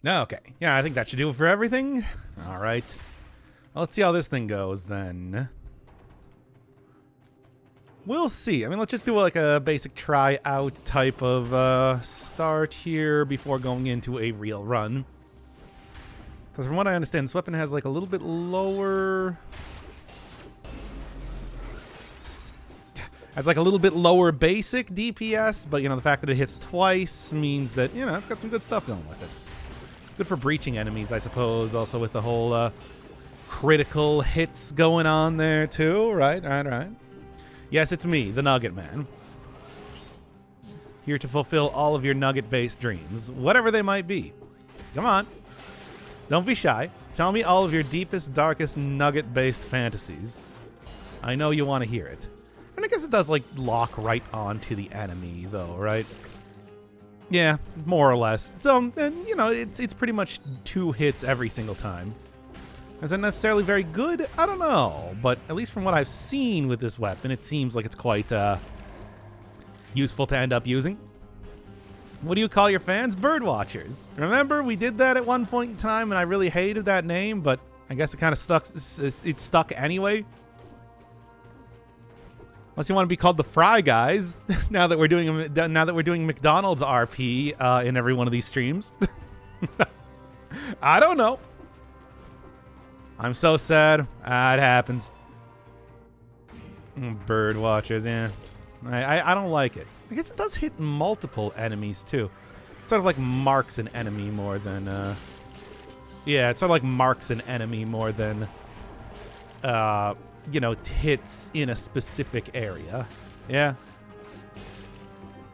Okay. Yeah, I think that should do it for everything. All right. Well, let's see how this thing goes then. We'll see. I mean, let's just do like a basic try out type of start here before going into a real run. Because from what I understand, this weapon has like a little bit lower... Has like a little bit lower basic DPS, but you know, the fact that it hits twice means that, you know, it's got some good stuff going with it. Good for breaching enemies, I suppose, also with the whole critical hits going on there too. Right. Yes, it's me, the Nugget Man. Here to fulfill all of your nugget-based dreams, whatever they might be. Come on. Don't be shy. Tell me all of your deepest, darkest nugget-based fantasies. I know you want to hear it. And I guess it does, like, lock right onto the enemy, though, right? Yeah, more or less. So, and, you know, it's pretty much 2 hits every single time. Is it necessarily very good? I don't know. But at least from what I've seen with this weapon, it seems like it's quite useful to end up using. What do you call your fans? Birdwatchers. Remember, we did that at one point in time, and I really hated that name, but I guess it kind of stuck. It stuck anyway. Unless you want to be called the Fry Guys, now that we're doing McDonald's RP in every one of these streams. I don't know. I'm so sad. It happens. Bird watchers, yeah. I don't like it. I guess it does hit multiple enemies too. It sort of like marks an enemy more than yeah, it sort of like marks an enemy more than you know, hits in a specific area. Yeah.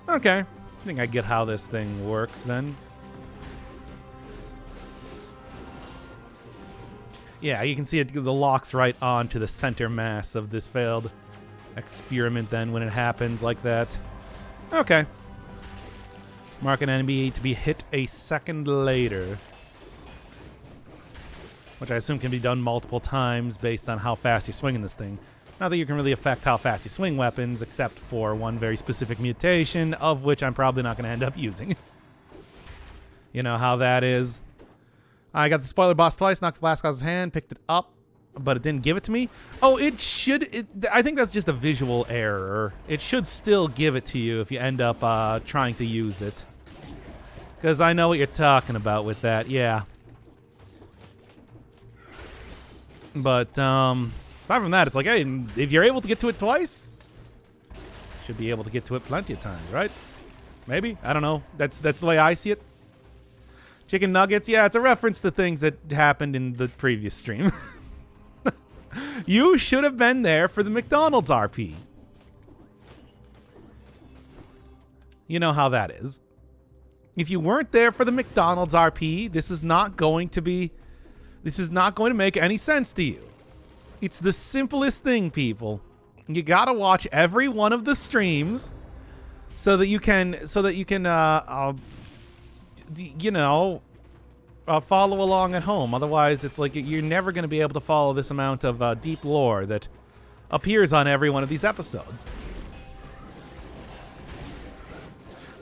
Okay. I think I get how this thing works then. Yeah, you can see it, the locks right onto the center mass of this failed experiment then when it happens like that. Okay. Mark an enemy to be hit a second later. Which I assume can be done multiple times based on how fast you're swinging this thing. Not that you can really affect how fast you swing weapons, except for one very specific mutation, of which I'm probably not going to end up using. You know how that is. I got the spoiler boss twice, knocked the last guy's hand, picked it up, but it didn't give it to me. Oh, it should... I think that's just a visual error. It should still give it to you if you end up trying to use it. Because I know what you're talking about with that, yeah. But, aside from that, it's like, hey, if you're able to get to it twice, should be able to get to it plenty of times, right? Maybe? I don't know. That's the way I see it. Chicken nuggets? Yeah, it's a reference to things that happened in the previous stream. You should have been there for the McDonald's RP. You know how that is. If you weren't there for the McDonald's RP, this is not going to make any sense to you. It's the simplest thing, people. You gotta watch every one of the streams so that you can you know, follow along at home. Otherwise, it's like you're never going to be able to follow this amount of deep lore that appears on every one of these episodes.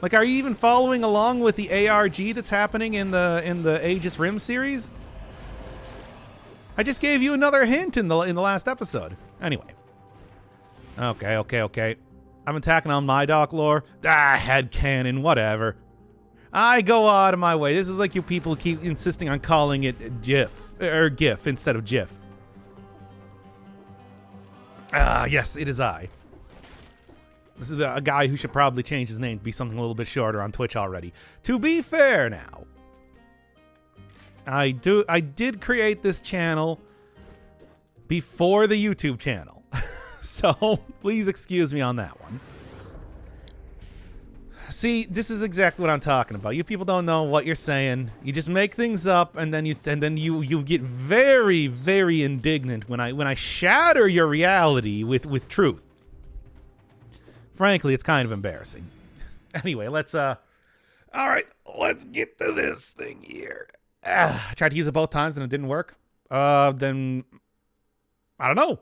Like, are you even following along with the ARG that's happening in the Aegis Rim series? I just gave you another hint in the last episode. Anyway. Okay. I'm attacking on my doc lore. Headcanon, whatever. I go out of my way. This is like you people keep insisting on calling it GIF, or GIF instead of GIF. Yes, it is I. This is a guy who should probably change his name to be something a little bit shorter on Twitch already. To be fair now, I did create this channel before the YouTube channel. So please excuse me on that one. See, this is exactly what I'm talking about. You people don't know what you're saying. You just make things up, and then you get very, very indignant when I shatter your reality with truth. Frankly, it's kind of embarrassing. Anyway, let's all right, let's get to this thing here. I tried to use it both times and it didn't work. Then I don't know.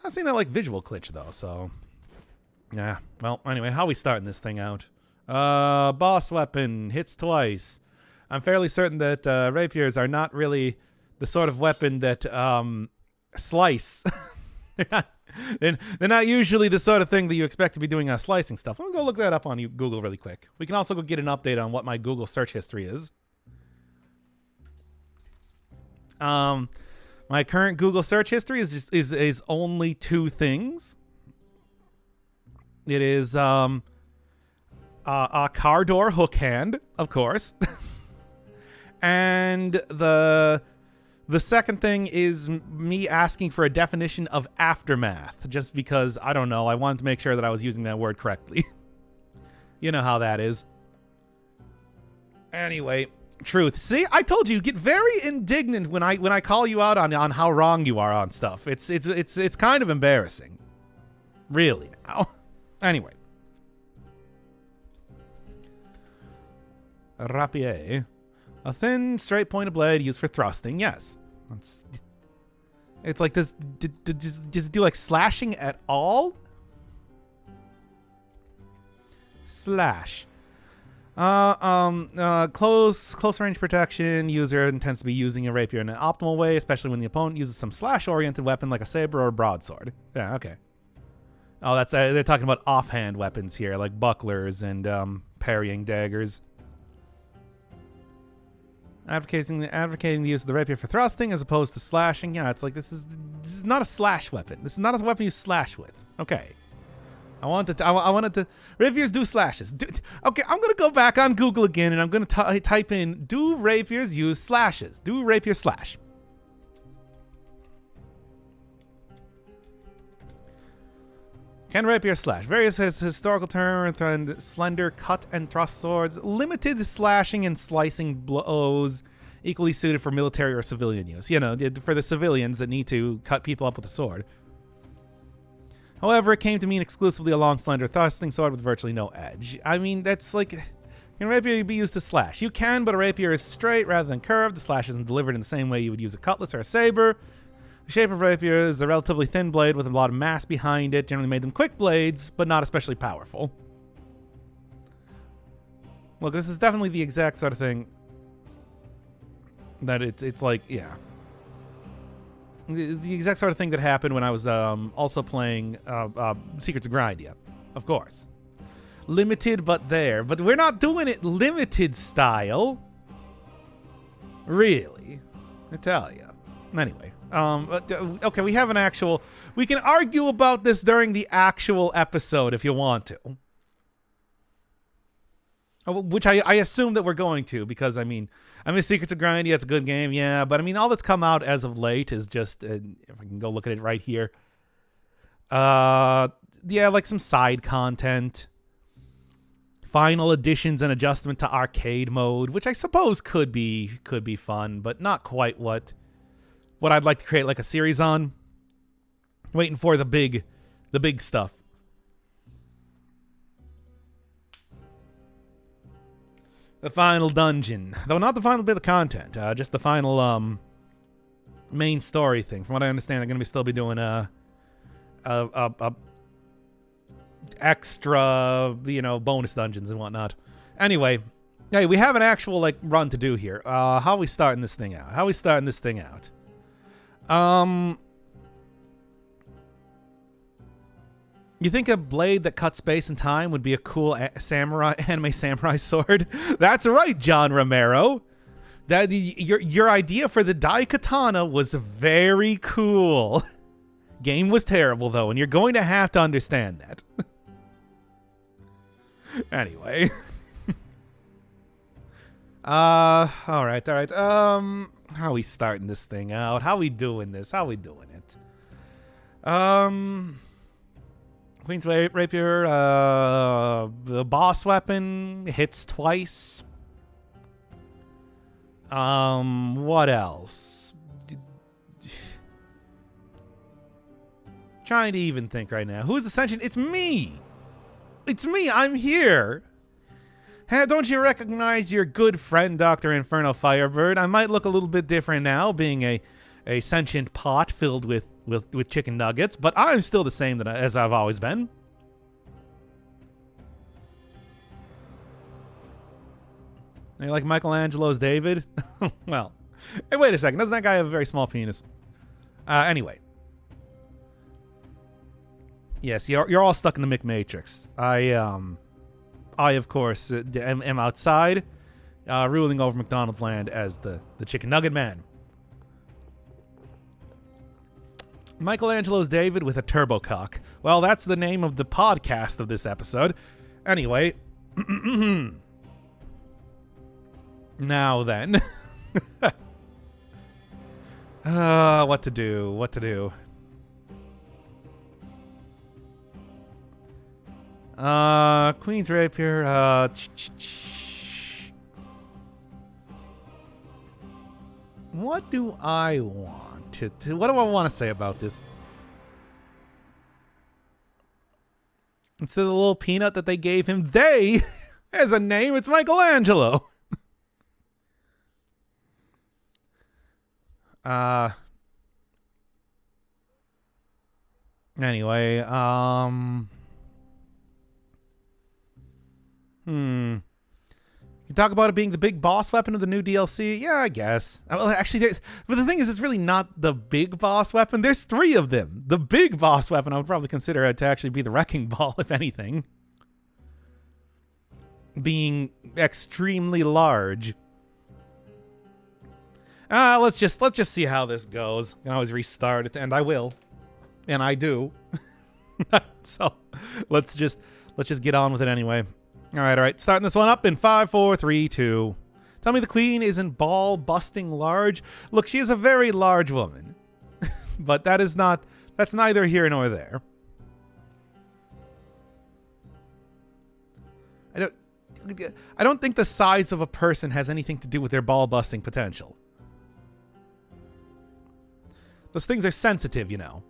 I've seen that like visual glitch though, so. Yeah, well, anyway, how are we starting this thing out? Boss weapon, hits twice. I'm fairly certain that rapiers are not really the sort of weapon that slice. they're not usually the sort of thing that you expect to be doing slicing stuff. I'm going to go look that up on Google really quick. We can also go get an update on what my Google search history is. My current Google search history is only two things. It is a car door hook hand, of course. And the second thing is me asking for a definition of aftermath, just because, I don't know, I wanted to make sure that I was using that word correctly. You know how that is. Anyway, truth. See, I told you, get very indignant when I call you out on how wrong you are on stuff. It's kind of embarrassing. Really now. Anyway. Rapier. A thin, straight-pointed blade used for thrusting. Yes. It's like, does it do, like, slashing at all? Slash. Close range protection. User intends to be using a rapier in an optimal way, especially when the opponent uses some slash-oriented weapon like a saber or a broadsword. Yeah, okay. Oh, that's they're talking about offhand weapons here, like bucklers and parrying daggers. Advocating the use of the rapier for thrusting as opposed to slashing. Yeah, it's like this is not a slash weapon. This is not a weapon you slash with. Okay. I wanted to. Rapiers do slashes. Okay, I'm gonna go back on Google again and I'm gonna type in do rapiers use slashes? Do rapier slash. Can rapier slash? Various historical terms and slender cut and thrust swords. Limited slashing and slicing blows. Equally suited for military or civilian use. You know, for the civilians that need to cut people up with a sword. However, it came to mean exclusively a long, slender thrusting sword with virtually no edge. I mean, that's like... Can rapier be used to slash? You can, but a rapier is straight rather than curved. The slash isn't delivered in the same way you would use a cutlass or a saber. The shape of rapier is a relatively thin blade with a lot of mass behind it. Generally made them quick blades, but not especially powerful. Look, this is definitely the exact sort of thing that it's like, yeah. The exact sort of thing that happened when I was also playing Secrets of Grindia, of course. Limited, but there. But we're not doing it limited style. Really. I tell you. Anyway. Okay, we have an actual... We can argue about this during the actual episode if you want to. Which I assume that we're going to, because, I mean, Secrets of Grindia, it's a good game, yeah, but, I mean, all that's come out as of late is just... if I can go look at it right here. Yeah, like some side content. Final additions and adjustment to arcade mode, which I suppose could be fun, but not quite what I'd like to create like a series on. Waiting for the big stuff. The final dungeon. Though not the final bit of content, just the final main story thing. From what I understand, they're going to still be doing a extra, bonus dungeons and whatnot. Anyway, hey, we have an actual like run to do here. How are we starting this thing out? You think a blade that cuts space and time would be a cool anime samurai sword? That's right, John Romero. That your idea for the Daikatana was very cool. Game was terrible though, and you're going to have to understand that. Anyway. All right. How are we starting this thing out? How are we doing this? How are we doing it? Queen's Rapier, the boss weapon hits twice. What else? Trying to even think right now. Who's the sentient? It's me. I'm here. Hey, don't you recognize your good friend, Dr. Inferno Firebird? I might look a little bit different now, being a sentient pot filled with chicken nuggets, but I'm still the same as I've always been. You like Michelangelo's David? Well, hey, wait a second. Doesn't that guy have a very small penis? Anyway. Yes, you're all stuck in the McMatrix. I of course, am outside, ruling over McDonald's land as the Chicken Nugget Man. Michelangelo's David with a turbo cock. Well, that's the name of the podcast of this episode. Anyway. Now then. What to do? Queen's Rapier, what do I want to what do I want to say about this? Instead of the little peanut that they gave him, they, as a name, it's Michelangelo. Anyway, You talk about it being the big boss weapon of the new DLC? Yeah, I guess. Well, actually, but the thing is, it's really not the big boss weapon. There's 3 of them. The big boss weapon, I would probably consider it to actually be the Wrecking Ball, if anything. Being extremely large. Let's just see how this goes. I can always restart it, and I will. And I do. So, let's just get on with it anyway. All right. Starting this one up in 5, 4, 3, 2. Tell me the queen isn't ball-busting large? Look, she is a very large woman. But that's neither here nor there. I don't think the size of a person has anything to do with their ball-busting potential. Those things are sensitive, you know.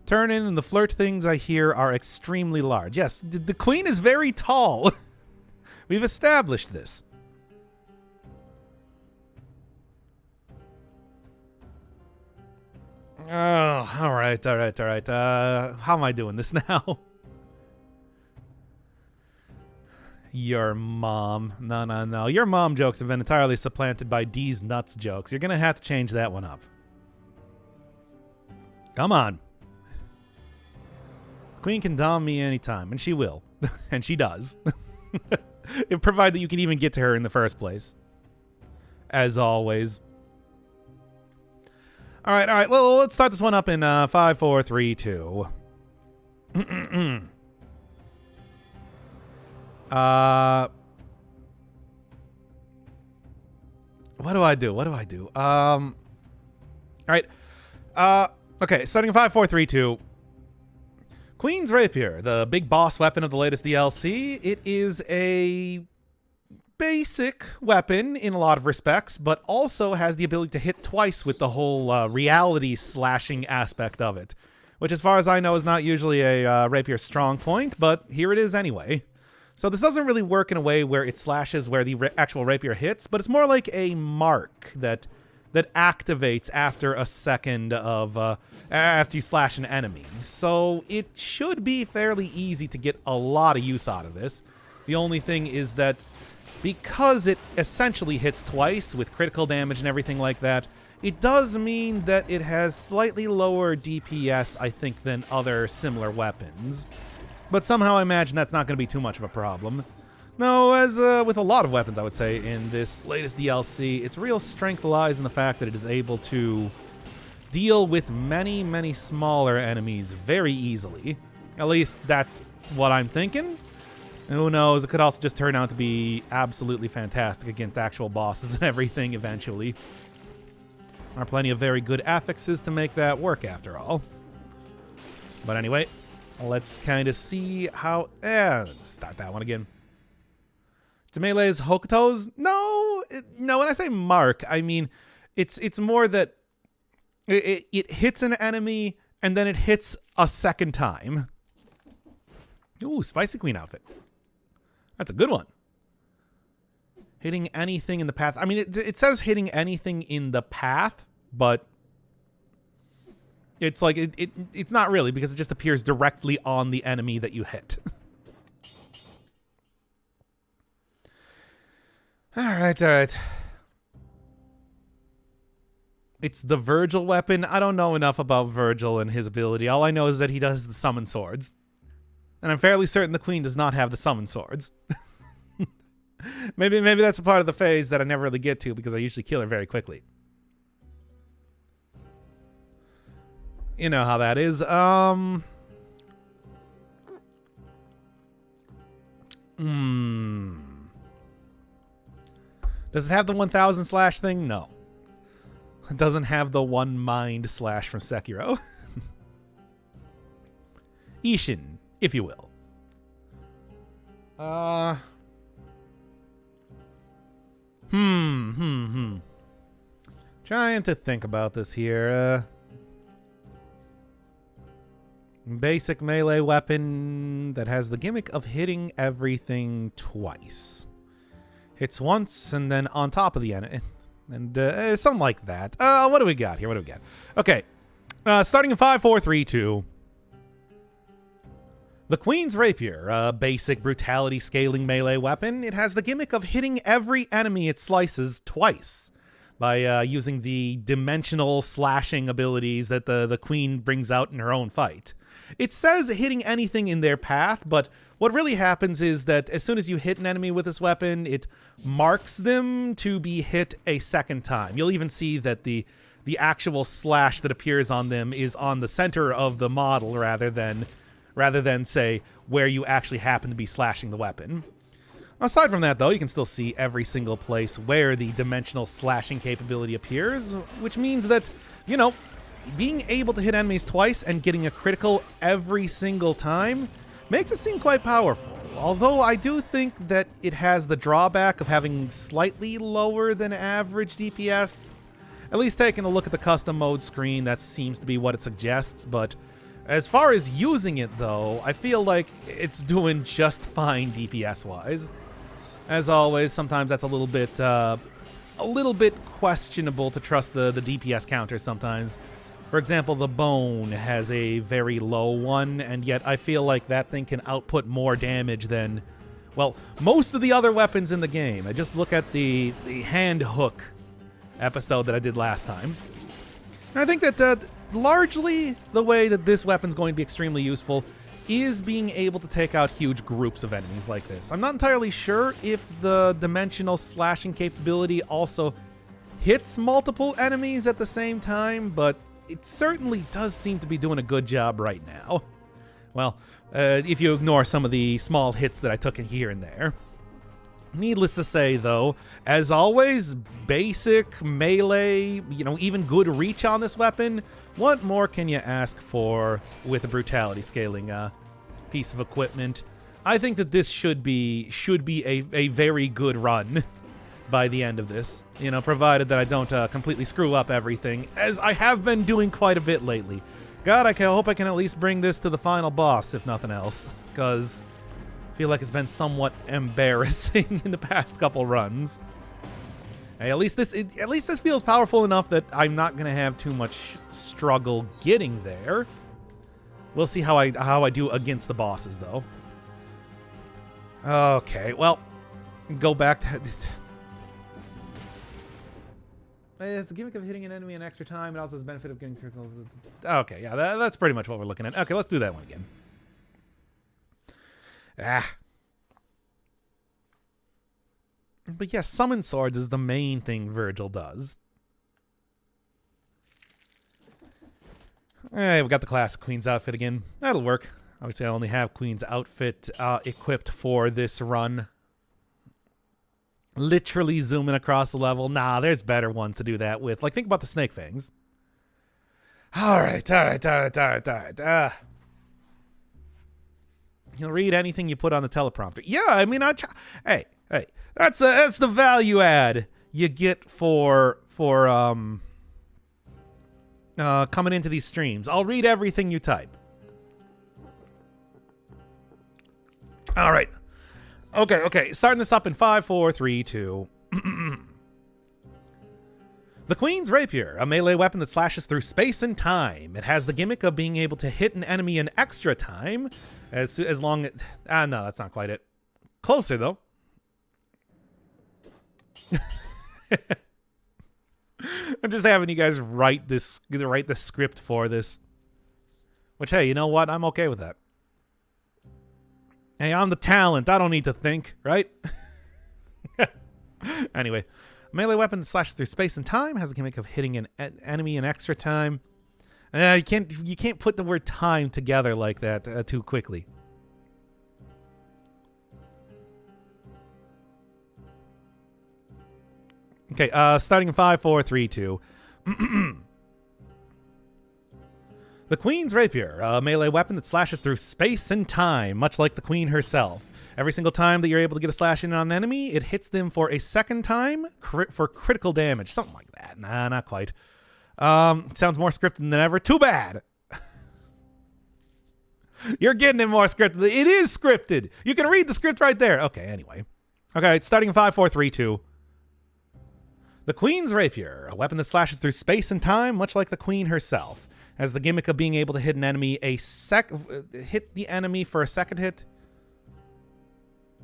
Turn in and the flirt things I hear are extremely large. Yes, the queen is very tall. We've established this. Oh, all right. How am I doing this now? Your mom. No. Your mom jokes have been entirely supplanted by D's nuts jokes. You're going to have to change that one up. Come on. Queen can dom me anytime, and she will. And she does. Provided that you can even get to her in the first place. As always. All right. Well, let's start this one up in 5, 4, 3, 2. What do I do? All right. Okay, starting in 5, 4, 3, 2. Queen's Rapier, the big boss weapon of the latest DLC. It is a basic weapon in a lot of respects, but also has the ability to hit twice with the whole reality slashing aspect of it, which as far as I know is not usually a Rapier's strong point, but here it is anyway. So this doesn't really work in a way where it slashes where the actual Rapier hits, but it's more like a mark that activates after a second of after you slash an enemy. So it should be fairly easy to get a lot of use out of this. The only thing is that because it essentially hits twice with critical damage and everything like that, it does mean that it has slightly lower DPS, I think, than other similar weapons. But somehow I imagine that's not going to be too much of a problem. No, as with a lot of weapons, I would say, in this latest DLC, its real strength lies in the fact that it is able to deal with many, many smaller enemies very easily. At least that's what I'm thinking. Who knows, it could also just turn out to be absolutely fantastic against actual bosses and everything eventually. There are plenty of very good affixes to make that work after all. But anyway, let's kind of see how... start that one again. To melee's Hokuto's? No, when I say mark, I mean it's more that it hits an enemy and then it hits a second time. Ooh, Spicy Queen outfit. That's a good one. Hitting anything in the path. I mean, it says hitting anything in the path, but it's like it's not really, because it just appears directly on the enemy that you hit. Alright, alright. It's the Virgil weapon. I don't know enough about Virgil and his ability. All I know is that he does the summon swords. And I'm fairly certain the queen does not have the summon swords. maybe that's a part of the phase that I never really get to because I usually kill her very quickly. You know how that is. Does it have the 1000 slash thing? No. It doesn't have the one mind slash from Sekiro. Ishin, if you will. Trying to think about this here. Basic melee weapon that has the gimmick of hitting everything twice. Hits once and then on top of the enemy. And something like that. What do we got here? What do we got? Okay. Starting in 5, 4, 3, 2. The Queen's Rapier, a basic brutality scaling melee weapon. It has the gimmick of hitting every enemy it slices twice by using the dimensional slashing abilities that the Queen brings out in her own fight. It says hitting anything in their path, but what really happens is that as soon as you hit an enemy with this weapon, it marks them to be hit a second time. You'll even see that the actual slash that appears on them is on the center of the model rather than say where you actually happen to be slashing the weapon. Aside from that, though, you can still see every single place where the dimensional slashing capability appears, which means that, you know, being able to hit enemies twice and getting a critical every single time makes it seem quite powerful. Although I do think that it has the drawback of having slightly lower than average DPS. At least taking a look at the custom mode screen, that seems to be what it suggests, but as far as using it, though, I feel like it's doing just fine DPS-wise. As always, sometimes that's a little bit questionable to trust the DPS counter sometimes. For example, the Bone has a very low one, and yet I feel like that thing can output more damage than, well, most of the other weapons in the game. I just look at the hand hook episode that I did last time. And I think that largely the way that this weapon's going to be extremely useful is being able to take out huge groups of enemies like this. I'm not entirely sure if the dimensional slashing capability also hits multiple enemies at the same time, but it certainly does seem to be doing a good job right now. Well, if you ignore some of the small hits that I took in here and there. Needless to say, though, as always, basic, melee, you know, even good reach on this weapon. What more can you ask for with a brutality scaling piece of equipment? I think that this should be a very good run by the end of this, you know, provided that I don't completely screw up everything, as I have been doing quite a bit lately. God, I hope I can at least bring this to the final boss, if nothing else, because I feel like it's been somewhat embarrassing in the past couple runs. Hey, at least this feels powerful enough that I'm not gonna have too much struggle getting there. We'll see how I do against the bosses, though. Okay, well, go back to. It's the gimmick of hitting an enemy an extra time. It also has the benefit of getting critical. Okay, yeah, that's pretty much what we're looking at. Okay, let's do that one again. But yes, summon swords is the main thing Virgil does. Hey, we got the classic Queen's outfit again. That'll work. Obviously, I only have Queen's outfit equipped for this run. Literally zooming across the level. Nah, there's better ones to do that with. Like, think about the snake fangs. All right. You'll read anything you put on the teleprompter. Yeah, I mean, hey, that's the value add you get for coming into these streams. I'll read everything you type. All right. Okay. Starting this up in 5, 4, 3, 2. The Queen's Rapier, a melee weapon that slashes through space and time. It has the gimmick of being able to hit an enemy an extra time, as long as... no, that's not quite it. Closer, though. I'm just having you guys write the script for this. Which, hey, you know what? I'm okay with that. Hey, I'm the talent. I don't need to think, right? Anyway, melee weapon that slashes through space and time, has a gimmick of hitting an enemy in extra time. You can't put the word time together like that too quickly. Okay, starting in 5, 4, 3, 2. The Queen's Rapier, a melee weapon that slashes through space and time, much like the Queen herself. Every single time that you're able to get a slash in on an enemy, it hits them for a second time for critical damage. Something like that. Nah, not quite. Sounds more scripted than ever. Too bad. You're getting it more scripted. It is scripted. You can read the script right there. Okay, anyway. Okay, it's starting in 5, 4, 3, 2. The Queen's Rapier, a weapon that slashes through space and time, much like the Queen herself. Has the gimmick of being able to hit an enemy hit the enemy for a second hit,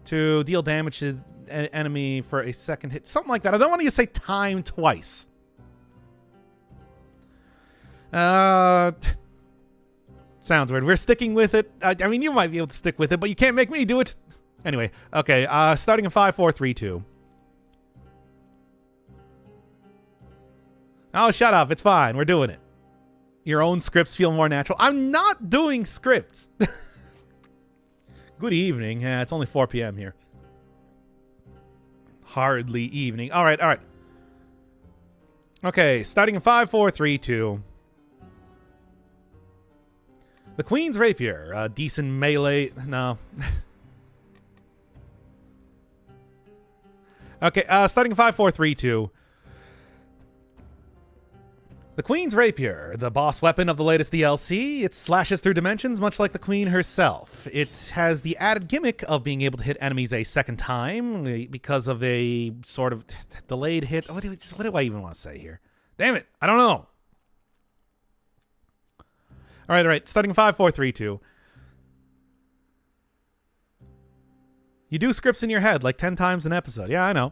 to deal damage to an enemy for a second hit, something like that. I don't want you to say time twice. Sounds weird. We're sticking with it. I mean, you might be able to stick with it, but you can't make me do it. Anyway, okay. Starting in 5, 4, 3, 2. Oh, shut up. It's fine. We're doing it. Your own scripts feel more natural. I'm not doing scripts. Good evening. Yeah, it's only 4 p.m. here. Hardly evening. All right, all right. Okay, starting in 5, 4, 3, 2. The Queen's Rapier, a decent melee. No. Okay, starting in 5, 4, 3, 2. The Queen's Rapier, the boss weapon of the latest DLC, it slashes through dimensions much like the Queen herself. It has the added gimmick of being able to hit enemies a second time because of a sort of delayed hit. What do I even want to say here? Damn it, I don't know. All right, starting 5, 4, 3, 2. You do scripts in your head like 10 times an episode. Yeah, I know.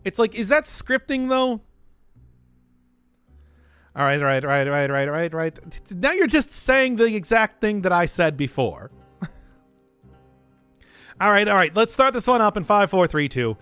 It's like, is that scripting though? All right. Now you're just saying the exact thing that I said before. All right. Let's start this one up in 5, 4, 3, 2.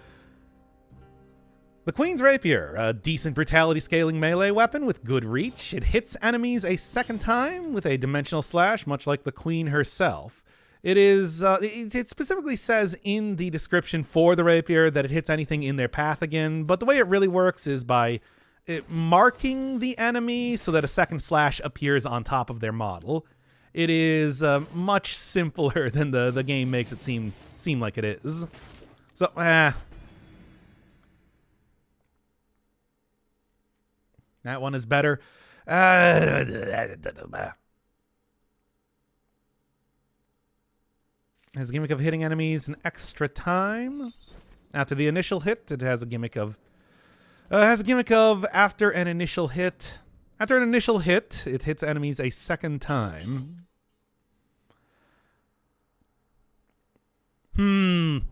The Queen's Rapier, a decent brutality scaling melee weapon with good reach. It hits enemies a second time with a dimensional slash, much like the Queen herself. It is. It specifically says in the description for the Rapier that it hits anything in their path again, but the way it really works is by marking the enemy so that a second slash appears on top of their model. It is much simpler than the game makes it seem like it is. So, that one is better. Has a gimmick of hitting enemies an extra time. After the initial hit, it has a gimmick of... after an initial hit... After an initial hit, it hits enemies a second time. I've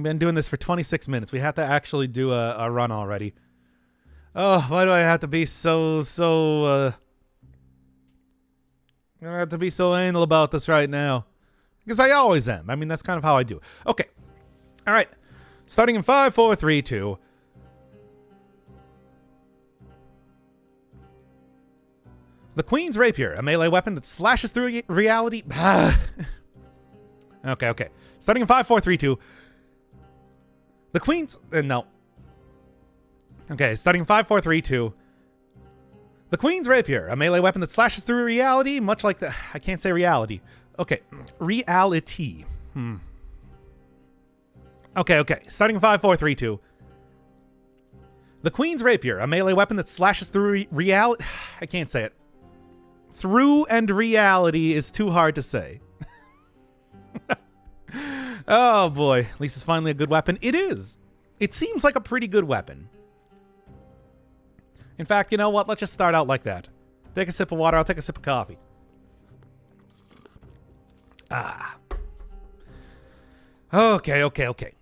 been doing this for 26 minutes. We have to actually do a run already. Oh, why do I have to be so I have to be so anal about this right now. Because I always am. I mean, that's kind of how I do. Okay. All right. Starting in 5, 4, 3, 2. The Queen's Rapier, a melee weapon that slashes through reality. Okay. Starting in 5, 4, 3, 2. The Queen's... no. Okay, starting in 5, 4, 3, 2. The Queen's Rapier, a melee weapon that slashes through reality, much like the... I can't say reality. Okay, reality. Okay. Starting in 5, 4, 3, 2. The Queen's Rapier, a melee weapon that slashes through reality... I can't say it. Through and reality is too hard to say. Oh boy, at least it's finally a good weapon. It is. It seems like a pretty good weapon. In fact, you know what? Let's just start out like that. Take a sip of water, I'll take a sip of coffee. Okay.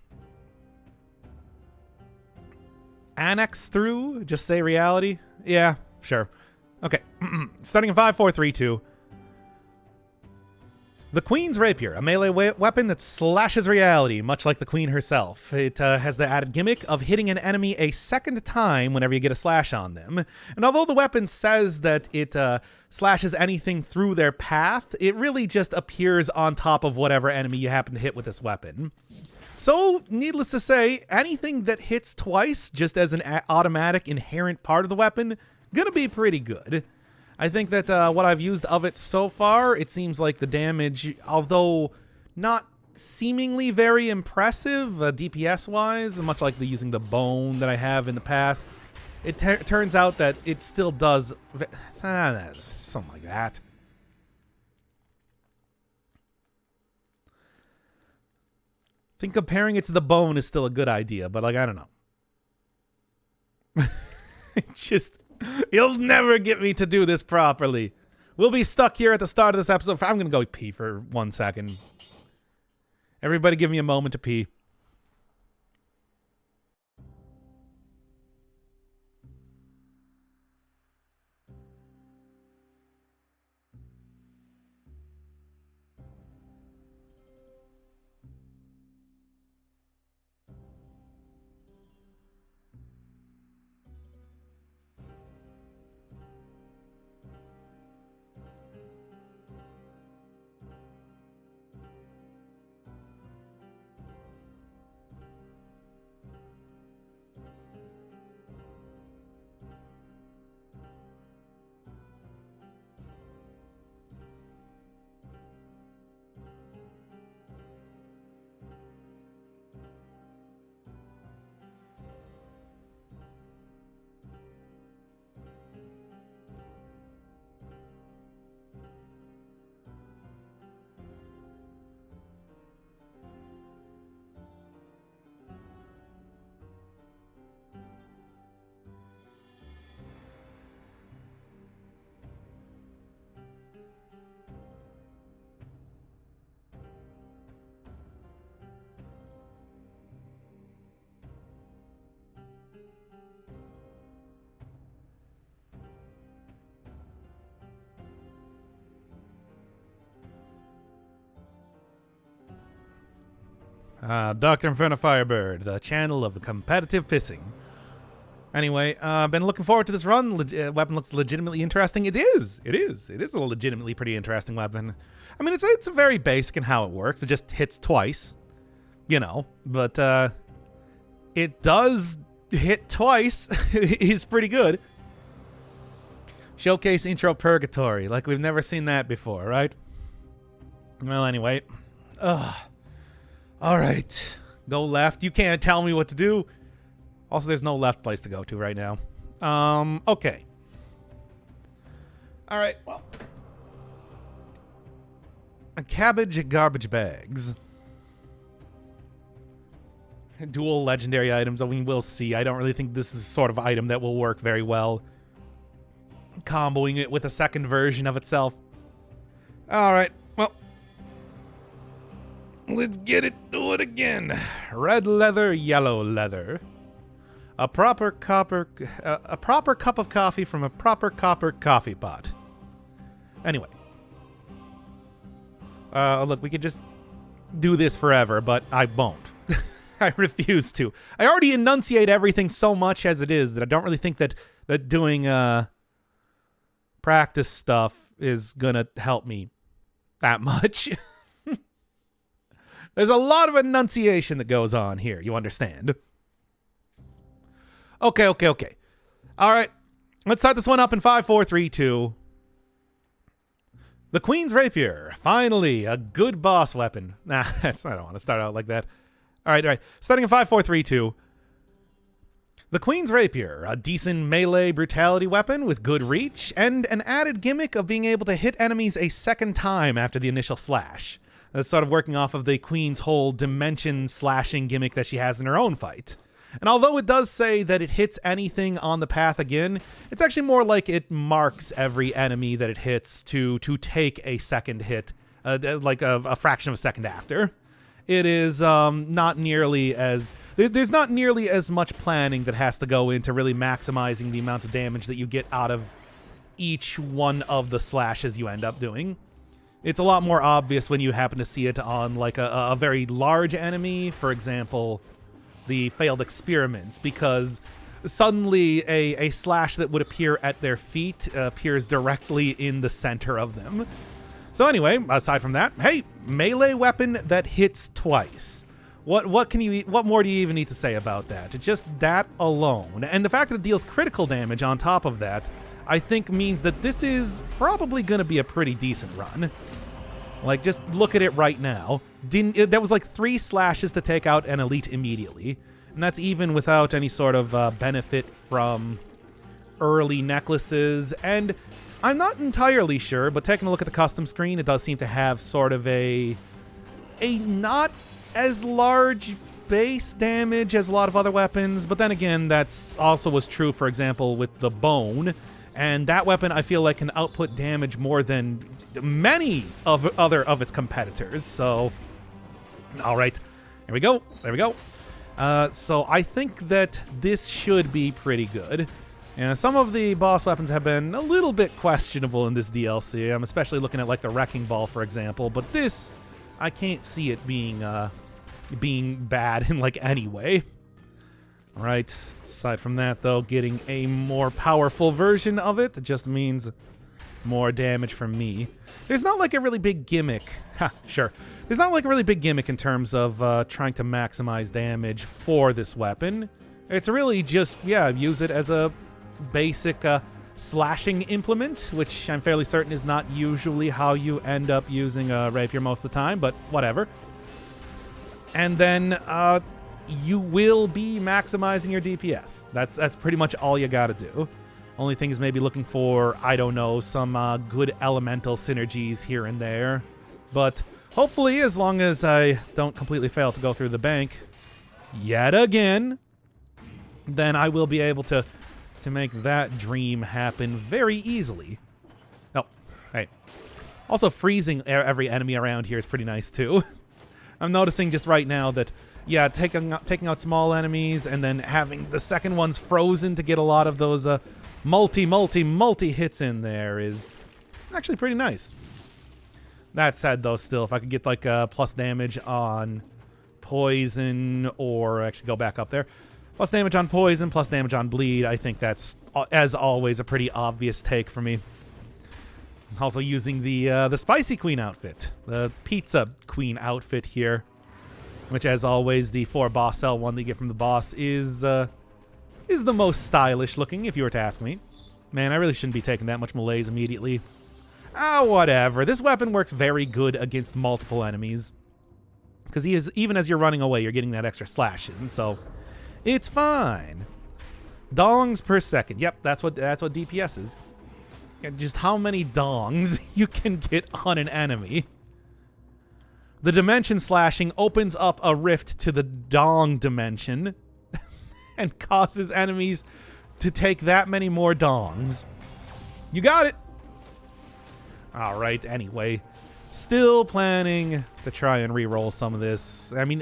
Annex through? Just say reality? Yeah, sure. Okay. Starting in 5, 4, 3, 2. The Queen's Rapier, a melee weapon that slashes reality, much like the Queen herself. It has the added gimmick of hitting an enemy a second time whenever you get a slash on them. And although the weapon says that it slashes anything through their path, it really just appears on top of whatever enemy you happen to hit with this weapon. So, needless to say, anything that hits twice, just as an automatic inherent part of the weapon, gonna be pretty good. I think that what I've used of it so far, it seems like the damage, although not seemingly very impressive DPS-wise, much like using the bone that I have in the past, it turns out that it still does something like that. I think comparing it to the bone is still a good idea, but like, I don't know. You'll never get me to do this properly. We'll be stuck here at the start of this episode. I'm going to go pee for 1 second. Everybody give me a moment to pee. Dr. Inferno Firebird, the channel of competitive pissing. Anyway, been looking forward to this run. Weapon looks legitimately interesting. It is a legitimately pretty interesting weapon. I mean, it's very basic in how it works. It just hits twice, you know, but it does hit twice. Is pretty good. Showcase intro purgatory, like we've never seen that before, right? Well, anyway. All right, go left. You can't tell me what to do. Also, there's no left place to go to right now. Okay. All right, well. A cabbage garbage bags. Dual legendary items. I mean, we'll see. I don't really think this is the sort of item that will work very well. Comboing it with a second version of itself. All right, well. Let's get it, do it again. Red leather, yellow leather. A proper cup of coffee from a proper copper coffee pot. Anyway. Look, we could just do this forever, but I won't. I refuse to. I already enunciate everything so much as it is that I don't really think that doing practice stuff is gonna help me that much. There's a lot of enunciation that goes on here. You understand? Okay. All right. Let's start this one up in 5, 4, 3, 2. The Queen's Rapier. Finally, a good boss weapon. Nah, I don't want to start out like that. All right. Starting in 5, 4, 3, 2. The Queen's Rapier, a decent melee brutality weapon with good reach, and an added gimmick of being able to hit enemies a second time after the initial slash. That's sort of working off of the Queen's whole dimension slashing gimmick that she has in her own fight. And although it does say that it hits anything on the path again, it's actually more like it marks every enemy that it hits to take a second hit like a fraction of a second after. It is not nearly as... There's not nearly as much planning that has to go into really maximizing the amount of damage that you get out of each one of the slashes you end up doing. It's a lot more obvious when you happen to see it on like a very large enemy, for example, the failed experiments, because suddenly a slash that would appear at their feet appears directly in the center of them. So anyway, aside from that, hey, melee weapon that hits twice. What more do you even need to say about that? Just that alone, and the fact that it deals critical damage on top of that, I think means that this is probably going to be a pretty decent run. Like, just look at it right now. That was like 3 slashes to take out an elite immediately, and that's even without any sort of benefit from early necklaces. And I'm not entirely sure, but taking a look at the custom screen, it does seem to have sort of a not as large base damage as a lot of other weapons, but then again, that's also was true, for example, with the bone, and that weapon I feel like can output damage more than many of other of its competitors. So, all right, there we go. So I think that this should be pretty good. And some of the boss weapons have been a little bit questionable in this DLC. I'm especially looking at like the Wrecking Ball, for example. But this, I can't see it being bad in like any way. All right. Aside from that, though, getting a more powerful version of it just means more damage from me. There's not like a really big gimmick. Sure. There's not like a really big gimmick in terms of trying to maximize damage for this weapon. It's really just, yeah, use it as a basic slashing implement, which I'm fairly certain is not usually how you end up using a rapier most of the time, but whatever. And then you will be maximizing your DPS. That's pretty much all you gotta do. Only thing is maybe looking for, I don't know, some good elemental synergies here and there. But hopefully, as long as I don't completely fail to go through the bank yet again, then I will be able to make that dream happen very easily. Oh, hey. Also, freezing every enemy around here is pretty nice, too. I'm noticing just right now that, yeah, taking out small enemies and then having the second ones frozen to get a lot of those multi hits in there is actually pretty nice. That said, though, still, if I could get, like, plus damage on poison, or actually go back up there, plus damage on poison, plus damage on bleed, I think that's, as always, a pretty obvious take for me. Also using the Spicy Queen outfit, the Pizza Queen outfit here, which, as always, the 4 boss cell one that you get from the boss is the most stylish looking, if you were to ask me. Man, I really shouldn't be taking that much malaise immediately. Whatever. This weapon works very good against multiple enemies, because even as you're running away, you're getting that extra slash in, so it's fine. Dongs per second. Yep, that's what DPS is. And just how many dongs you can get on an enemy. The dimension slashing opens up a rift to the dong dimension and causes enemies to take that many more dongs. You got it. All right, anyway. Still planning to try and re-roll some of this. I mean,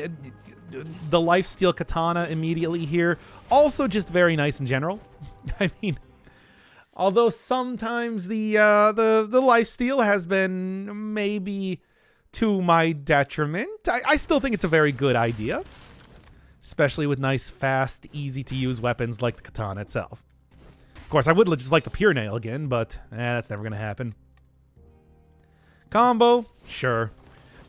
the lifesteal katana immediately here. Also just very nice in general. I mean, although sometimes the lifesteal has been maybe to my detriment, I still think it's a very good idea. Especially with nice, fast, easy-to-use weapons like the katana itself. Of course, I would just like the pure nail again, but that's never going to happen. Combo? Sure.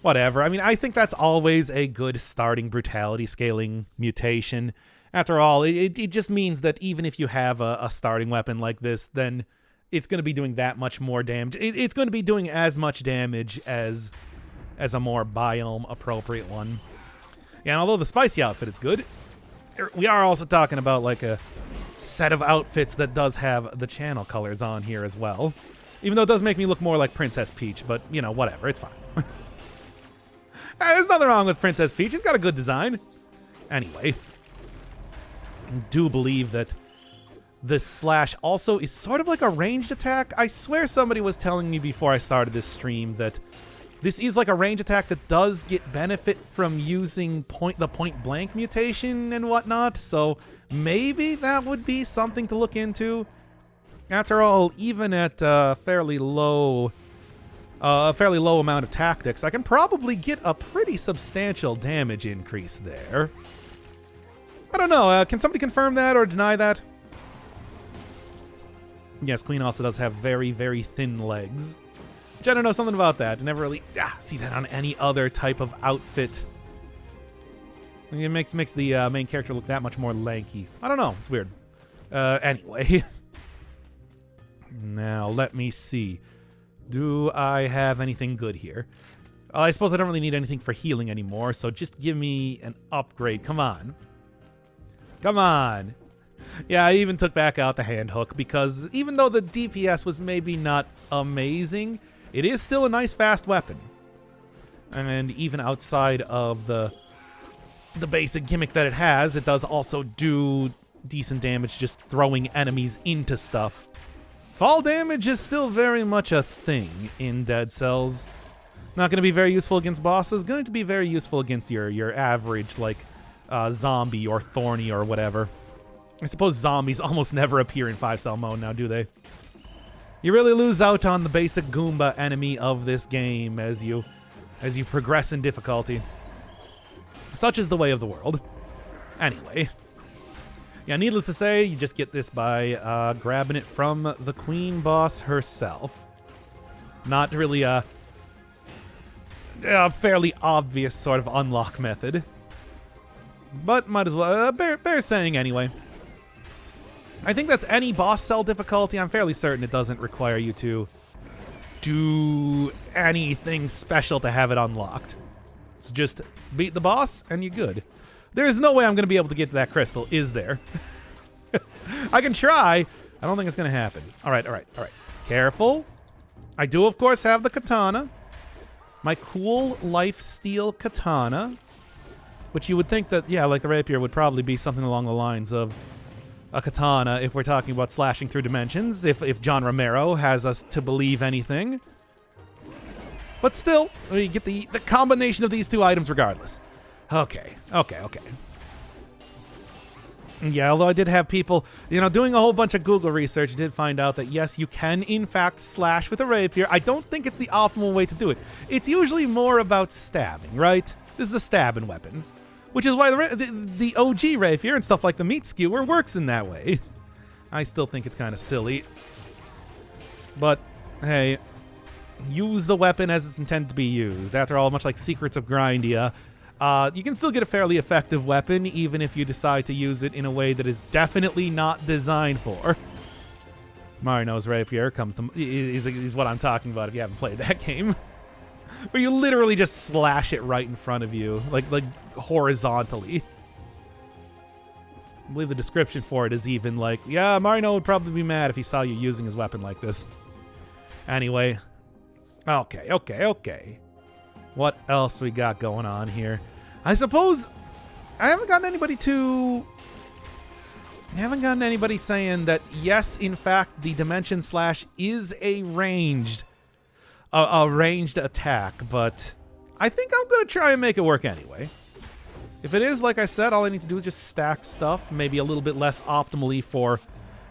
Whatever. I mean, I think that's always a good starting brutality scaling mutation. After all, it just means that even if you have a starting weapon like this, then it's going to be doing that much more damage. It's going to be doing as much damage as a more biome-appropriate one. Yeah, and although the spicy outfit is good, we are also talking about like a set of outfits that does have the channel colors on here as well. Even though it does make me look more like Princess Peach, but, you know, whatever, it's fine. There's nothing wrong with Princess Peach. She's got a good design. Anyway, I do believe that this slash also is sort of like a ranged attack. I swear somebody was telling me before I started this stream that This is like a range attack that does get benefit from using the point blank mutation and whatnot, so maybe that would be something to look into. After all, even at a fairly low amount of tactics, I can probably get a pretty substantial damage increase there. I don't know. Can somebody confirm that or deny that? Yes, Queen also does have very, very thin legs. Which I don't know, something about that. I never really see that on any other type of outfit. It makes the main character look that much more lanky. I don't know. It's weird. Anyway. Now, let me see. Do I have anything good here? I suppose I don't really need anything for healing anymore, so just give me an upgrade. Come on. Come on. Yeah, I even took back out the hand hook because even though the DPS was maybe not amazing, it is still a nice fast weapon. And even outside of the basic gimmick that it has, it does also do decent damage just throwing enemies into stuff. Fall damage is still very much a thing in Dead Cells. Not going to be very useful against bosses. Going to be very useful against your average, like, zombie or thorny or whatever. I suppose zombies almost never appear in 5-cell mode now, do they? You really lose out on the basic Goomba enemy of this game as you progress in difficulty. Such is the way of the world. Anyway. Yeah, needless to say, you just get this by grabbing it from the Queen Boss herself. Not really a fairly obvious sort of unlock method. But might as well, bear saying anyway. I think that's any boss cell difficulty. I'm fairly certain it doesn't require you to do anything special to have it unlocked. It's just beat the boss and you're good. There is no way I'm going to be able to get to that crystal, is there? I can try. I don't think it's going to happen. All right. Careful. I do, of course, have the katana. My cool lifesteal katana. Which you would think that, yeah, like the rapier would probably be something along the lines of a katana if we're talking about slashing through dimensions, if John Romero has us to believe anything. But still, we get the combination of these two items regardless. Okay. Yeah, although I did have people, doing a whole bunch of Google research, did find out that, yes, you can, in fact, slash with a rapier. I don't think it's the optimal way to do it. It's usually more about stabbing, right? This is a stabbing weapon. Which is why the OG rapier and stuff like the meat skewer works in that way. I still think it's kind of silly. But, hey, use the weapon as it's intended to be used. After all, much like Secrets of Grindia, you can still get a fairly effective weapon, even if you decide to use it in a way that is definitely not designed for. Marino's rapier is what I'm talking about if you haven't played that game. Where you literally just slash it right in front of you, like horizontally. I believe the description for it is even like, yeah, Marino would probably be mad if he saw you using his weapon like this. Anyway. Okay. What else we got going on here? I suppose I haven't gotten anybody saying that, yes, in fact, the Dimension Slash is a ranged attack, but I think I'm going to try and make it work anyway. If it is, like I said, all I need to do is just stack stuff, maybe a little bit less optimally for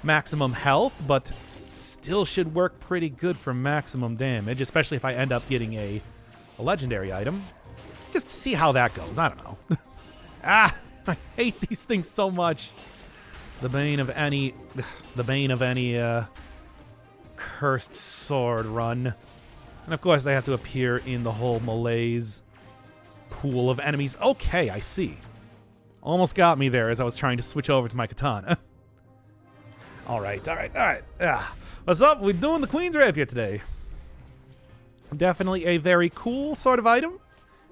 maximum health, but still should work pretty good for maximum damage, especially if I end up getting a legendary item. Just to see how that goes. I don't know. I hate these things so much. The bane of any cursed sword run. And of course they have to appear in the whole malaise pool of enemies. Okay, I see. Almost got me there as I was trying to switch over to my katana. All right. What's up? We're doing the Queen's Rapier today. Definitely a very cool sort of item.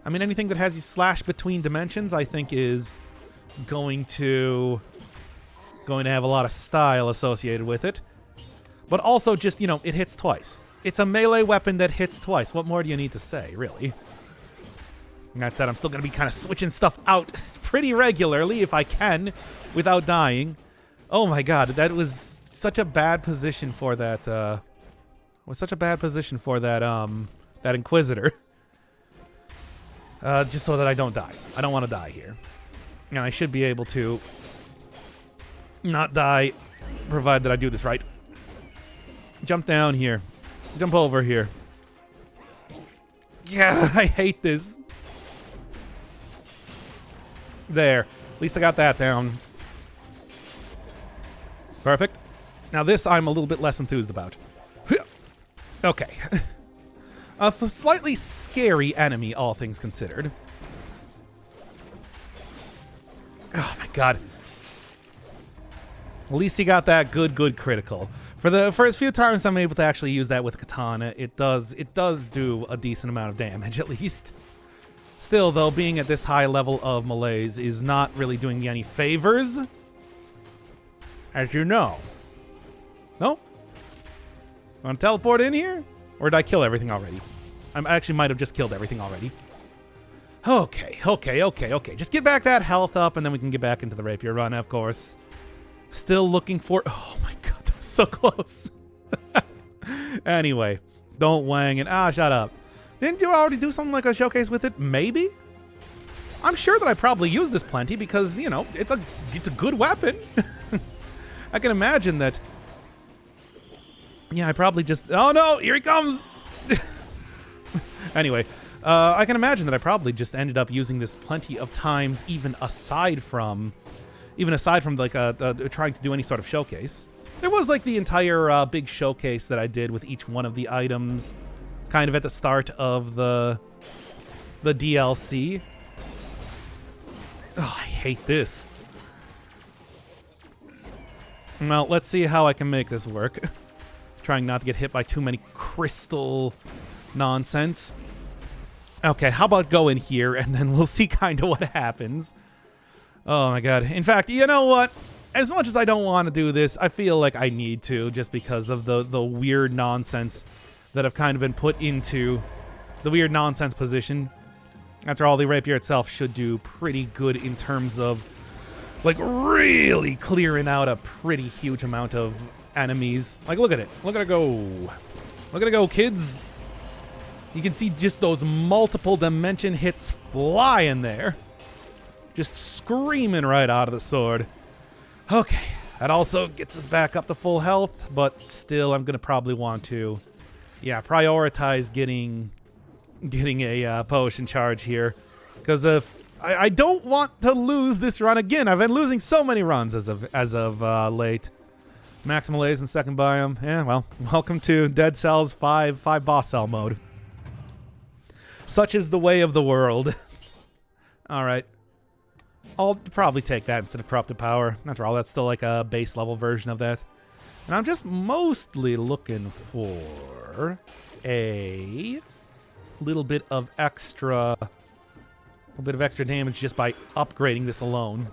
I mean, anything that has you slash between dimensions, I think, is going to have a lot of style associated with it. But also just, it hits twice. It's a melee weapon that hits twice. What more do you need to say, really? And that said, I'm still going to be kind of switching stuff out pretty regularly if I can without dying. Oh my god, that was such a bad position for that, that Inquisitor. Just so that I don't die. I don't want to die here. And I should be able to not die, provided that I do this right. Jump down here. Jump over here. Yeah, I hate this. There. At least I got that down. Perfect. Now this I'm a little bit less enthused about. Okay. A slightly scary enemy, all things considered. Oh my god. At least he got that good critical. For the first few times I'm able to actually use that with katana, it does do a decent amount of damage at least. Still though, being at this high level of malaise is not really doing me any favors. As you know. Nope. Want to teleport in here? Or did I kill everything already? I actually might have just killed everything already. Okay. Just get back that health up, and then we can get back into the rapier run, of course. Still looking for... Oh my god, that was so close. Anyway, don't wang and... shut up. Didn't you already do something like a showcase with it? Maybe? I'm sure that I probably use this plenty because, you know, it's a good weapon. I can imagine that... Yeah, I probably just... Oh no, here he comes! Anyway, I can imagine that I probably just ended up using this plenty of times, even aside from like trying to do any sort of showcase. There was like the entire big showcase that I did with each one of the items, kind of at the start of the DLC. Oh, I hate this. Well, let's see how I can make this work. Trying not to get hit by too many crystal nonsense. Okay, how about go in here and then we'll see kind of what happens. Oh my god. In fact, you know what? As much as I don't want to do this, I feel like I need to just because of the weird nonsense that have kind of been put into the weird nonsense position. After all, the rapier itself should do pretty good in terms of like really clearing out a pretty huge amount of enemies. Like, look at it. Look at it go. Look at it go, kids. You can see just those multiple dimension hits flying there. Just screaming right out of the sword. Okay. That also gets us back up to full health, but still I'm going to probably want to, prioritize getting a potion charge here. Because I don't want to lose this run again. I've been losing so many runs as of late. Max malaise in second biome. Yeah, well, welcome to Dead Cells 5 boss cell mode. Such is the way of the world. Alright. I'll probably take that instead of Corrupted Power. After all, that's still like a base level version of that. And I'm just mostly looking for a little bit of extra damage just by upgrading this alone.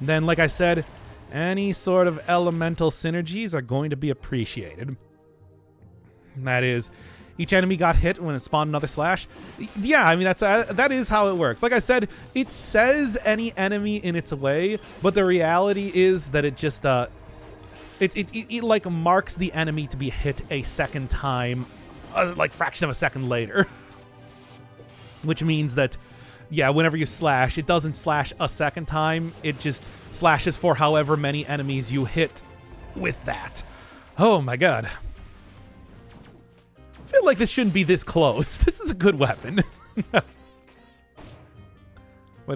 Then, like I said, any sort of elemental synergies are going to be appreciated. That is, each enemy got hit when it spawned another slash. Yeah, I mean, that is how it works. Like I said, it says any enemy in its way, but the reality is that it just, it like marks the enemy to be hit a second time, like fraction of a second later. Which means that, yeah, whenever you slash, it doesn't slash a second time. It just slashes for however many enemies you hit with that. Oh my god. I feel like this shouldn't be this close. This is a good weapon. But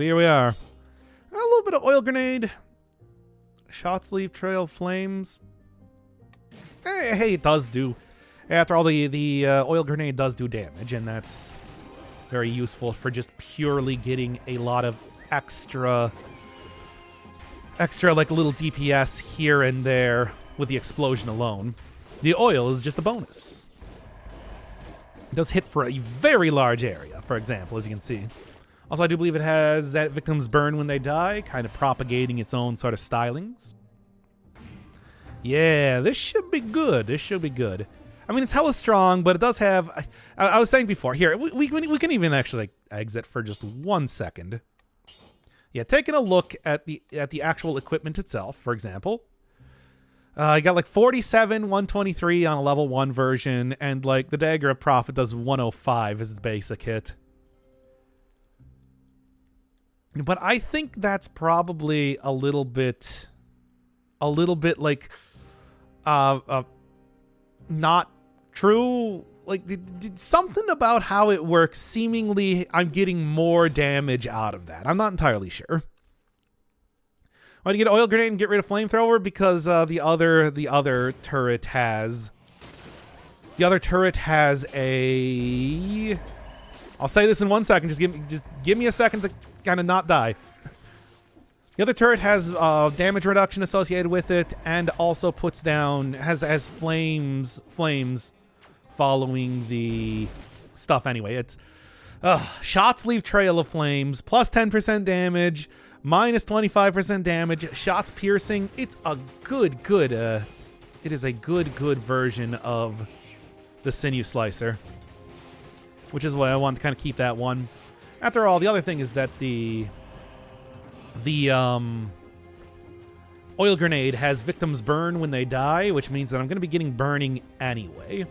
here we are. A little bit of oil grenade. Shots leave trail flames. Hey, it does do. After all, the oil grenade does do damage, and that's very useful for just purely getting a lot of extra like little DPS here and there with the explosion alone. The oil is just a bonus. It does hit for a very large area, for example, as you can see. Also, I do believe it has that victims burn when they die, kind of propagating its own sort of stylings. Yeah, this should be good. This should be good. I mean, it's hella strong, but it does have... I was saying before, here, we can even actually like, exit for just 1 second. Yeah, taking a look at the actual equipment itself, for example. I got like 47, 123 on a level 1 version, and like the Dagger of Prophet does 105 as its basic hit. But I think that's probably a little bit like not true. Like something about how it works, seemingly I'm getting more damage out of that. I'm not entirely sure. Why do you get oil grenade and get rid of flamethrower? Because the other turret has a. I'll say this in 1 second. Just give me a second to kind of not die. The other turret has damage reduction associated with it, and also puts down has flames following the stuff. Anyway, it's shots leave trail of flames, plus 10% damage. Minus 25% damage, shots piercing. It's a good. It is a good version of the Sinew Slicer, which is why I want to kind of keep that one. After all, the other thing is that the oil grenade has victims burn when they die, which means that I'm going to be getting burning anyway.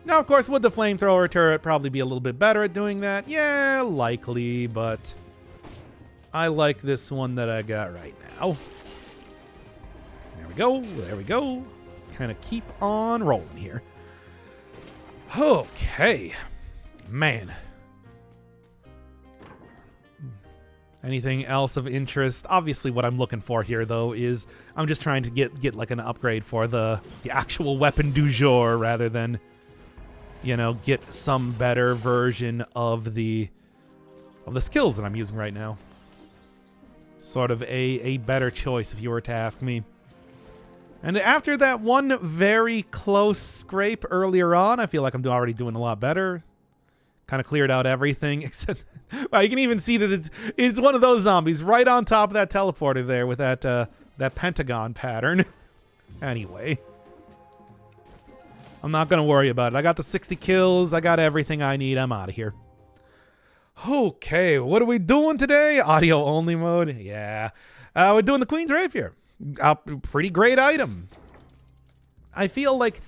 Now, of course, would the flamethrower turret probably be a little bit better at doing that? Yeah, likely, but I like this one that I got right now. There we go. Let's kind of keep on rolling here. Okay. Man. Anything else of interest? Obviously what I'm looking for here, though, is I'm just trying to get like an upgrade for the actual weapon du jour rather than, get some better version of the skills that I'm using right now. Sort of a better choice, if you were to ask me. And after that one very close scrape earlier on, I feel like I'm already doing a lot better. Kind of cleared out everything, except well, you can even see that it's one of those zombies right on top of that teleporter there with that pentagon pattern. Anyway, I'm not going to worry about it. I got the 60 kills. I got everything I need. I'm out of here. Okay, what are we doing today? Audio only mode? Yeah. We're doing the Queen's Rapier. A pretty great item. I feel like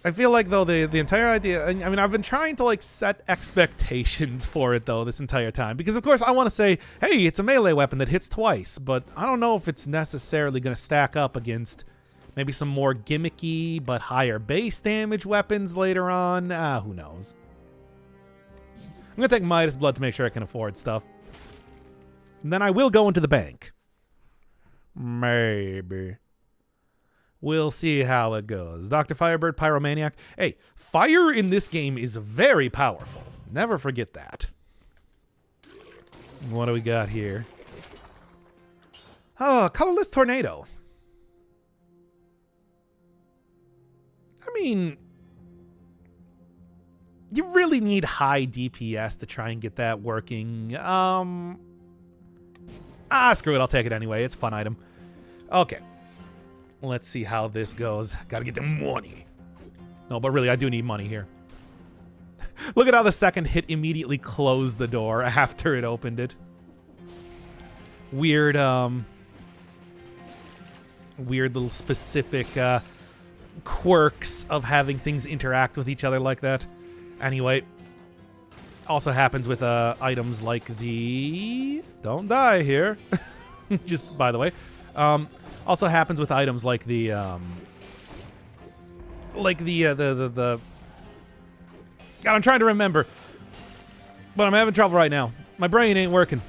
though the entire idea, I mean, I've been trying to like set expectations for it though this entire time, because of course I want to say, hey, it's a melee weapon that hits twice, but I don't know if it's necessarily going to stack up against maybe some more gimmicky but higher base damage weapons later on. Who knows? I'm going to take Midas Blood to make sure I can afford stuff. And then I will go into the bank. Maybe. We'll see how it goes. Dr. Firebird, Pyromaniac. Hey, fire in this game is very powerful. Never forget that. What do we got here? Oh, Colorless Tornado. I mean, you really need high DPS to try and get that working. Screw it. I'll take it anyway. It's a fun item. Okay. Let's see how this goes. Gotta get the money. No, but really, I do need money here. Look at how the second hit immediately closed the door after it opened it. Weird little specific quirks of having things interact with each other like that. Anyway, also happens with items like the... Don't die here. Just by the way. Also happens with items like the God, I'm trying to remember, but I'm having trouble right now. My brain ain't working.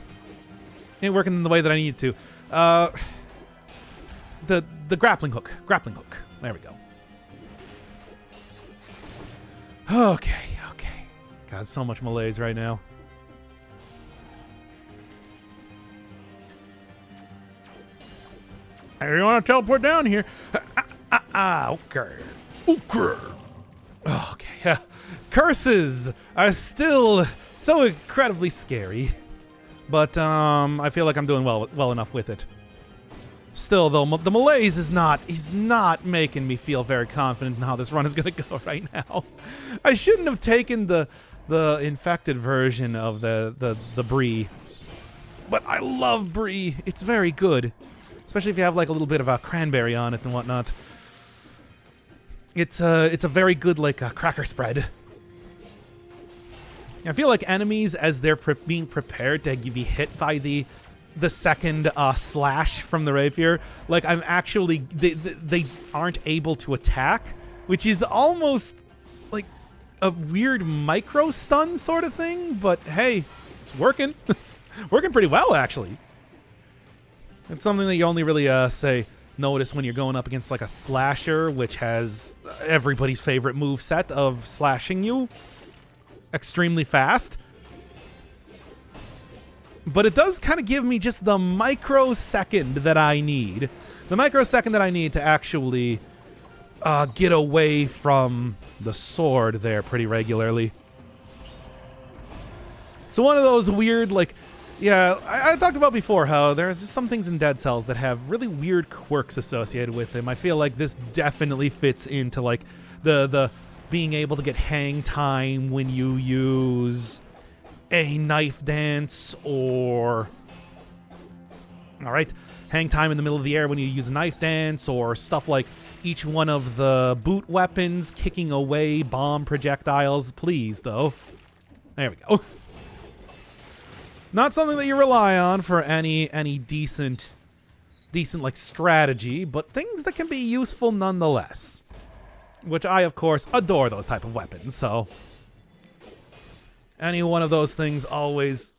Ain't working in the way that I need to. The grappling hook. Grappling hook. There we go. Okay. God, so much malaise right now. Hey, you want to teleport down here? Okay. Okay. Curses are still so incredibly scary, but I feel like I'm doing well enough with it. Still, though, the malaise is not making me feel very confident in how this run is going to go right now. I shouldn't have taken the infected version of the Brie, but I love Brie. It's very good. especially if you have like a little bit of a cranberry on it and whatnot. It's a very good like cracker spread. I feel like enemies, as they're being prepared to be hit by the second slash from the rapier, like I'm actually they aren't able to attack, which is almost like a weird micro stun sort of thing. But hey, it's working, working pretty well actually. It's something that you only really notice when you're going up against like a slasher, which has everybody's favorite move set of slashing you extremely fast. But it does kind of give me just the microsecond that I need. The microsecond that I need to actually get away from the sword there pretty regularly. So one of those weird, like, yeah, I talked about before how there's just some things in Dead Cells that have really weird quirks associated with them. I feel like this definitely fits into, like, the being able to get hang time when you use a knife dance, or hang time in the middle of the air when you use a knife dance, or stuff like each one of the boot weapons kicking away bomb projectiles. Please, though. There we go. Not something that you rely on for any decent like strategy, but things that can be useful nonetheless. Which I, of course, adore those type of weapons, so any one of those things always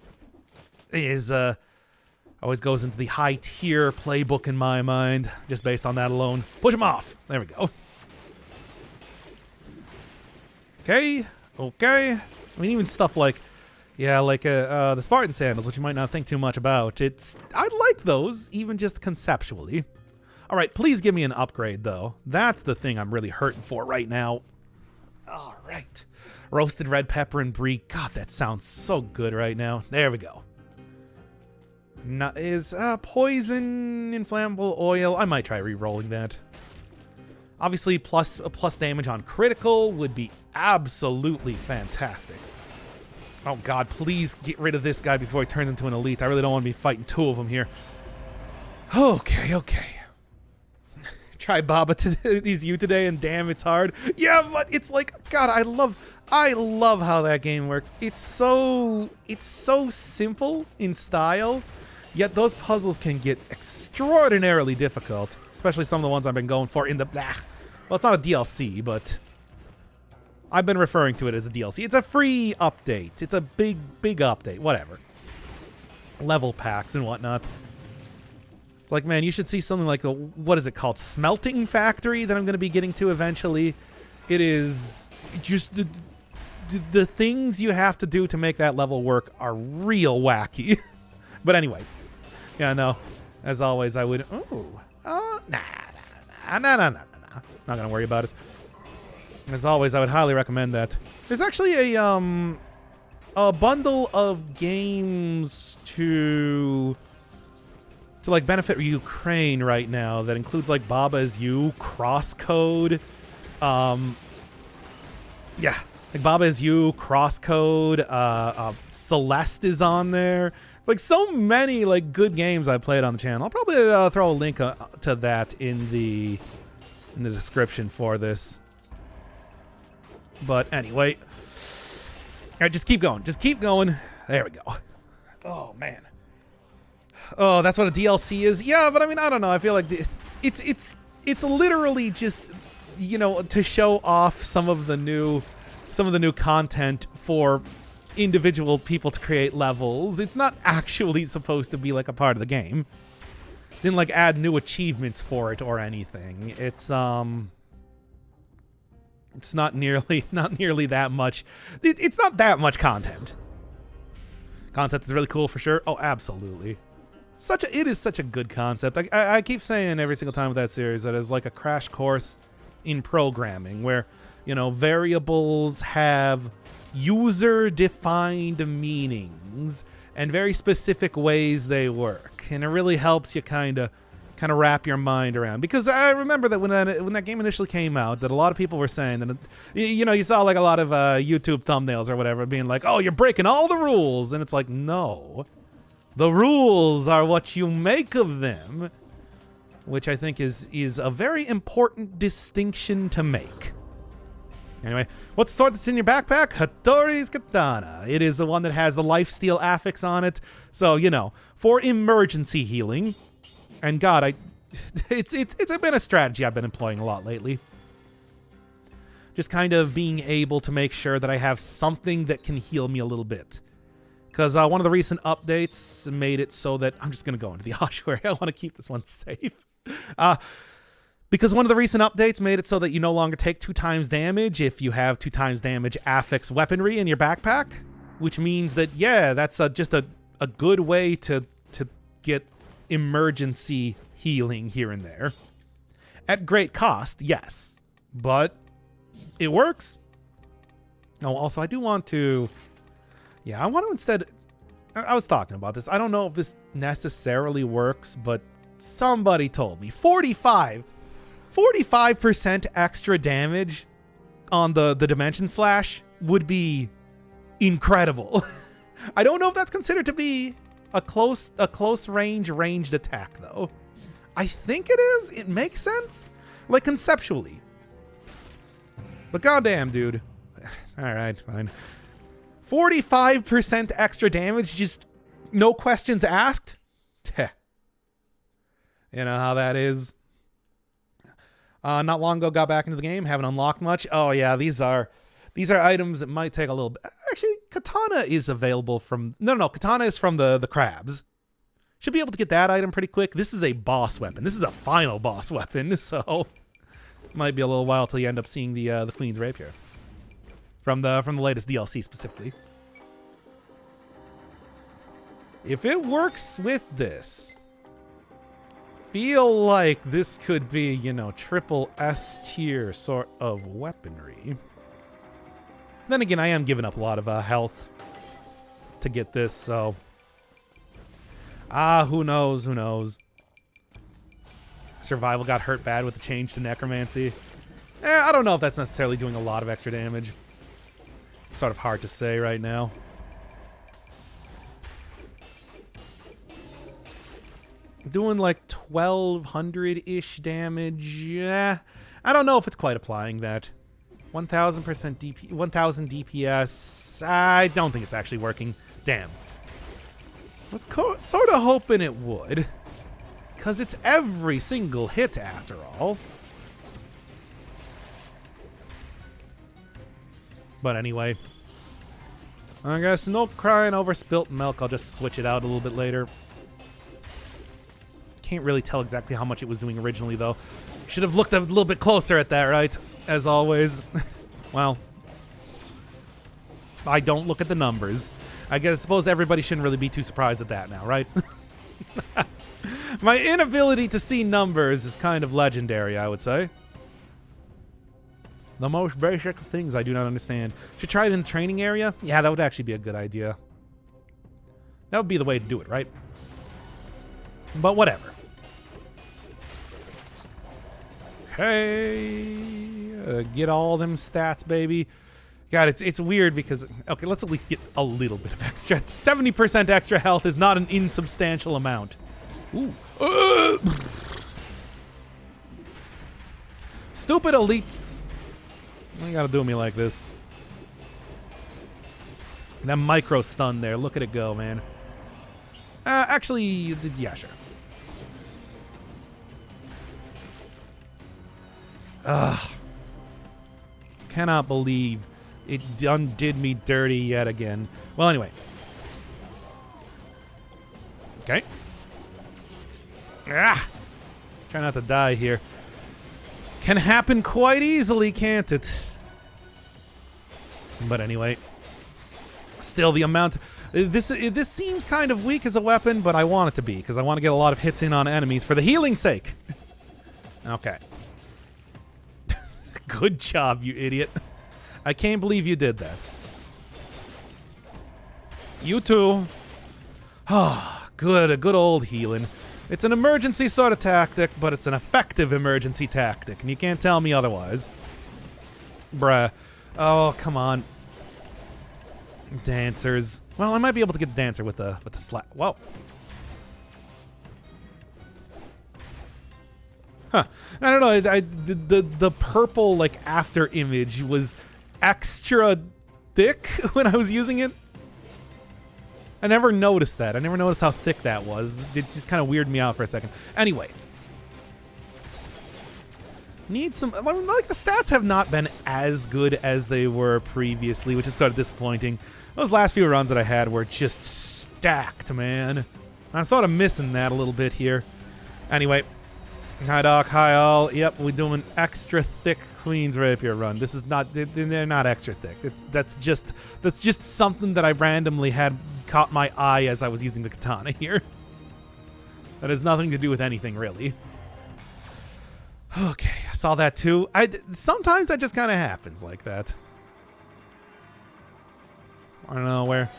goes into the high tier playbook in my mind, just based on that alone. Push him off. There we go. Okay. I mean, even stuff like, yeah, like the Spartan sandals, which you might not think too much about. I like those, even just conceptually. All right, please give me an upgrade, though. That's the thing I'm really hurting for right now. All right. Roasted red pepper and brie. God, that sounds so good right now. There we go. Is poison inflammable oil? I might try re-rolling that. Obviously, plus damage on critical would be absolutely fantastic. Oh God, please get rid of this guy before he turns into an elite. I really don't want to be fighting two of them here. Okay. Try Baba is you today, and damn, it's hard. Yeah, but it's like, God, I love how that game works. It's so simple in style, yet those puzzles can get extraordinarily difficult, especially some of the ones I've been going for in the well, it's not a DLC, but I've been referring to it as a DLC. It's a free update. It's a big update, whatever. Level packs and whatnot. It's like, man, you should see something like what is it called? Smelting Factory that I'm going to be getting to eventually. It is just the things you have to do to make that level work are real wacky. But anyway, yeah, no. As always, I would. Nah. Not gonna worry about it. As always, I would highly recommend that. There's actually a bundle of games to like benefit Ukraine right now that includes like Baba Is You, Crosscode, yeah, like Baba Is You, Crosscode, Celeste is on there. Like so many like good games I played on the channel. I'll probably throw a link to that in the description for this. But anyway, all right, just keep going. Just keep going. There we go. Oh man. Oh, that's what a DLC is. Yeah, but I mean, I don't know. I feel like it's literally just, you know, to show off some of the new content for individual people to create levels. It's not actually supposed to be like a part of the game. Didn't like add new achievements for it or anything. It's not nearly that much. It's not that much content. Concept is really cool for sure. Oh, absolutely. It is such a good concept. I keep saying every single time with that series that it's like a crash course in programming where, you know, variables have user-defined meanings and very specific ways they work, and it really helps you kind of wrap your mind around. Because I remember that when that game initially came out, that a lot of people were saying that, you know, you saw like a lot of YouTube thumbnails or whatever being like, "Oh, you're breaking all the rules," and it's like, no, the rules are what you make of them. which I think is a very important distinction to make. Anyway, what's the sword that's in your backpack? Hattori's Katana. It is the one that has the lifesteal affix on it. So, you know, for emergency healing. And God, it's been a strategy I've been employing a lot lately. Just kind of being able to make sure that I have something that can heal me a little bit. Because one of the recent updates made it so that... I'm just going to go into the ossuary. I want to keep this one safe. Because one of the recent updates made it so that you no longer take 2 times damage if you have 2 times damage affix weaponry in your backpack. Which means that, yeah, that's just a good way to get emergency healing here and there. At great cost, yes. But it works. Oh, also, I do want to... Yeah, I want to instead... I was talking about this. I don't know if this necessarily works, but somebody told me 45% extra damage on the Dimension Slash would be incredible. I don't know if that's considered to be a close ranged attack, though. I think it is. It makes sense, like conceptually. But goddamn, dude. All right, fine. 45% extra damage, just no questions asked. You know how that is. Not long ago, got back into the game, haven't unlocked much. Oh yeah, these are items that might take a little bit. Actually, Katana is available from... No, Katana is from the crabs. Should be able to get that item pretty quick. This is a boss weapon. This is a final boss weapon, so... Might be a little while till you end up seeing the Queen's Rapier. From the latest DLC specifically. If it works with this... Feel like this could be, you know, triple S tier sort of weaponry. Then again, I am giving up a lot of health to get this, so... who knows, who knows. Survival got hurt bad with the change to Necromancy. I don't know if that's necessarily doing a lot of extra damage. It's sort of hard to say right now. Doing like 1,200-ish damage. Yeah, I don't know if it's quite applying that. 1,000% DP, 1,000 DPS. I don't think it's actually working. Damn. I was sort of hoping it would. Because it's every single hit after all. But anyway. I guess no crying over spilt milk. I'll just switch it out a little bit later. Can't really tell exactly how much it was doing originally, though. Should have looked a little bit closer at that, right? As always. Well, I don't look at the numbers. I suppose everybody shouldn't really be too surprised at that now, right? My inability to see numbers is kind of legendary, I would say. The most basic of things I do not understand. Should try it in the training area? Yeah, that would actually be a good idea. That would be the way to do it, right? But whatever. Okay. Get all them stats, baby. God, it's weird because... Okay, let's at least get a little bit of extra. 70% extra health is not an insubstantial amount. Ooh. Stupid elites. Why you gotta do me like this? That micro stun there. Look at it go, man. Actually, yeah, sure. Ugh. Cannot believe it did me dirty yet again. Well, anyway. Okay. Ah! Try not to die here. Can happen quite easily, can't it? But anyway. Still, the amount... This seems kind of weak as a weapon, but I want it to be, because I want to get a lot of hits in on enemies for the healing's sake. Okay. Good job, you idiot. I can't believe you did that. You too. Ah, good. A good old healing. It's an emergency sort of tactic, but it's an effective emergency tactic, and you can't tell me otherwise. Bruh. Oh, come on. Dancers. Well, I might be able to get Dancer with the slap. Whoa. Huh. I don't know. The purple, like, after image was extra thick when I was using it. I never noticed that. I never noticed how thick that was. It just kind of weirded me out for a second. Anyway. Need some... Like, the stats have not been as good as they were previously, which is sort of disappointing. Those last few runs that I had were just stacked, man. I'm sort of missing that a little bit here. Anyway. Hi, Doc. Hi, all. Yep, we're doing extra thick Queen's Rapier run. This is not... They're not extra thick. That's just something that I randomly had caught my eye as I was using the katana here. That has nothing to do with anything, really. Okay, I saw that too. Sometimes that just kind of happens like that. I don't know where.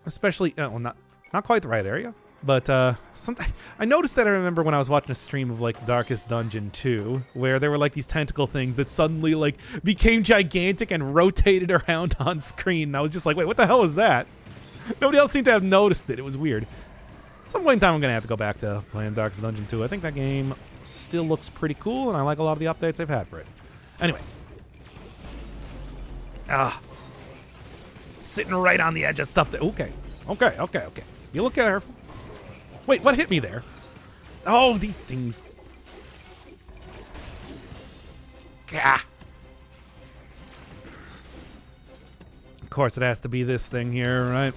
Especially... well, not quite the right area. But I noticed that I remember when I was watching a stream of like Darkest Dungeon 2, where there were like these tentacle things that suddenly like became gigantic and rotated around on screen. And I was just like, wait, what the hell is that? Nobody else seemed to have noticed it. It was weird. At some point in time, I'm going to have to go back to playing Darkest Dungeon 2. I think that game still looks pretty cool, and I like a lot of the updates they've had for it. Anyway. Sitting right on the edge of stuff that... Okay. You look careful. Wait, what hit me there? Oh, these things. Gah. Of course, it has to be this thing here, right?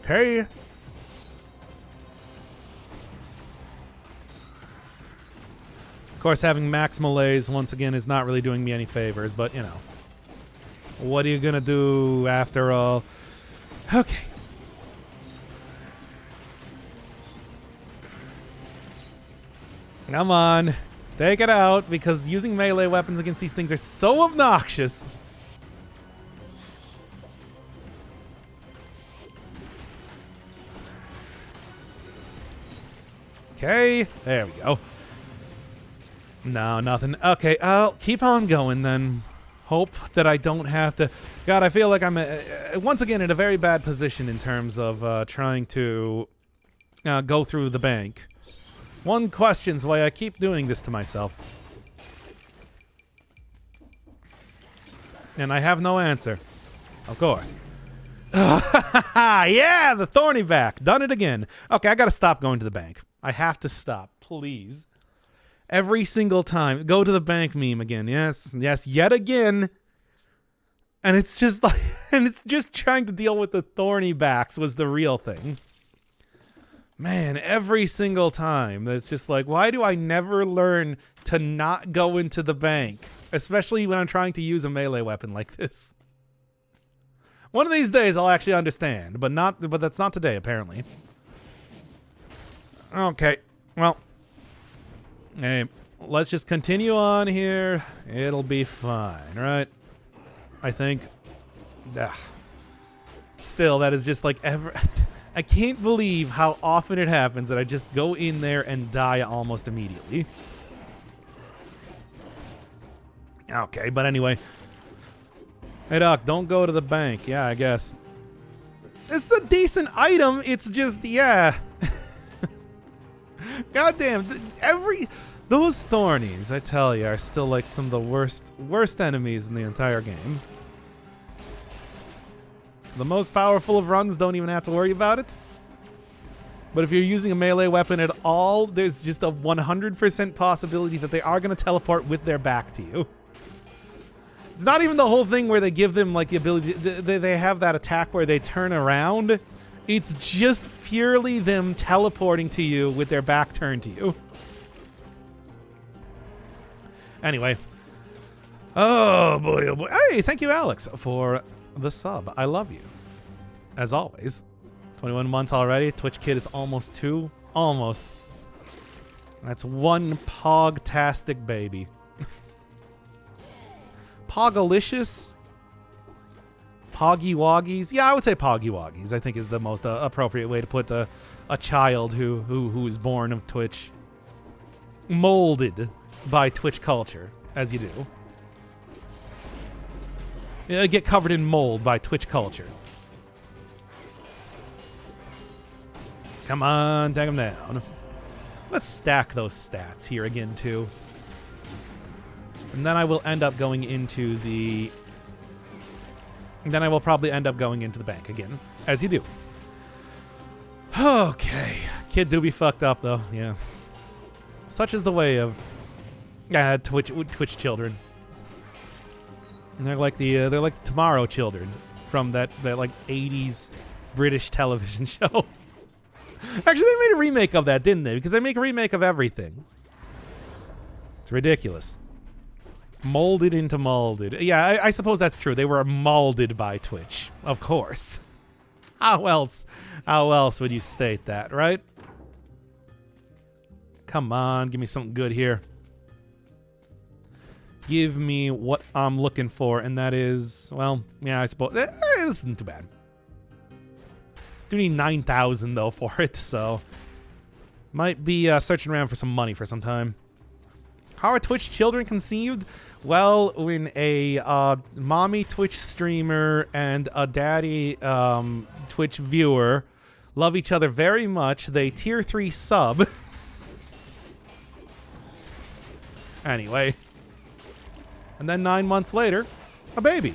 Okay. Of course, having max melees, once again, is not really doing me any favors, but, you know. What are you gonna do after all? Okay. Come on. Take it out, because using melee weapons against these things are so obnoxious. Okay. There we go. No, nothing. Okay, I'll keep on going then. Hope that I don't have to... God, I feel like I'm, once again, in a very bad position in terms of trying to go through the bank. One questions why I keep doing this to myself. And I have no answer. Of course. Yeah, the thorny back. Done it again. Okay, I gotta stop going to the bank. I have to stop, please. Every single time. Go to the bank meme again. Yes, yet again. And it's just like... And it's just trying to deal with the thorny backs was the real thing. Man, every single time. It's just like, why do I never learn to not go into the bank? Especially when I'm trying to use a melee weapon like this. One of these days I'll actually understand, but that's not today, apparently. Okay, well. Hey, let's just continue on here. It'll be fine, right? I think. Still, that is just like I can't believe how often it happens that I just go in there and die almost immediately. Okay, but anyway. Hey, Doc, don't go to the bank. Yeah, I guess. It's a decent item. It's just, yeah. Goddamn. Those Thornies, I tell you, are still like some of the worst enemies in the entire game. The most powerful of runs don't even have to worry about it. But if you're using a melee weapon at all, there's just a 100% possibility that they are going to teleport with their back to you. It's not even the whole thing where they give them like the ability, they have that attack where they turn around. It's just purely them teleporting to you with their back turned to you. Anyway. Oh boy, oh boy. Hey, thank you, Alex, for the sub. I love you. As always. 21 months already. Twitch Kid is almost 2. Almost. That's one pog-tastic baby. Pogalicious? Poggy-woggies? Yeah, I would say poggy-woggies, I think is the most appropriate way to put a child who is born of Twitch. Molded by Twitch culture, as you do. Get covered in mold by Twitch culture. Come on, take him down. Let's stack those stats here again, too. And then I will end up going into the... Then I will probably end up going into the bank again, as you do. Okay. Kid do be fucked up, though. Yeah. Such is the way of Twitch children. And they're like the Tomorrow Children from that like 80s British television show. Actually, they made a remake of that, didn't they? Because they make a remake of everything. It's ridiculous. Molded into molded. Yeah, I suppose that's true. They were molded by Twitch, of course. How else would you state that, right? Come on, give me something good here. Give me what I'm looking for, and that is, well, yeah, I suppose this isn't too bad. Do need 9,000 though for it, so might be searching around for some money for some time. How are Twitch children conceived? Well, when a mommy Twitch streamer and a daddy Twitch viewer love each other very much, they tier 3 sub. Anyway. And then 9 months later, a baby.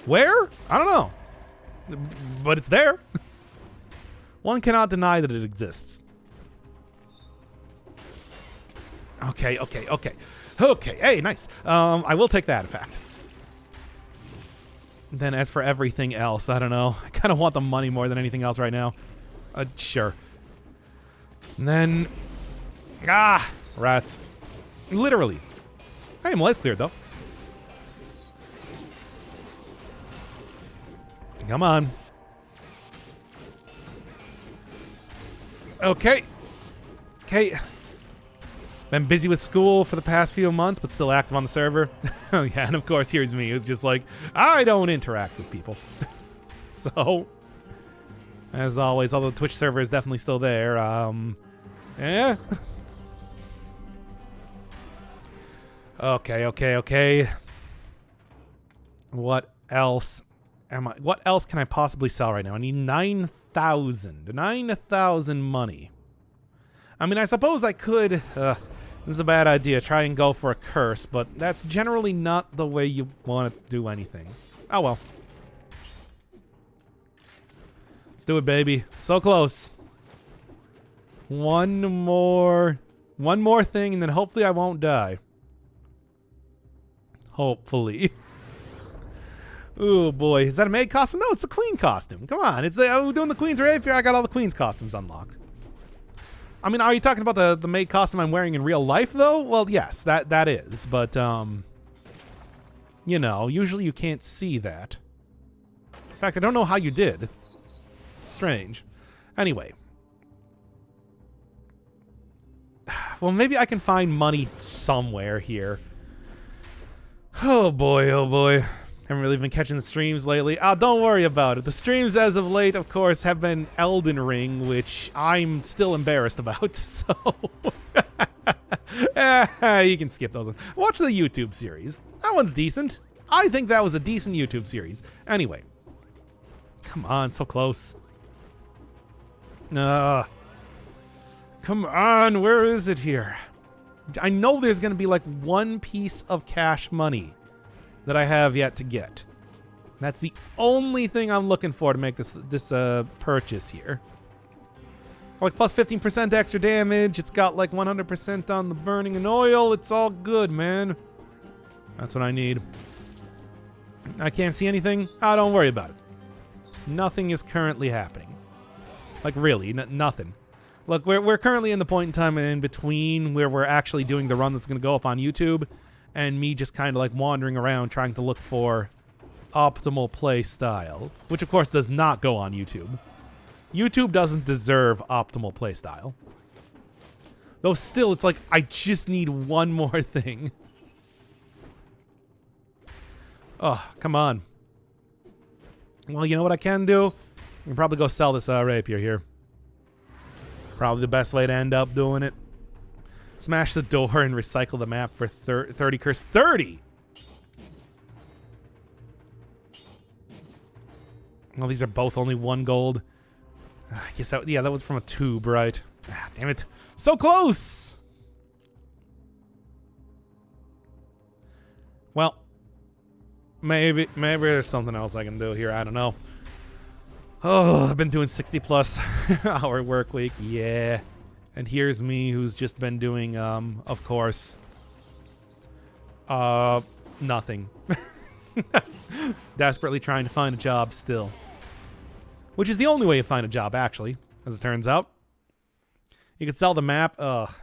Where? I don't know. But it's there. One cannot deny that it exists. Okay. Hey, nice. I will take that, in fact. Then as for everything else, I don't know. I kind of want the money more than anything else right now. Sure. And then... rats. Literally. Hey, my light's cleared, though. Come on. Okay. Been busy with school for the past few months, but still active on the server. Yeah, and of course, here's me. It's just like, I don't interact with people. So, as always, although the Twitch server is definitely still there, yeah. Okay. What else can I possibly sell right now? I need 9,000. 9,000 money. I mean, I suppose I could, this is a bad idea, try and go for a curse, but that's generally not the way you want to do anything. Oh well. Let's do it, baby. So close. One more thing, and then hopefully I won't die. Hopefully. Oh boy, is that a maid costume? No, it's the queen costume. Come on, it's we're doing the queen's Rapier. I got all the queen's costumes unlocked. I mean, are you talking about the maid costume I'm wearing in real life though? Well, yes, that is, but you know, usually you can't see that. In fact, I don't know how you did. Strange. Anyway. Well, maybe I can find money somewhere here. Oh boy. Haven't really been catching the streams lately. Don't worry about it. The streams as of late, of course, have been Elden Ring, which I'm still embarrassed about, so... you can skip those ones. Watch the YouTube series. That one's decent. I think that was a decent YouTube series. Anyway. Come on, so close. Come on, where is it here? I know there's going to be like one piece of cash money that I have yet to get. That's the only thing I'm looking for to make this purchase here. Like plus 15% extra damage. It's got like 100% on the burning and oil. It's all good, man. That's what I need. I can't see anything. Don't worry about it. Nothing is currently happening. Like really, nothing. Look, we're currently in the point in time in between where we're actually doing the run that's going to go up on YouTube, and me just kind of like wandering around trying to look for optimal play style, which of course does not go on YouTube. YouTube doesn't deserve optimal play style. Though still, it's like, I just need one more thing. Oh, come on. Well, you know what I can do? I can probably go sell this rapier here. Probably the best way to end up doing it. Smash the door and recycle the map for 30 curse. 30! Well, these are both only 1 gold. I guess that was from a tube, right? Damn it. So close! Well, maybe there's something else I can do here. I don't know. Oh, I've been doing 60-plus hour work week. Yeah. And here's me who's just been doing, of course, nothing. Desperately trying to find a job still. Which is the only way to find a job, actually, as it turns out. You can sell the map. Ugh.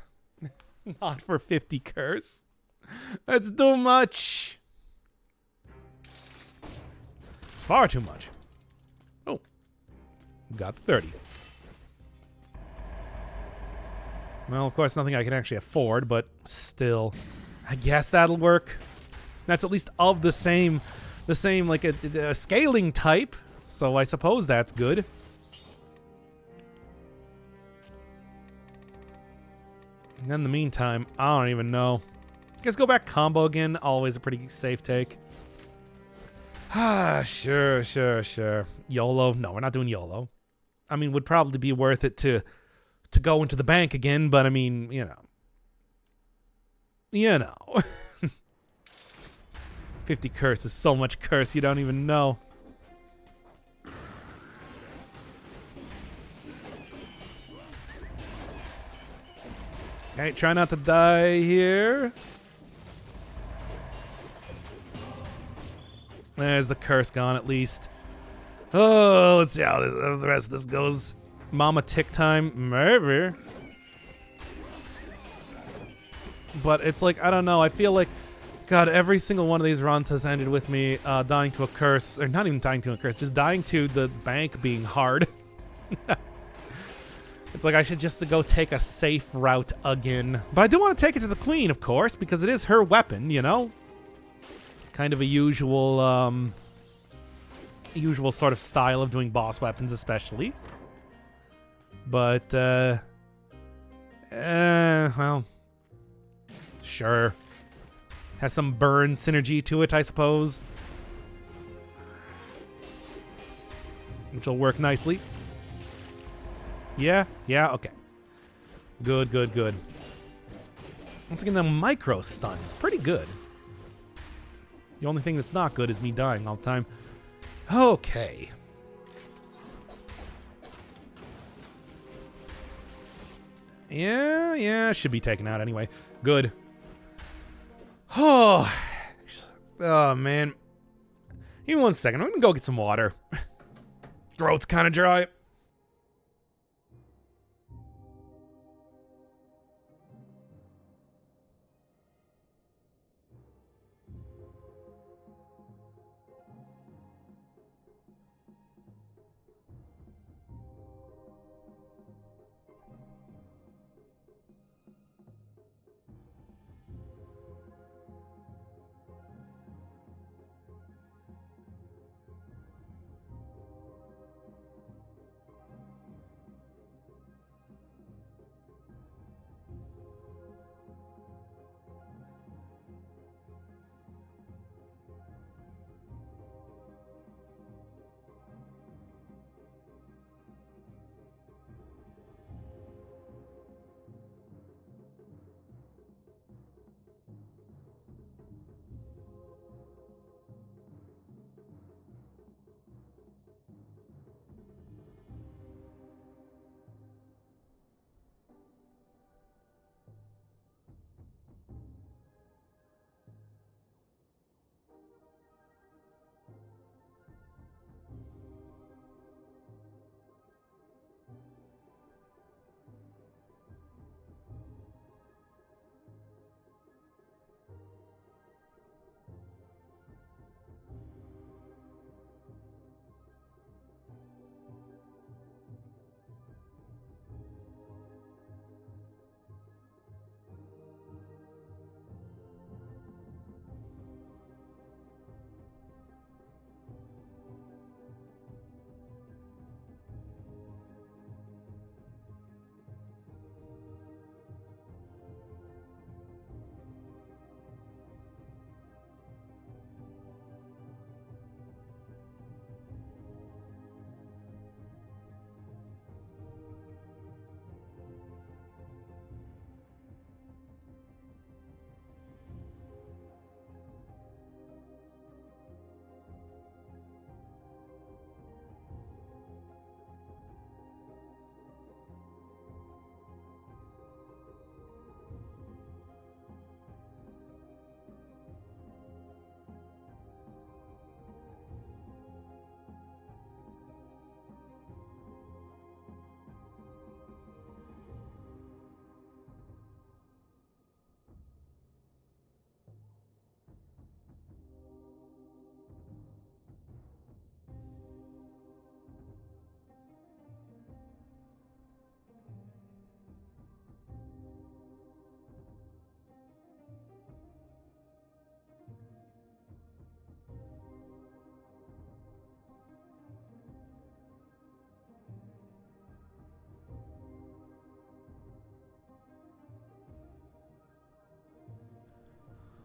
Not for 50 curse. That's too much. It's far too much. Oh. Got 30. Well, of course, nothing I can actually afford, but still. I guess that'll work. That's at least of the same like a scaling type. So I suppose that's good. And in the meantime, I don't even know. I guess go back combo again. Always a pretty safe take. Ah, sure. YOLO. No, we're not doing YOLO. I mean, would probably be worth it to go into the bank again, but I mean, you know. 50 curse is so much curse you don't even know. Okay, try not to die here. There's the curse gone at least. Oh, let's see how the rest of this goes. Mama tick time, maybe. But it's like, I don't know. I feel like, God, every single one of these runs has ended with me dying to a curse. Or not even dying to a curse, just dying to the bank being hard. It's like I should just go take a safe route again. But I do want to take it to the queen, of course, because it is her weapon, you know? Kind of a usual sort of style of doing boss weapons, especially. But, well, sure. Has some burn synergy to it, I suppose. Which will work nicely. Yeah, okay. Good. Once again, the micro stun is pretty good. The only thing that's not good is me dying all the time. Okay. Yeah, should be taken out anyway. Good. Oh, man. Give me 1 second. I'm gonna go get some water. Throat's kind of dry.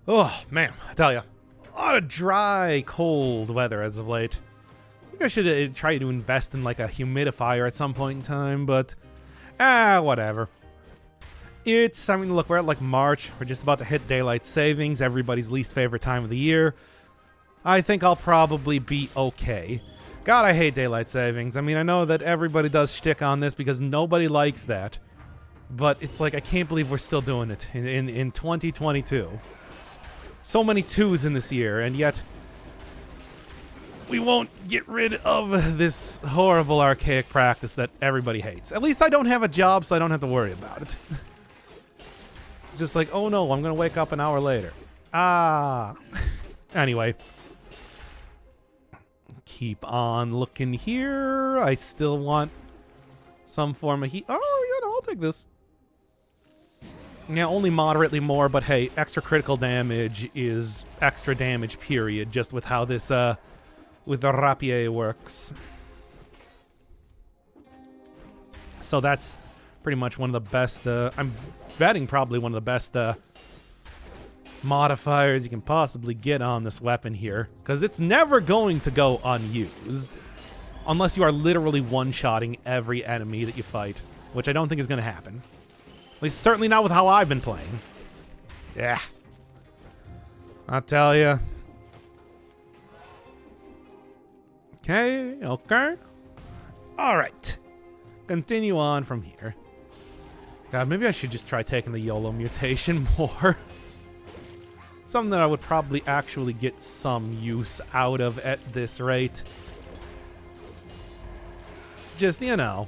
Oh, man, I tell you. A lot of dry, cold weather as of late. I think I should try to invest in like a humidifier at some point in time, but whatever. I mean, look, we're at like March. We're just about to hit daylight savings, everybody's least favorite time of the year. I think I'll probably be okay. God, I hate daylight savings. I mean, I know that everybody does shtick on this because nobody likes that. But it's like, I can't believe we're still doing it in 2022. So many twos in this year, and yet we won't get rid of this horrible archaic practice that everybody hates. At least I don't have a job, so I don't have to worry about it. It's just like, oh no, I'm going to wake up an hour later. Anyway. Keep on looking here. I still want some form of heat. Oh, yeah, no, I'll take this. Yeah, only moderately more, but hey, extra critical damage is extra damage, period, just with how this, with the Rapier works. So that's pretty much one of the best, I'm betting probably one of the best, modifiers you can possibly get on this weapon here, because it's never going to go unused unless you are literally one-shotting every enemy that you fight, which I don't think is going to happen. At least certainly not with how I've been playing. Yeah. I'll tell you. Okay. All right. Continue on from here. God, maybe I should just try taking the YOLO mutation more. Something that I would probably actually get some use out of at this rate. It's just, you know,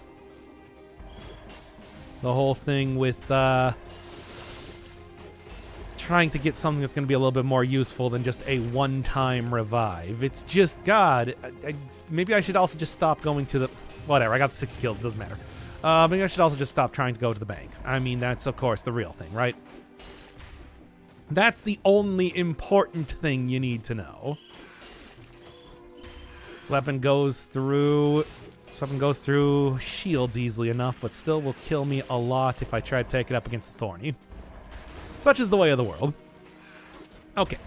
the whole thing with trying to get something that's going to be a little bit more useful than just a one-time revive. It's just, God, maybe I should also just stop going to the... Whatever, I got the 60 kills, it doesn't matter. Maybe I should also just stop trying to go to the bank. I mean, that's, of course, the real thing, right? That's the only important thing you need to know. This weapon goes through shields easily enough, but still will kill me a lot if I try to take it up against the Thorny. Such is the way of the world. Okay.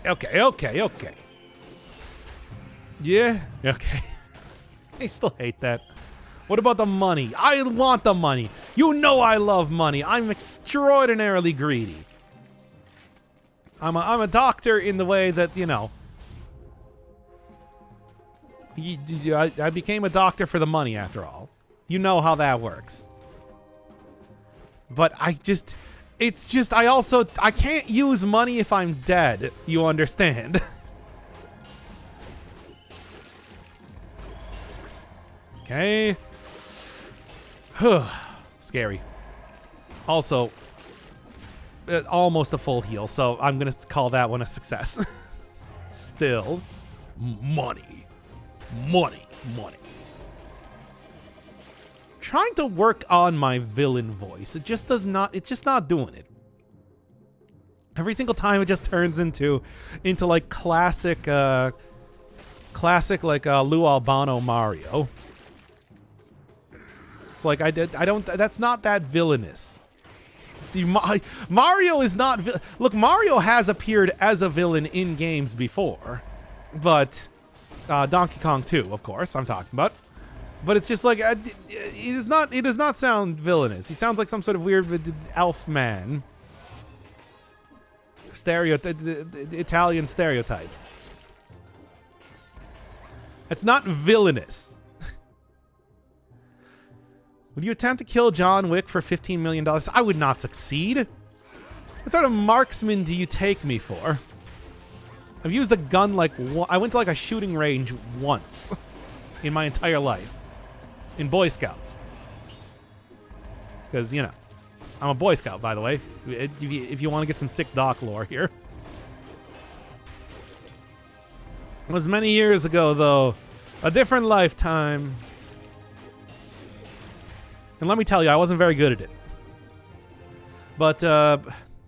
Yeah, okay. I still hate that. What about the money? I want the money. You know I love money. I'm extraordinarily greedy. I'm a doctor in the way that, you know, I became a doctor for the money after all. You know how that works. But I can't use money if I'm dead. You understand? Okay. Scary. Also, almost a full heal, so I'm going to call that one a success. Still, money. Trying to work on my villain voice. It's just not doing it. Every single time it just turns into like classic like Lou Albano Mario. It's like that's not that villainous. Mario is not... Look, Mario has appeared as a villain in games before. But... Donkey Kong 2, of course, I'm talking about. But it's just like... It does not sound villainous. He sounds like some sort of weird elf man. Italian stereotype. It's not villainous. Would you attempt to kill John Wick for $15 million? I would not succeed. What sort of marksman do you take me for? I've used a gun like... I went to like a shooting range once in my entire life. In Boy Scouts. Because, you know, I'm a Boy Scout, by the way. If you want to get some sick doc lore here. It was many years ago, though. A different lifetime. And let me tell you, I wasn't very good at it. But,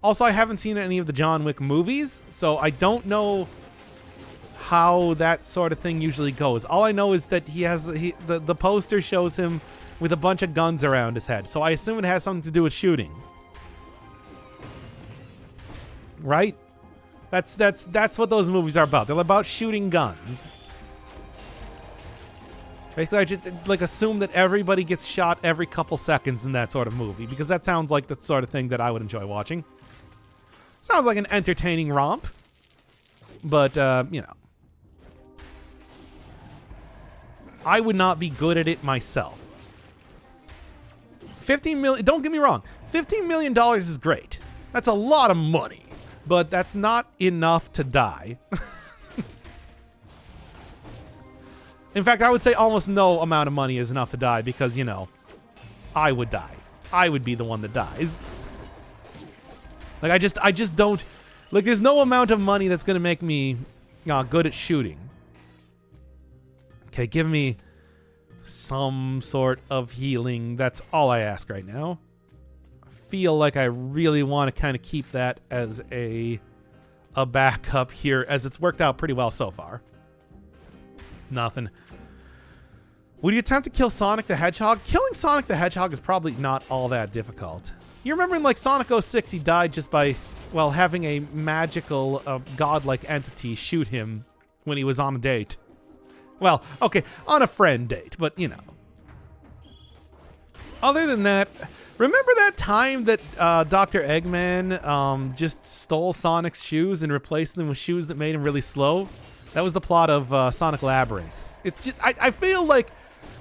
also, I haven't seen any of the John Wick movies, so I don't know how that sort of thing usually goes. All I know is that the poster shows him with a bunch of guns around his head, so I assume it has something to do with shooting. Right? That's what those movies are about. They're about shooting guns. Basically, I just like assume that everybody gets shot every couple seconds in that sort of movie because that sounds like the sort of thing that I would enjoy watching. Sounds like an entertaining romp, but you know, I would not be good at it myself. 15 million. Don't get me wrong. $15 million is great. That's a lot of money, but that's not enough to die. In fact, I would say almost no amount of money is enough to die because, you know, I would die. I would be the one that dies. Like, I just don't... Like, there's no amount of money that's going to make me good at shooting. Okay, give me some sort of healing. That's all I ask right now. I feel like I really want to kind of keep that as a backup here, as it's worked out pretty well so far. Nothing. Would you attempt to kill Sonic the Hedgehog? Killing Sonic the Hedgehog is probably not all that difficult. You remember in like Sonic 06, he died just by, well, having a magical, godlike entity shoot him when he was on a date. Well, okay, on a friend date, but you know. Other than that, remember that time that Dr. Eggman just stole Sonic's shoes and replaced them with shoes that made him really slow? That was the plot of Sonic Labyrinth. It's just I feel like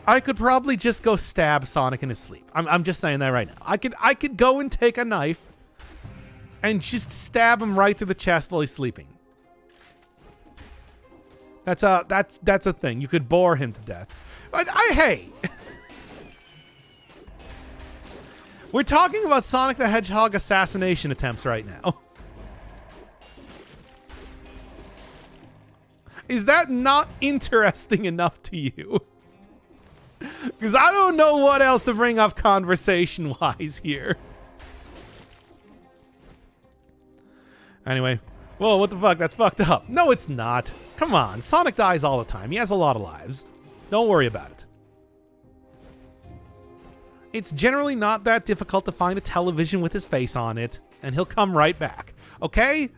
I could probably just go stab Sonic in his sleep. I'm just saying that right now. I could go and take a knife and just stab him right through the chest while he's sleeping. That's a thing. You could bore him to death. Hey. We're talking about Sonic the Hedgehog assassination attempts right now. Is that not interesting enough to you? Because I don't know what else to bring up conversation-wise here. Anyway. Whoa, what the fuck? That's fucked up. No, it's not. Come on. Sonic dies all the time. He has a lot of lives. Don't worry about it. It's generally not that difficult to find a television with his face on it, and he'll come right back. Okay?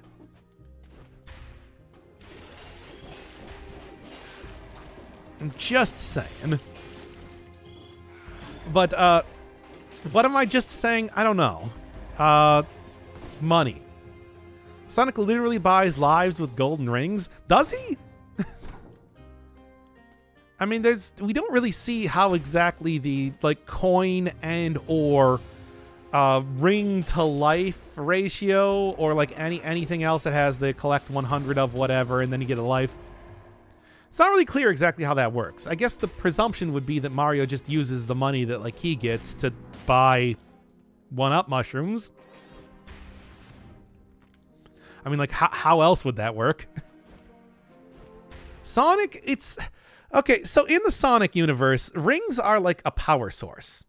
I'm just saying. But, what am I just saying? I don't know. Money. Sonic literally buys lives with golden rings. Does he? I mean, we don't really see how exactly the, like, coin and or ring to life ratio or, like, anything else that has the collect 100 of whatever and then you get a life. It's not really clear exactly how that works. I guess the presumption would be that Mario just uses the money that, like, he gets to buy 1-up mushrooms. I mean, like, how else would that work? Sonic, it's... Okay, so in the Sonic universe, rings are like a power source.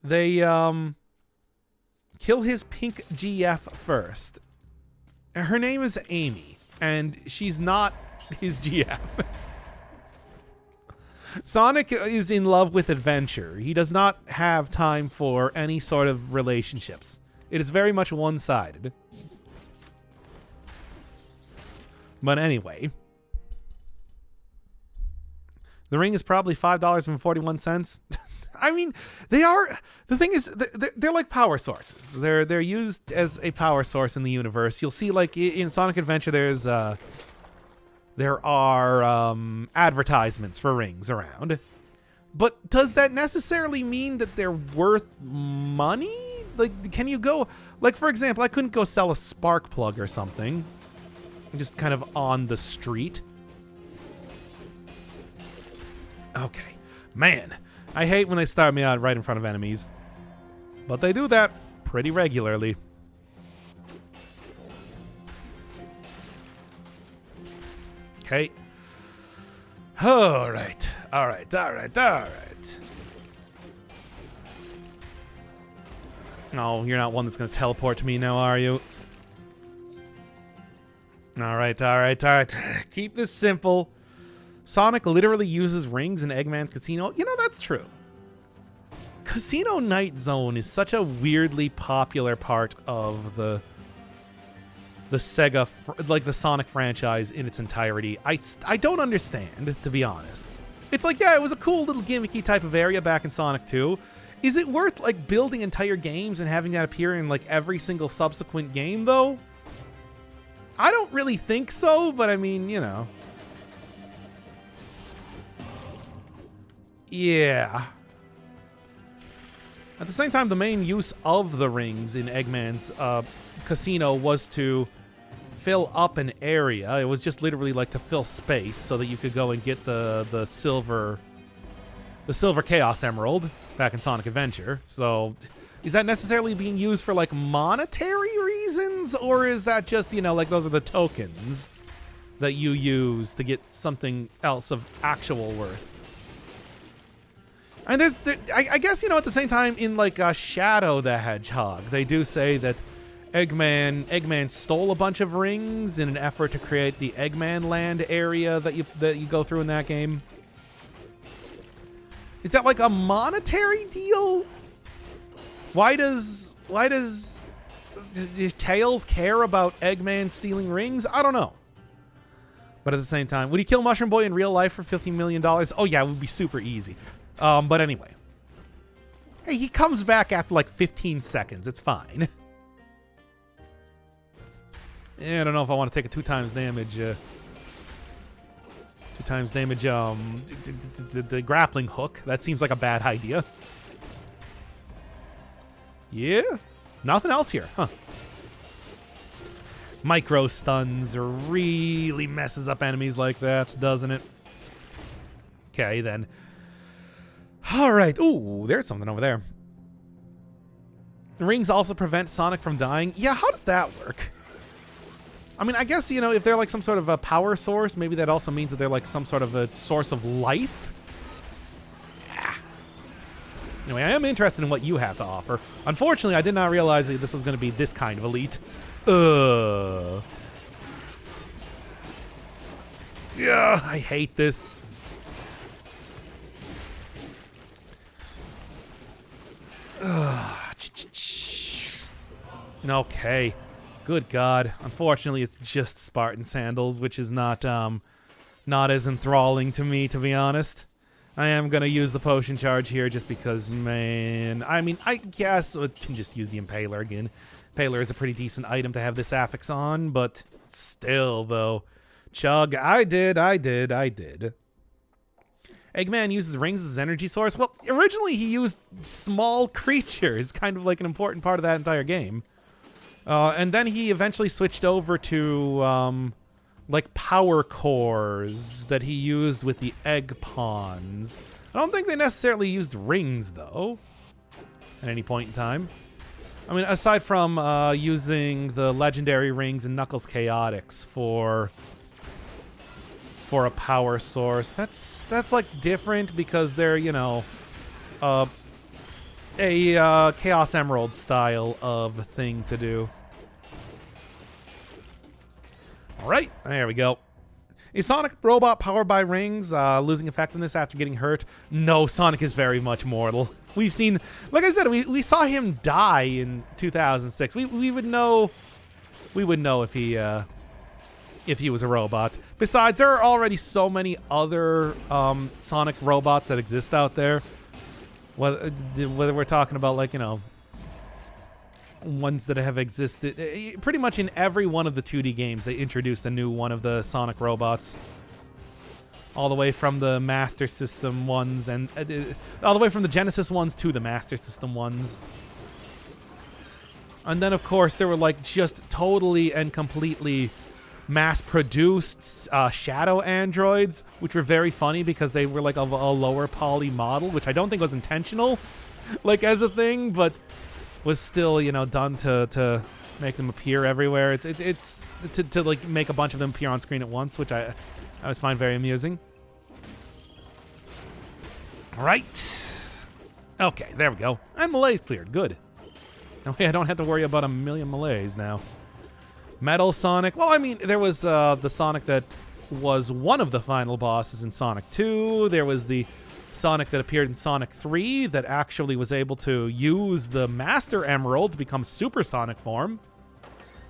They, kill his pink GF first. Her name is Amy, and she's not his GF. Sonic is in love with adventure. He does not have time for any sort of relationships. It is very much one-sided. But anyway, the ring is probably $5.41. I mean, they are. The thing is, they're like power sources. They're used as a power source in the universe. You'll see, like in Sonic Adventure, there are advertisements for rings around. But does that necessarily mean that they're worth money? Like, can you go, like, for example, I couldn't go sell a spark plug or something, just kind of on the street. Okay, man, I hate when they start me out right in front of enemies, but they do that pretty regularly. Okay. All right. No, you're not one that's going to teleport to me now, are you? All right. Keep this simple. Sonic literally uses rings in Eggman's casino. You know, that's true. Casino Night Zone is such a weirdly popular part of the the Sega, like the Sonic franchise in its entirety. I don't understand, to be honest. It's like, yeah, it was a cool little gimmicky type of area back in Sonic 2. Is it worth, like, building entire games and having that appear in, like, every single subsequent game, though? I don't really think so, but I mean, you know. Yeah. At the same time, the main use of the rings in Eggman's casino was to fill up an area. It was just literally like to fill space so that you could go and get the silver Chaos Emerald back in Sonic Adventure. So is that necessarily being used for like monetary reasons, or is that just, you know, like those are the tokens that you use to get something else of actual worth? And I guess, you know, at the same time in like Shadow the Hedgehog, they do say that Eggman stole a bunch of rings in an effort to create the Eggman Land area that you go through in that game. Is that like a monetary deal? Why does Tails care about Eggman stealing rings? I don't know. But at the same time, would he kill Mushroom Boy in real life for $15 million? Oh yeah, it would be super easy. But anyway. Hey, he comes back after like 15 seconds. It's fine. Yeah, I don't know if I want to take a 2 times damage. 2 times damage, the grappling hook. That seems like a bad idea. Yeah? Nothing else here, huh? Micro stuns really messes up enemies like that, doesn't it? Okay, then. All right. Ooh, there's something over there. The rings also prevent Sonic from dying. Yeah, how does that work? I mean, I guess, you know, if they're like some sort of a power source, maybe that also means that they're like some sort of a source of life. Ah. Anyway, I am interested in what you have to offer. Unfortunately, I did not realize that this was going to be this kind of elite. Yeah, I hate this. Okay. Good God. Unfortunately, it's just Spartan sandals, which is not as enthralling to me, to be honest. I am going to use the potion charge here just because, man... I mean, I guess I can just use the Impaler again. Impaler is a pretty decent item to have this affix on, but still, though. Chug, I did. Eggman uses rings as his energy source. Well, originally he used small creatures, kind of like an important part of that entire game. And then he eventually switched over to, like, power cores that he used with the egg pawns. I don't think they necessarily used rings, though, at any point in time. I mean, aside from using the legendary rings and Knuckles Chaotix for a power source. That's like different because they're, you know, a Chaos Emerald style of thing to do. All right, there we go. Is Sonic robot powered by rings, losing effectiveness after getting hurt? No, Sonic is very much mortal. We've seen, like I said, we saw him die in 2006. We would know if he was a robot. Besides, there are already so many other Sonic robots that exist out there. Whether we're talking about, like, you know, ones that have existed. Pretty much in every one of the 2D games, they introduced a new one of the Sonic robots. All the way from the Master System ones, and all the way from the Genesis ones to the Master System ones. And then, of course, there were, like, just totally and completely mass-produced shadow androids, which were very funny because they were like a lower poly model, which I don't think was intentional, like, as a thing, but was still, you know, done to make them appear everywhere. It's to like make a bunch of them appear on screen at once, which I always find very amusing. All right. Okay, there we go. And Malaise cleared. Good. Okay, I don't have to worry about a million Malaise now. Metal Sonic. Well, I mean, there was the Sonic that was one of the final bosses in Sonic 2. There was the Sonic that appeared in Sonic 3 that actually was able to use the Master Emerald to become Super Sonic form.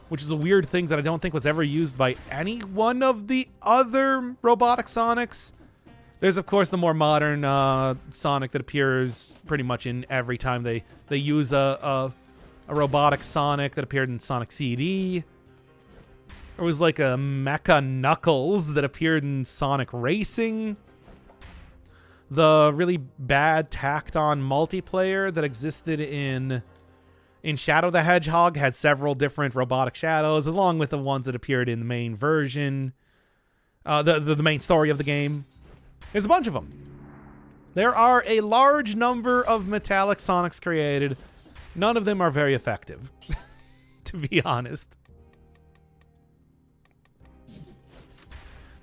which is a weird thing that I don't think was ever used by any one of the other robotic Sonics. There's, of course, the more modern Sonic that appears pretty much in every time they use a robotic Sonic that appeared in Sonic CD. There was like a Mecha Knuckles that appeared in Sonic Racing. The really bad tacked-on multiplayer that existed in Shadow the Hedgehog had several different robotic shadows, along with the ones that appeared in the main version, the main story of the game. There's a bunch of them. There are a large number of metallic Sonics created. None of them are very effective, to be honest.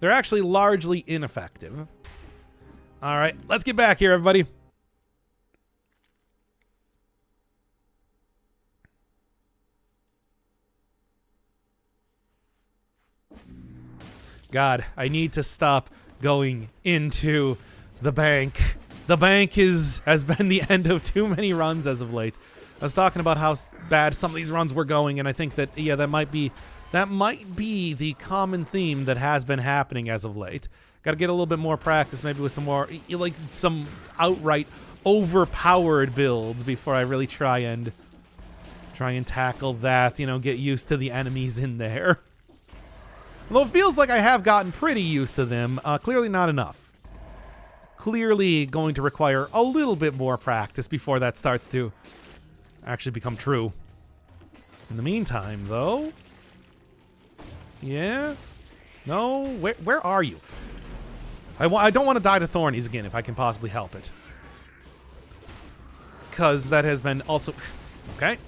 They're actually largely ineffective. All right, let's get back here, everybody. God, I need to stop going into the bank. The bank has been the end of too many runs as of late. I was talking about how bad some of these runs were going, and I think that, yeah, that might be the common theme that has been happening as of late. Got to get a little bit more practice, maybe with some more, like, some outright overpowered builds before I really try and tackle that, you know, get used to the enemies in there. Although it feels like I have gotten pretty used to them, clearly not enough. Clearly going to require a little bit more practice before that starts to actually become true. In the meantime, though... Yeah? No? Where are you? I don't want to die to Thornies again if I can possibly help it. Because that has been also... Okay.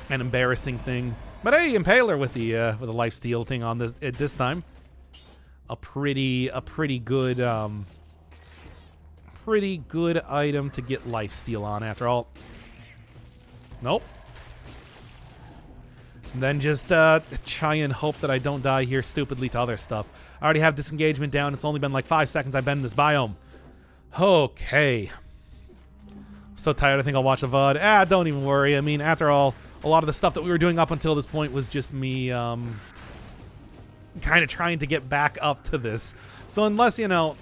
An embarrassing thing. But hey, Impaler with the lifesteal thing on this time. A pretty good item to get lifesteal on after all. Nope. And then just try and hope that I don't die here stupidly to other stuff. I already have disengagement down. It's only been like 5 seconds I've been in this biome. Okay. So tired, I think I'll watch the VOD. Don't even worry. I mean, after all, a lot of the stuff that we were doing up until this point was just me kind of trying to get back up to this. So unless, you know,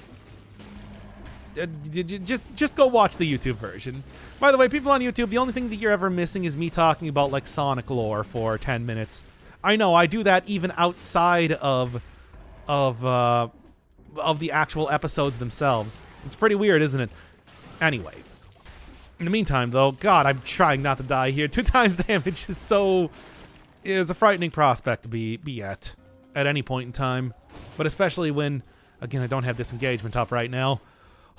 just go watch the YouTube version. By the way, people on YouTube, the only thing that you're ever missing is me talking about, like, Sonic lore for 10 minutes. I know, I do that even outside of the actual episodes themselves. It's pretty weird, isn't it? Anyway. In the meantime, though, God, I'm trying not to die here. 2 times damage is a frightening prospect to be at any point in time. But especially when, again, I don't have disengagement up right now.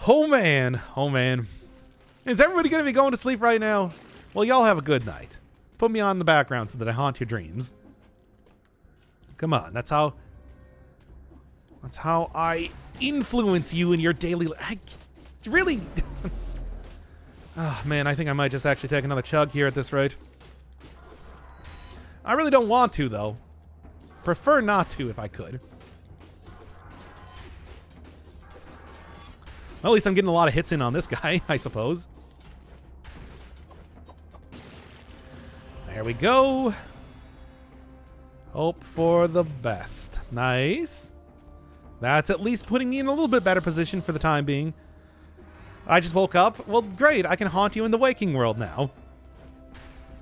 Oh, man. Oh, man. Is everybody going to be going to sleep right now? Well, y'all have a good night. Put me on the background so that I haunt your dreams. Come on, that's how I influence you in your daily life. Really? Oh, man, I think I might just actually take another chug here at this rate. I really don't want to, though. Prefer not to if I could. Well, at least I'm getting a lot of hits in on this guy, I suppose. There we go. Hope for the best. Nice. That's at least putting me in a little bit better position for the time being. I just woke up. Well, great. I can haunt you in the waking world now.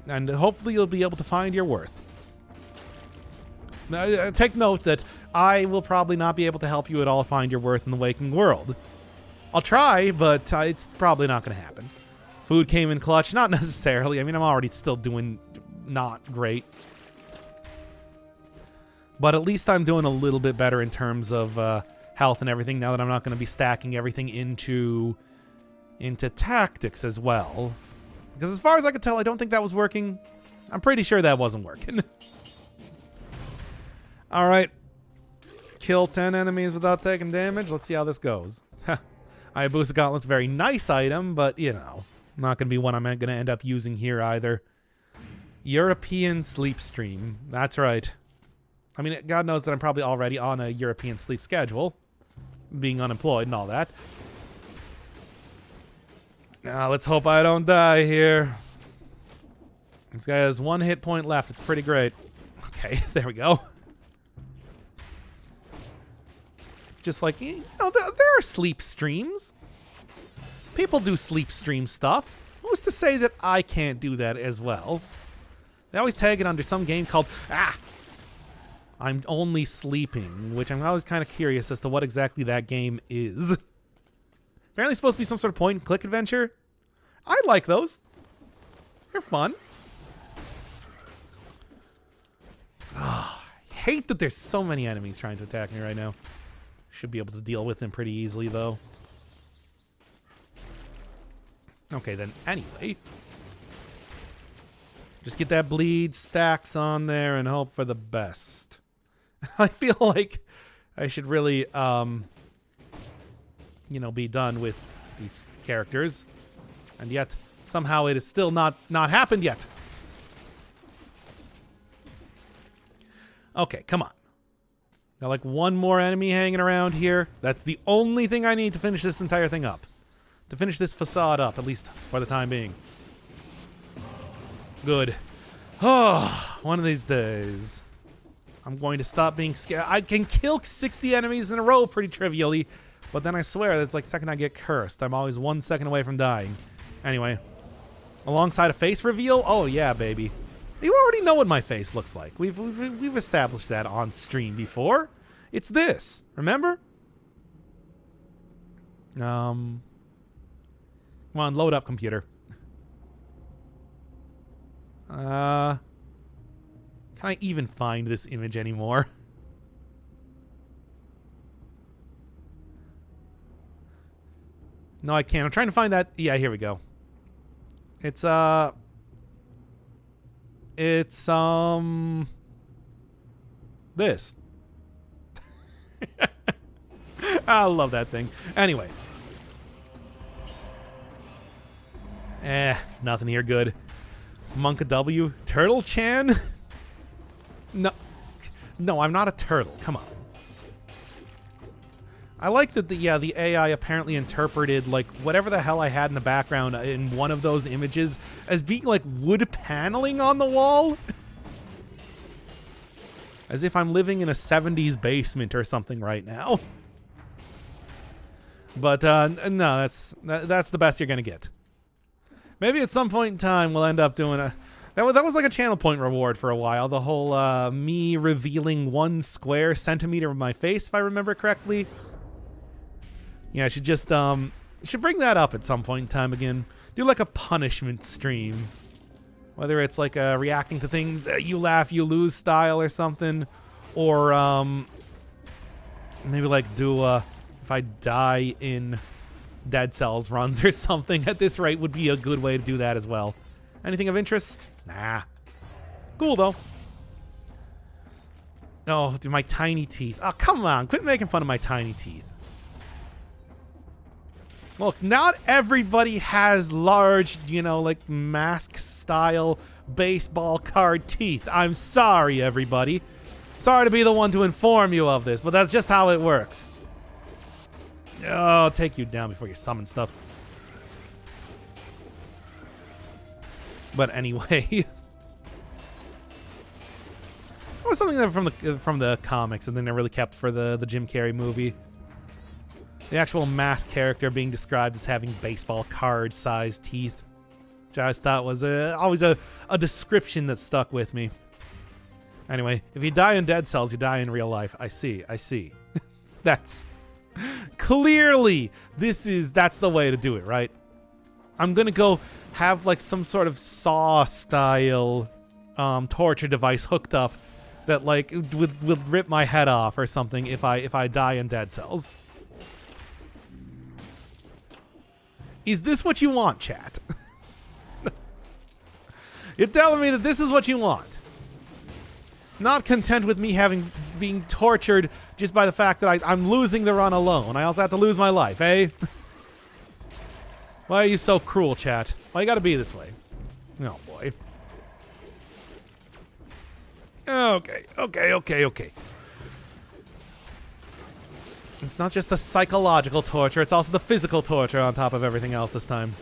And hopefully you'll be able to find your worth. Now, take note that I will probably not be able to help you at all find your worth in the waking world. I'll try, but it's probably not going to happen. Food came in clutch. Not necessarily. I mean, I'm already still doing not great. But at least I'm doing a little bit better in terms of health and everything now that I'm not going to be stacking everything into tactics as well. Because as far as I could tell, I don't think that was working. I'm pretty sure that wasn't working. All right. Kill 10 enemies without taking damage. Let's see how this goes. Hayabusa Gauntlet's a very nice item, but, you know, not going to be one I'm going to end up using here either. European sleep stream. That's right. I mean, God knows that I'm probably already on a European sleep schedule, being unemployed and all that. Now, let's hope I don't die here. This guy has 1 hit point left. It's pretty great. Okay, there we go. It's just like, you know, there are sleep streams. People do sleep stream stuff. Who's to say that I can't do that as well? They always tag it under some game called, I'm only sleeping, which I'm always kind of curious as to what exactly that game is. Apparently it's supposed to be some sort of point-and-click adventure. I like those. They're fun. Oh, I hate that there's so many enemies trying to attack me right now. Should be able to deal with them pretty easily, though. Okay, then, anyway. Just get that bleed stacks on there and hope for the best. I feel like I should really, you know, be done with these characters. And yet, somehow it is still not happened yet. Okay, come on. Got like 1 more enemy hanging around here. That's the only thing I need to finish this entire thing up. To finish this facade up, at least for the time being. Good. Oh, one of these days, I'm going to stop being scared. I can kill 60 enemies in a row pretty trivially, but then I swear that's like the second I get cursed, I'm always 1 second away from dying. Anyway, alongside a face reveal? Oh yeah, baby. You already know what my face looks like. We've established that on stream before. It's this. Remember? Come on, load up, computer. Can I even find this image anymore? No, I can't. I'm trying to find that. Yeah, here we go. It's this. I love that thing. Anyway. Nothing here good. Monka W. Turtle Chan? No, I'm not a turtle. Come on. I like that the AI apparently interpreted like whatever the hell I had in the background in one of those images as being like wood paneling on the wall. As if I'm living in a 70s basement or something right now. But no, that's the best you're gonna get. Maybe at some point in time we'll end up doing a... That was like a channel point reward for a while. The whole me revealing 1 square centimeter of my face, if I remember correctly. Yeah, I should just should bring that up at some point in time again. Do like a punishment stream. Whether it's like reacting to things you laugh, you lose style or something. Or maybe like do if I die in Dead Cells runs or something at this rate would be a good way to do that as well. Anything of interest? Nah. Cool, though. Oh, dude, my tiny teeth. Oh, come on. Quit making fun of my tiny teeth. Look, not everybody has large, you know, like mask-style baseball card teeth. I'm sorry, everybody. Sorry to be the one to inform you of this, but that's just how it works. Oh, I'll take you down before you summon stuff. But anyway, it was something that from the comics, and then they really kept for the Jim Carrey movie. The actual masked character being described as having baseball card-sized teeth, which I always thought was always a description that stuck with me. Anyway, if you die in Dead Cells, you die in real life. I see. That's clearly that's the way to do it, right? I'm gonna go have like some sort of Saw style torture device hooked up that like would rip my head off or something if I die in Dead Cells. Is this what you want, chat? You're telling me that this is what you want. Not content with me being tortured just by the fact that I'm losing the run alone. I also have to lose my life, eh? Why are you so cruel, chat? Why you gotta be this way? Oh, boy. Okay. It's not just the psychological torture, it's also the physical torture on top of everything else this time.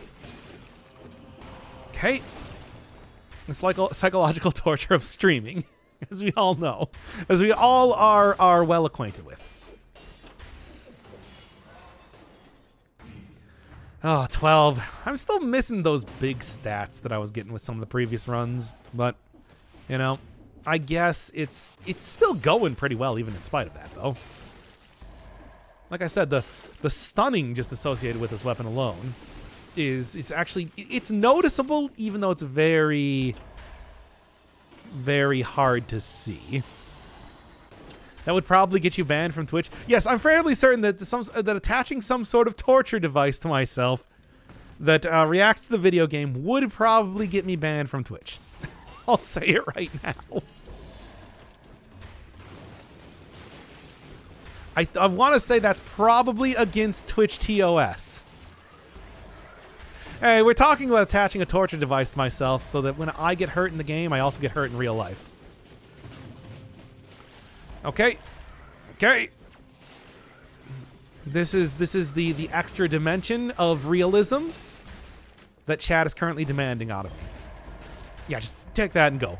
Okay. The psychological torture of streaming, as we all know, as we all are well acquainted with. Oh, 12. I'm still missing those big stats that I was getting with some of the previous runs, but, you know, I guess it's still going pretty well even in spite of that, though. Like I said, the stunning just associated with this weapon alone is actually, it's noticeable, even though it's very, very hard to see. That would probably get you banned from Twitch. Yes, I'm fairly certain that that attaching some sort of torture device to myself that reacts to the video game would probably get me banned from Twitch. I'll say it right now. I want to say that's probably against Twitch TOS. Hey, we're talking about attaching a torture device to myself so that when I get hurt in the game, I also get hurt in real life. Okay. Okay. This is the extra dimension of realism that chat is currently demanding out of me. Yeah, just take that and go.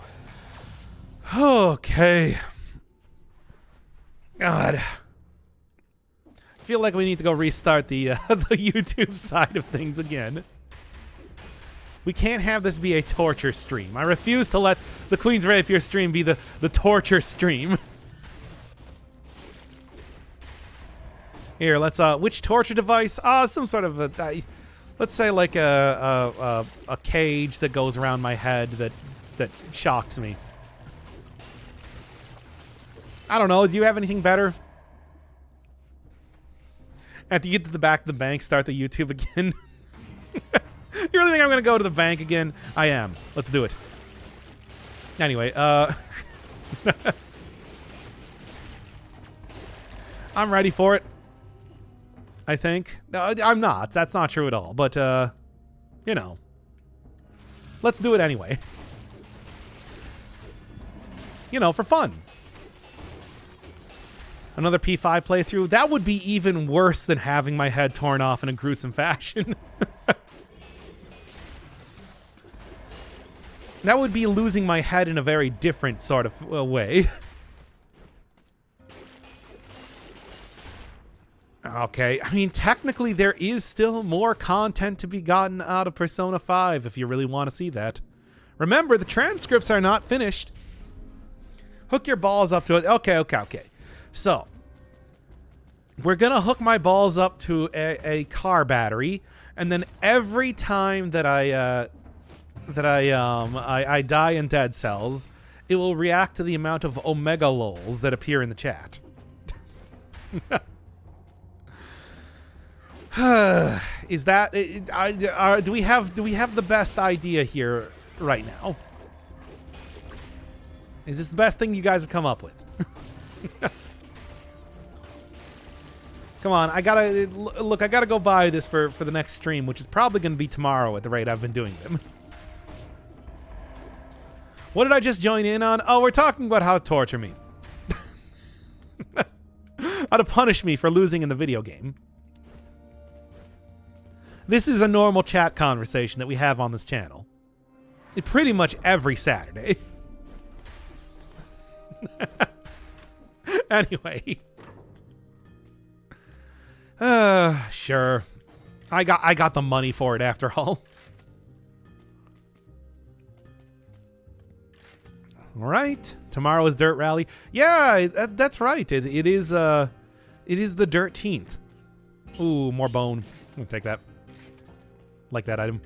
Okay. God. I feel like we need to go restart the YouTube side of things again. We can't have this be a torture stream. I refuse to let the Queen's Rapier stream be the torture stream. Here, let's which torture device? Some sort of a let's say like a cage that goes around my head that shocks me. I don't know. Do you have anything better? After you get to the back of the bank, start the YouTube again. You really think I'm going to go to the bank again? I am. Let's do it. Anyway, I'm ready for it. I think. No, I'm not. That's not true at all. But, you know. Let's do it anyway. You know, for fun. Another P5 playthrough. That would be even worse than having my head torn off in a gruesome fashion. That would be losing my head in a very different sort of way. Okay, I mean, technically there is still more content to be gotten out of Persona 5 if you really want to see that. Remember, the transcripts are not finished. Hook your balls up to it. Okay. So, we're going to hook my balls up to a car battery, and then every time that I die in Dead Cells, it will react to the amount of omega lols that appear in the chat. Is that do we have the best idea here right now? Is this the best thing you guys have come up with? Come on, I gotta go buy this for the next stream, which is probably going to be tomorrow at the rate I've been doing them. What did I just join in on? Oh, we're talking about how to torture me. How to punish me for losing in the video game. This is a normal chat conversation that we have on this channel. Pretty much every Saturday. Anyway. Sure. I got the money for it after all. All right. Tomorrow is Dirt Rally. Yeah, that's right. It is the 13th. Ooh, more bone. I'm gonna take that. Like that item.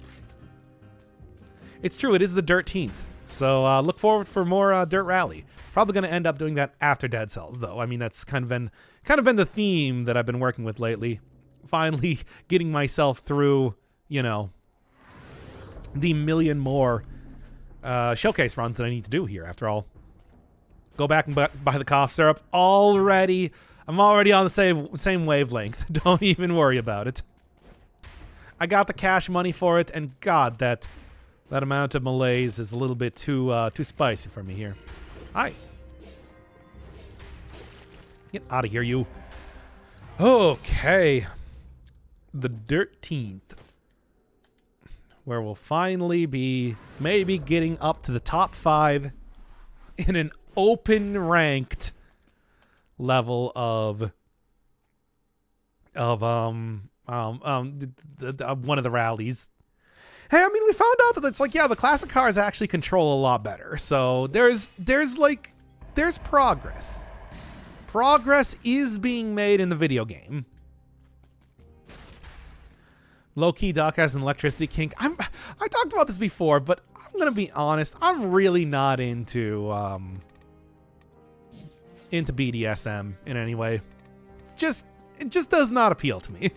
It's true. It is the 13th. So look forward for more Dirt Rally. Probably going to end up doing that after Dead Cells, though. I mean, that's kind of been the theme that I've been working with lately. Finally getting myself through, you know, the million more showcase runs that I need to do here. After all, go back and buy the cough syrup. I'm already on the same wavelength. Don't even worry about it. I got the cash money for it, and God, that amount of malaise is a little bit too spicy for me here. Hi. Get out of here, you. Okay. The 13th. where we'll finally be maybe getting up to the top 5 in an open ranked level of one of the rallies. Hey, I mean, we found out that it's like, yeah, the classic cars actually control a lot better. So there's progress. Progress is being made in the video game. Low-key Doc has an electricity kink. I talked about this before, but I'm gonna be honest. I'm really not into BDSM in any way. It just does not appeal to me.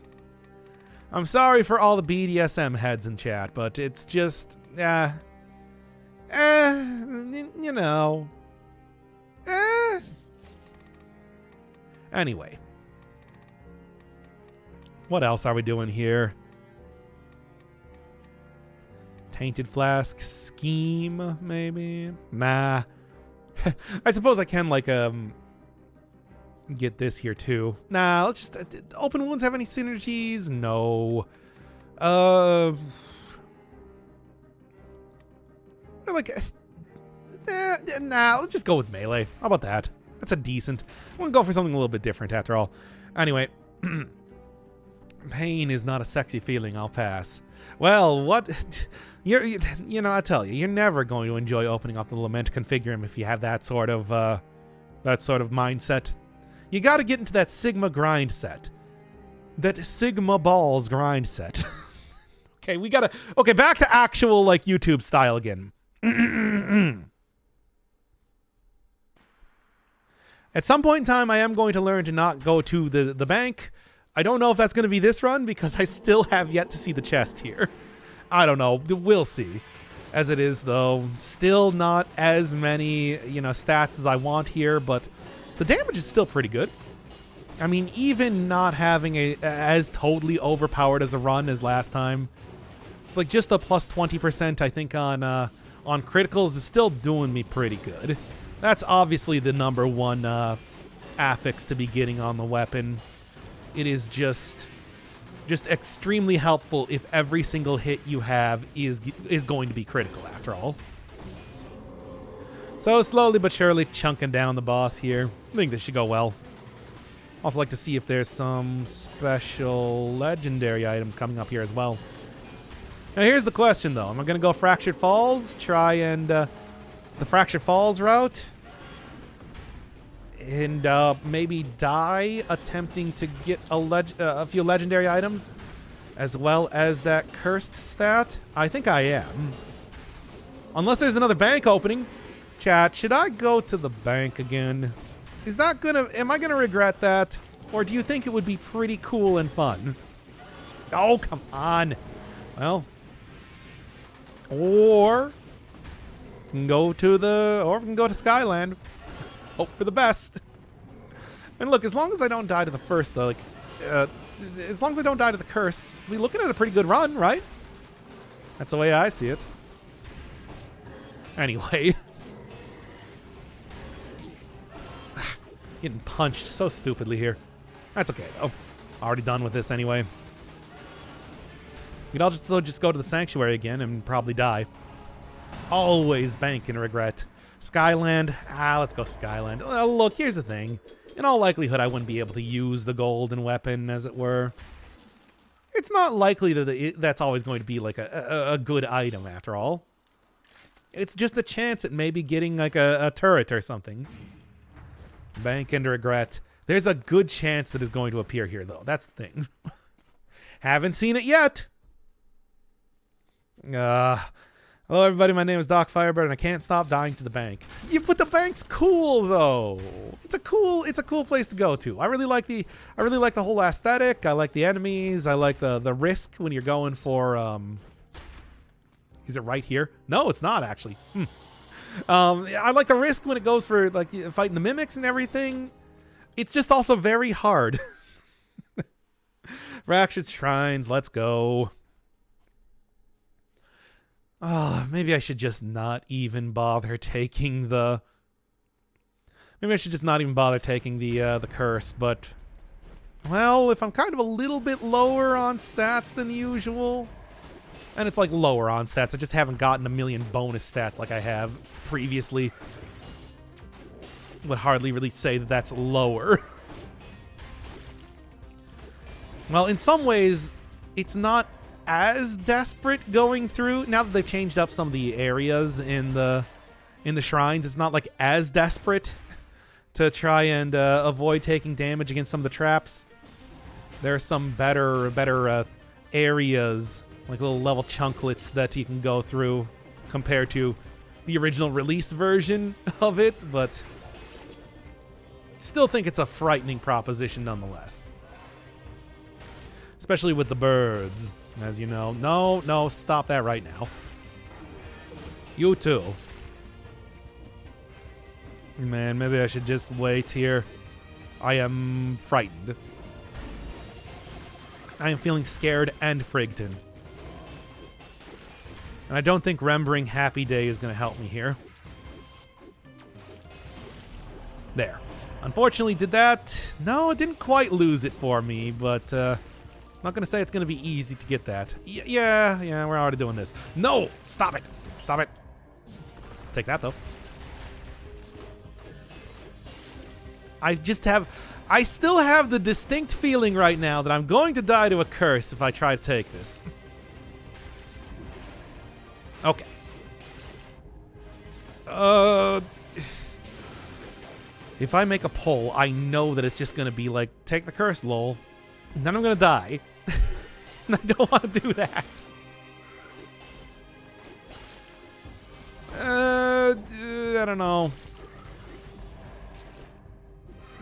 I'm sorry for all the BDSM heads in chat, but it's just, you know. Anyway. What else are we doing here? Tainted Flask scheme, maybe? Nah. I suppose I can, like, get this here, too. Nah, let's just... open wounds have any synergies? No. Like... nah, let's just go with melee. How about that? That's a decent... I'm gonna go for something a little bit different, after all. Anyway. Pain is not a sexy feeling. I'll pass. Well, what... you know, I tell you, you're never going to enjoy opening up the Lament Configurum if you have that sort of mindset. You got to get into that Sigma grind set. That Sigma balls grind set. Okay, we gotta... Okay, back to actual, like, YouTube style again. At some point in time, I am going to learn to not go to the bank. I don't know if that's going to be this run, because I still have yet to see the chest here. I don't know. We'll see. As it is, though, still not as many, you know, stats as I want here, but the damage is still pretty good. I mean, even not having as totally overpowered as a run as last time, it's like just the plus 20%, I think, on criticals is still doing me pretty good. That's obviously the number one affix to be getting on the weapon. It is just extremely helpful if every single hit you have is going to be critical, after all. So slowly but surely chunking down the boss here. I think this should go well. Also like to see if there's some special legendary items coming up here as well. Now here's the question, though. Am I going to go Fractured Falls? Try and the Fractured Falls route? And maybe die attempting to get a few legendary items, as well as that cursed stat? I think I am. Unless there's another bank opening. Chat, should I go to the bank again? Is that am I gonna regret that? Or do you think it would be pretty cool and fun? Oh, come on. Well. Or we can go to Skyland. Hope for the best. And look, as long as I don't die to the first, though, like, as long as I don't die to the curse, we're looking at a pretty good run, right? That's the way I see it. Anyway. Getting punched so stupidly here. That's okay, though. Already done with this anyway. We'd all just go to the sanctuary again and probably die. Always bank and regret. Skyland. Let's go Skyland. Look, here's the thing. In all likelihood, I wouldn't be able to use the golden weapon, as it were. It's not likely that that's always going to be, like, a good item, after all. It's just a chance at maybe getting, like, a turret or something. Bank and regret. There's a good chance that it's going to appear here, though. That's the thing. Haven't seen it yet. Hello, everybody. My name is Doc Firebird, and I can't stop dying to the bank. But the bank's cool, though. It's a cool place to go to. I really like the whole aesthetic. I like the enemies. I like the risk when you're going for. Is it right here? No, it's not actually. I like the risk when it goes for like fighting the mimics and everything. It's just also very hard. Fractured Shrines. Let's go. Oh, maybe I should just not even bother taking the... Maybe I should just not even bother taking the curse, but... Well, if I'm kind of a little bit lower on stats than usual... And it's like lower on stats. I just haven't gotten a million bonus stats like I have previously. Would hardly really say that that's lower. Well, in some ways, it's not as desperate going through. Now that they've changed up some of the areas in the shrines, it's not like as desperate to try and avoid taking damage against some of the traps. There are some better areas, like little level chunklets that you can go through compared to the original release version of it, but still think it's a frightening proposition nonetheless. Especially with the birds, as you know. No, stop that right now. You too. Man, maybe I should just wait here. I am frightened. I am feeling scared and frightened. And I don't think remembering Happy Day is going to help me here. There. Unfortunately, did that? No, it didn't quite lose it for me, but I'm not going to say it's going to be easy to get that. Yeah, we're already doing this. No! Stop it! Stop it! Take that, though. I still have the distinct feeling right now that I'm going to die to a curse if I try to take this. Okay. If I make a poll, I know that it's just going to be like, take the curse, lol. And then I'm going to die. And I don't want to do that. I don't know.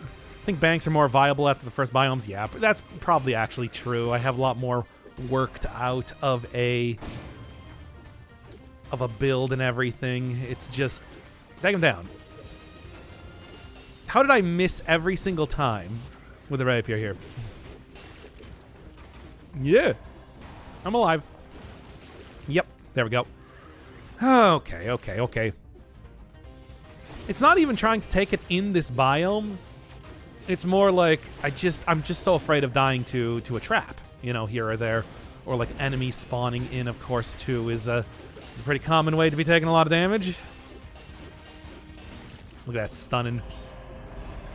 I think banks are more viable after the first biomes. Yeah, but that's probably actually true. I have a lot more worked out of a build and everything. It's just take him down. How did I miss every single time with the Rapier here? Yeah. I'm alive. Yep. There we go. Okay. It's not even trying to take it in this biome. It's more like I'm just so afraid of dying to a trap, you know, here or there. Or like enemies spawning in, of course, too, is a pretty common way to be taking a lot of damage. Look at that stunning.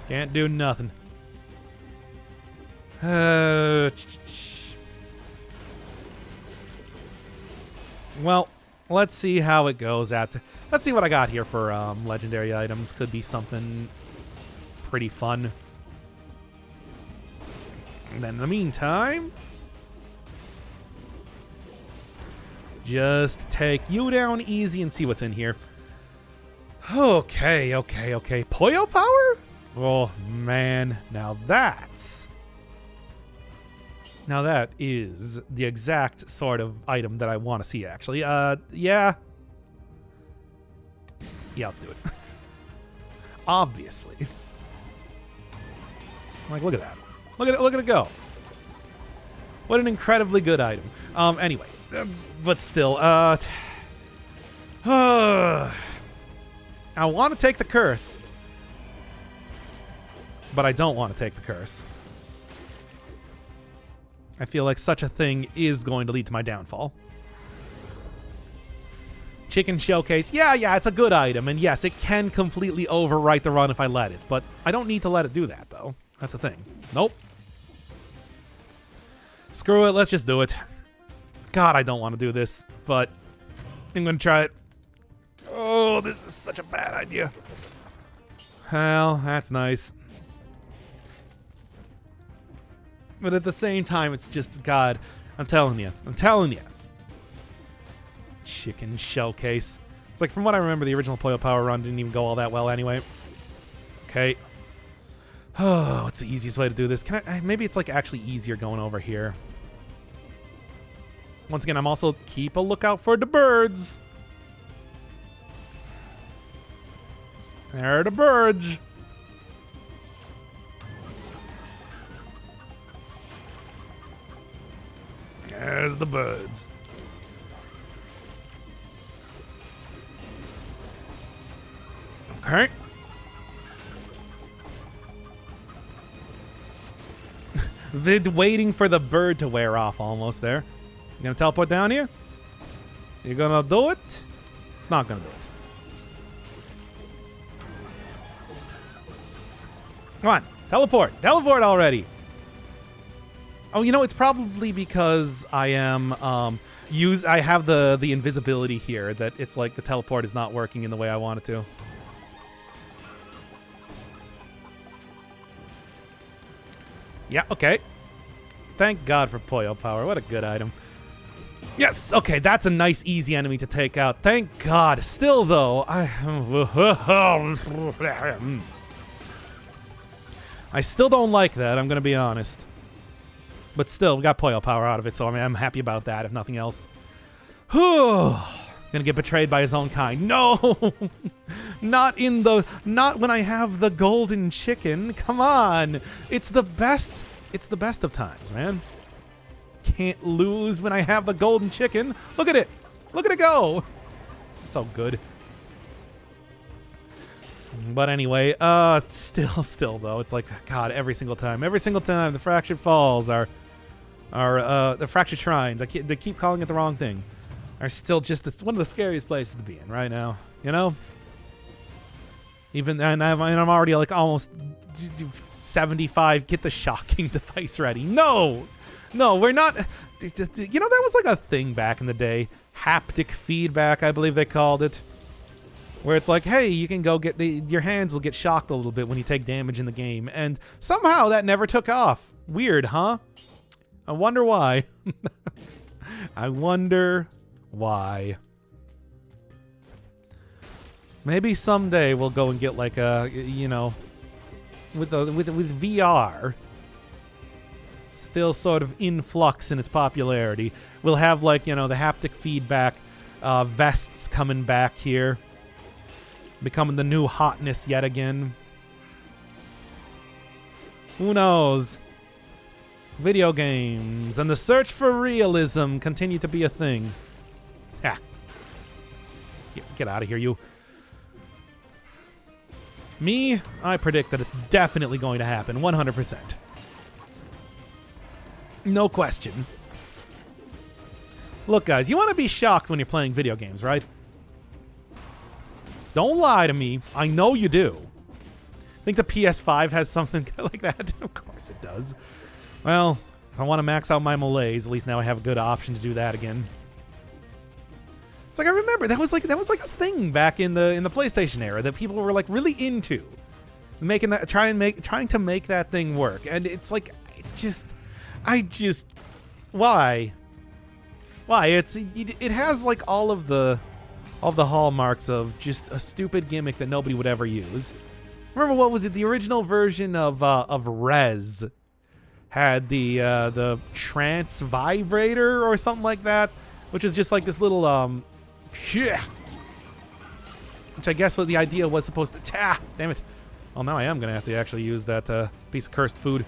Can't do nothing. Well, let's see how it goes after. Let's see what I got here for legendary items. Could be something pretty fun. And then in the meantime, just take you down easy and see what's in here. Okay. Poyo power? Oh, man. Now that is the exact sort of item that I want to see, actually. Yeah, let's do it. Obviously. Like, look at that. Look at it go. What an incredibly good item. Anyway, but still, I want to take the curse, but I don't want to take the curse. I feel like such a thing is going to lead to my downfall. Chicken Showcase. Yeah, it's a good item, and yes, it can completely overwrite the run if I let it, but I don't need to let it do that, though. That's the thing. Nope. Screw it, let's just do it. God, I don't want to do this, but I'm going to try it. Oh, this is such a bad idea. Well, that's nice. But at the same time, it's just, God, I'm telling you. Chicken Showcase. It's like, from what I remember, the original Poyo Power run didn't even go all that well anyway. Okay. Oh, what's the easiest way to do this? Maybe it's like actually easier going over here. Once again, I'm also keep a lookout for the birds. There are the birds. There's the birds. Okay. They're waiting for the bird to wear off almost there. You gonna teleport down here? You gonna do it? It's not gonna do it. Come on, teleport. Teleport already. Oh, you know, it's probably because I am I have the invisibility here that it's like the teleport is not working in the way I want it to. Yeah, okay. Thank God for Poyo Power. What a good item. Yes, okay, that's a nice, easy enemy to take out. Thank God. Still, though, I still don't like that, I'm going to be honest. But still, we got Poyo Power out of it, so I mean, I'm happy about that, if nothing else. Gonna get betrayed by his own kind. No! Not when I have the golden chicken. Come on! It's the best of times, man. Can't lose when I have the golden chicken. Look at it! Look at it go! It's so good. But anyway, still though, it's like, God, every single time the fractured falls the fractured shrines, they keep calling it the wrong thing, are still just one of the scariest places to be in right now, you know? And I'm already like almost 75, get the shocking device ready. No, we're not, you know, that was like a thing back in the day, haptic feedback, I believe they called it. Where it's like, hey, you can go get your hands will get shocked a little bit when you take damage in the game. And somehow that never took off. Weird, huh? I wonder why. I wonder why. Maybe someday we'll go and get like a, you know, with VR, still sort of in flux in its popularity. We'll have like, you know, the haptic feedback vests coming back here. Becoming the new hotness yet again. Who knows? Video games and the search for realism continue to be a thing. Ha. Get out of here, you. Me, I predict that it's definitely going to happen, 100%. No question. Look, guys, you want to be shocked when you're playing video games, right? Don't lie to me. I know you do. Think the PS5 has something like that? Of course it does. Well, if I want to max out my malaise, at least now I have a good option to do that again. It's like I remember that was like a thing back in the PlayStation era that people were like really into, making that trying to make that thing work. And it's like why? It has like all of the hallmarks of just a stupid gimmick that nobody would ever use. Remember, what was it? The original version of Rez had the trance vibrator or something like that, which is just like this little which I guess what the idea was supposed to. Damn it! Well, now I am gonna have to actually use that piece of cursed food,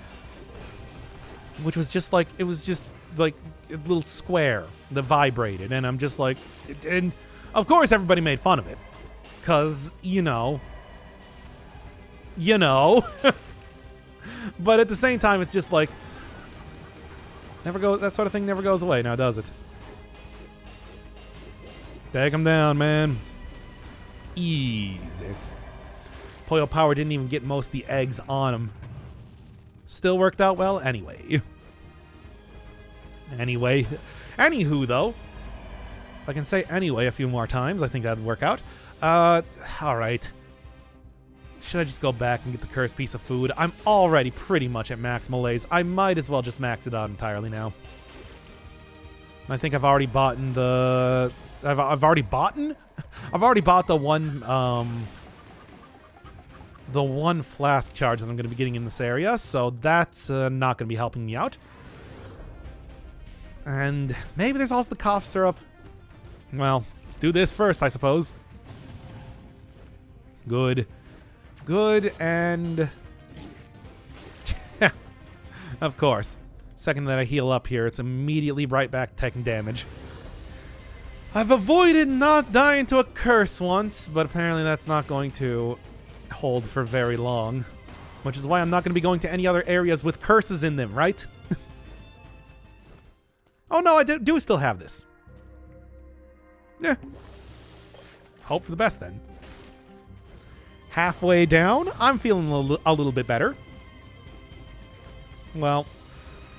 which was just like a little square that vibrated, and I'm just like, and of course everybody made fun of it, cause you know. But at the same time, it's just like that sort of thing never goes away now, does it? Take him down, man. Easy. Poyo Power didn't even get most of the eggs on him. Still worked out well anyway. Anywho, though, if I can say anyway a few more times, I think that'd work out. Alright. Should I just go back and get the cursed piece of food? I'm already pretty much at max malaise. I might as well just max it out entirely now. I think I've already bought the... I've already bought the one flask charge that I'm going to be getting in this area, so that's not going to be helping me out. And maybe there's also the cough syrup. Well, let's do this first, I suppose. Good, and... of course. Second that I heal up here, it's immediately right back taking damage. I've avoided not dying to a curse once, but apparently that's not going to hold for very long. Which is why I'm not going to be going to any other areas with curses in them, right? Oh no, I do still have this. Eh. Hope for the best then. Halfway down, I'm feeling a little bit better. Well,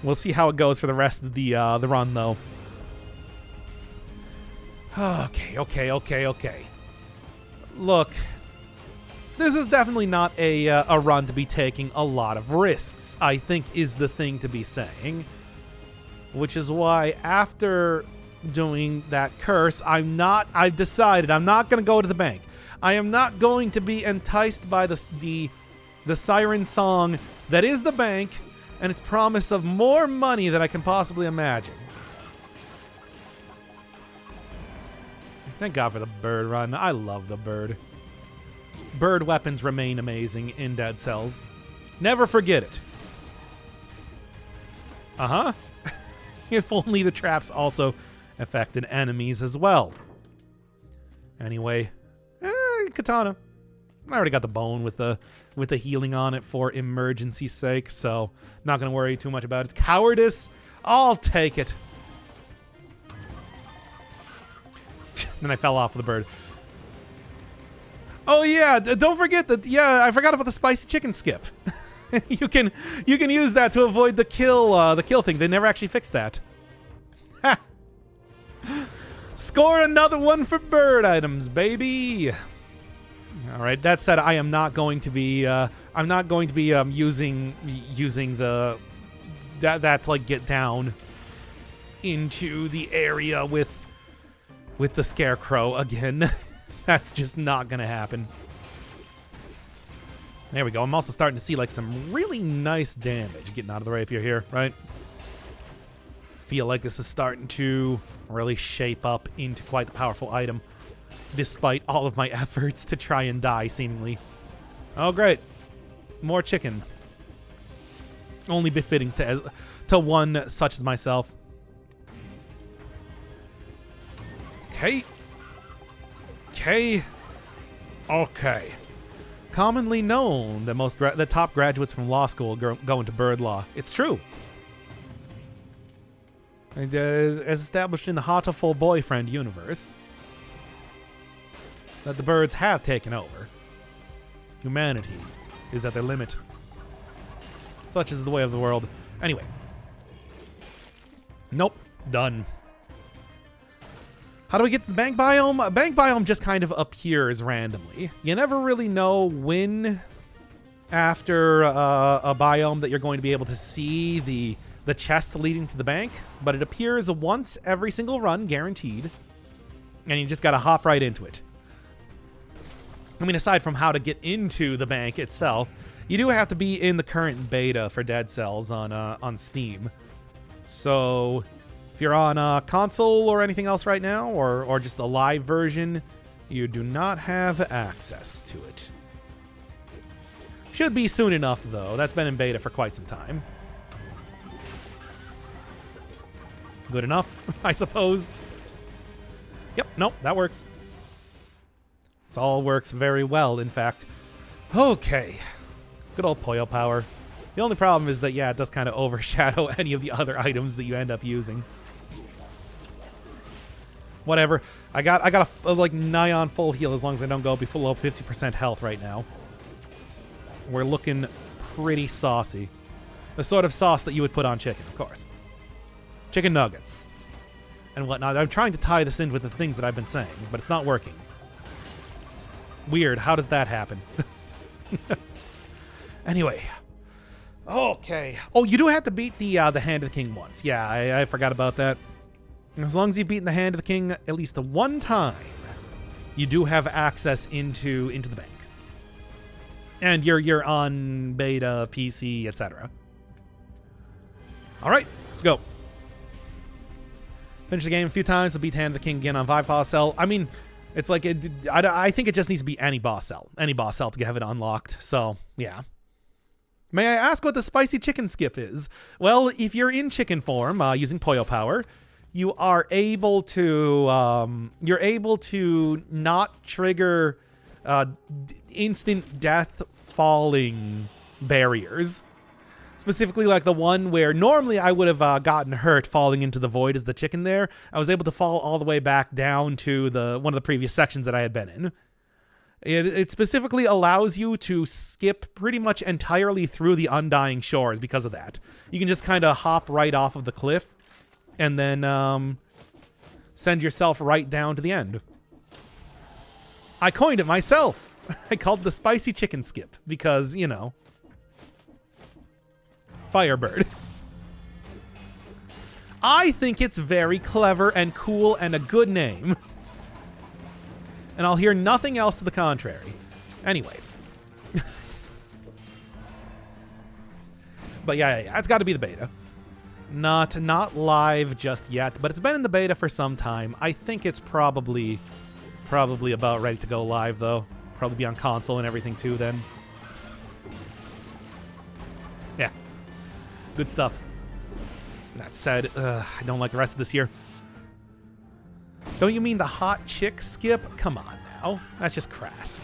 we'll see how it goes for the rest of the run, though. Okay. Look, this is definitely not a run to be taking a lot of risks, I think is the thing to be saying. Which is why after doing that curse, I've decided I'm not going to go to the bank. I am not going to be enticed by the siren song that is the bank and its promise of more money than I can possibly imagine. Thank God for the bird run. I love the bird. Bird weapons remain amazing in Dead Cells. Never forget it. Uh-huh. If only the traps also affected enemies as well. Anyway, katana. I already got the bone with the healing on it for emergency's sake, so not gonna worry too much about it. Cowardice, I'll take it. Then I fell off with the bird. Oh yeah, don't forget that. Yeah, I forgot about the spicy chicken skip. you can use that to avoid the kill thing. They never actually fixed that. Ha! Score another one for bird items, baby. All right. That said, I am not going to be. I'm not going to be using the that to like get down into the area with the scarecrow again. That's just not gonna happen. There we go. I'm also starting to see like some really nice damage getting out of the rapier here, right? Feel like this is starting to really shape up into quite the powerful item, despite all of my efforts to try and die, seemingly. Oh, great. More chicken. Only befitting to one such as myself. Okay. Commonly known that the top graduates from law school go into bird law. It's true. And, as established in the Heartful Boyfriend universe, that the birds have taken over. Humanity is at their limit. Such is the way of the world. Anyway. Nope. Done. How do we get to the bank biome? A bank biome just kind of appears randomly. You never really know when after a biome that you're going to be able to see the chest leading to the bank, but it appears once every single run, guaranteed, and you just gotta hop right into it. I mean, aside from how to get into the bank itself, you do have to be in the current beta for Dead Cells on Steam. So if you're on console or anything else right now, or just the live version, you do not have access to it. Should be soon enough, though. That's been in beta for quite some time. Good enough, I suppose. Yep, nope, that works. This all works very well, in fact. Okay. Good old Poyo power. The only problem is that, yeah, it does kind of overshadow any of the other items that you end up using. Whatever. I got a like nigh on full heal as long as I don't go below 50% health right now. We're looking pretty saucy. The sort of sauce that you would put on chicken, of course. Chicken nuggets and whatnot. I'm trying to tie this in with the things that I've been saying, but it's not working. Weird. How does that happen? Anyway. Okay. Oh, you do have to beat the Hand of the King once. Yeah, I forgot about that. As long as you've beaten the Hand of the King at least one time, you do have access into the bank. And you're on beta, PC, etc. All right, let's go. Finish the game a few times to beat Hand of the King again on Vibe Boss Cell. I mean, it's like I think it just needs to be any boss cell to have it unlocked. So yeah. May I ask what the spicy chicken skip is? Well, if you're in chicken form using Poyo power, you are able to not trigger instant death falling barriers. Specifically like the one where normally I would have gotten hurt falling into the void as the chicken there. I was able to fall all the way back down to one of the previous sections that I had been in. It specifically allows you to skip pretty much entirely through the Undying Shores because of that. You can just kind of hop right off of the cliff and then send yourself right down to the end. I coined it myself. I called it the spicy chicken skip because, you know, Firebird. I think it's very clever and cool and a good name. And I'll hear nothing else to the contrary. Anyway. But yeah, it's got to be the beta. Not live just yet, but it's been in the beta for some time. I think it's probably about ready to go live, though. Probably be on console and everything, too, then. Yeah. Good stuff. That said, I don't like the rest of this year. Don't you mean the hot chick skip? Come on now. That's just crass.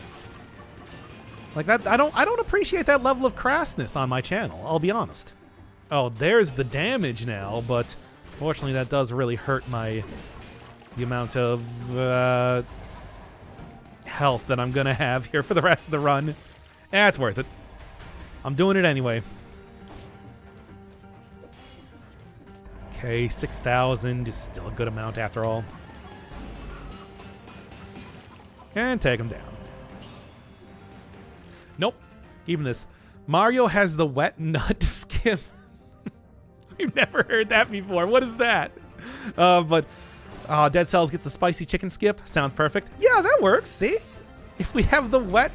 Like that, I don't appreciate that level of crassness on my channel, I'll be honest. Oh, there's the damage now, but fortunately that does really hurt the amount of health that I'm gonna have here for the rest of the run. It's worth it. I'm doing it anyway. Okay, 6,000 is still a good amount after all. And take him down. Nope. Even this. Mario has the wet nut skip. I've never heard that before. What is that? But Dead Cells gets the spicy chicken skip. Sounds perfect. Yeah, that works. See? If we have the wet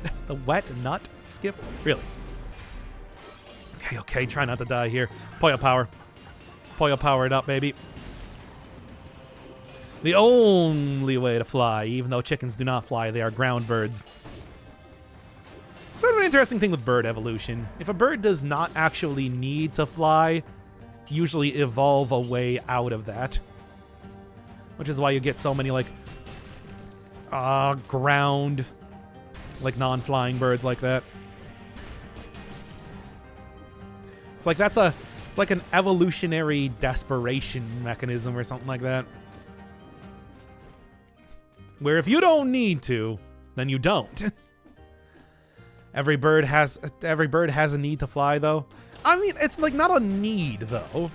nut skip. Really? Okay. Try not to die here. Poyo power. Poyo power it up, baby. The only way to fly, even though chickens do not fly, they are ground birds. Sort of an interesting thing with bird evolution. If a bird does not actually need to fly, usually evolve a way out of that. Which is why you get so many, like, ground, like, non-flying birds like that. It's like it's like an evolutionary desperation mechanism or something like that. Where if you don't need to, then you don't. Every bird has a need to fly, though. I mean, it's like not a need, though.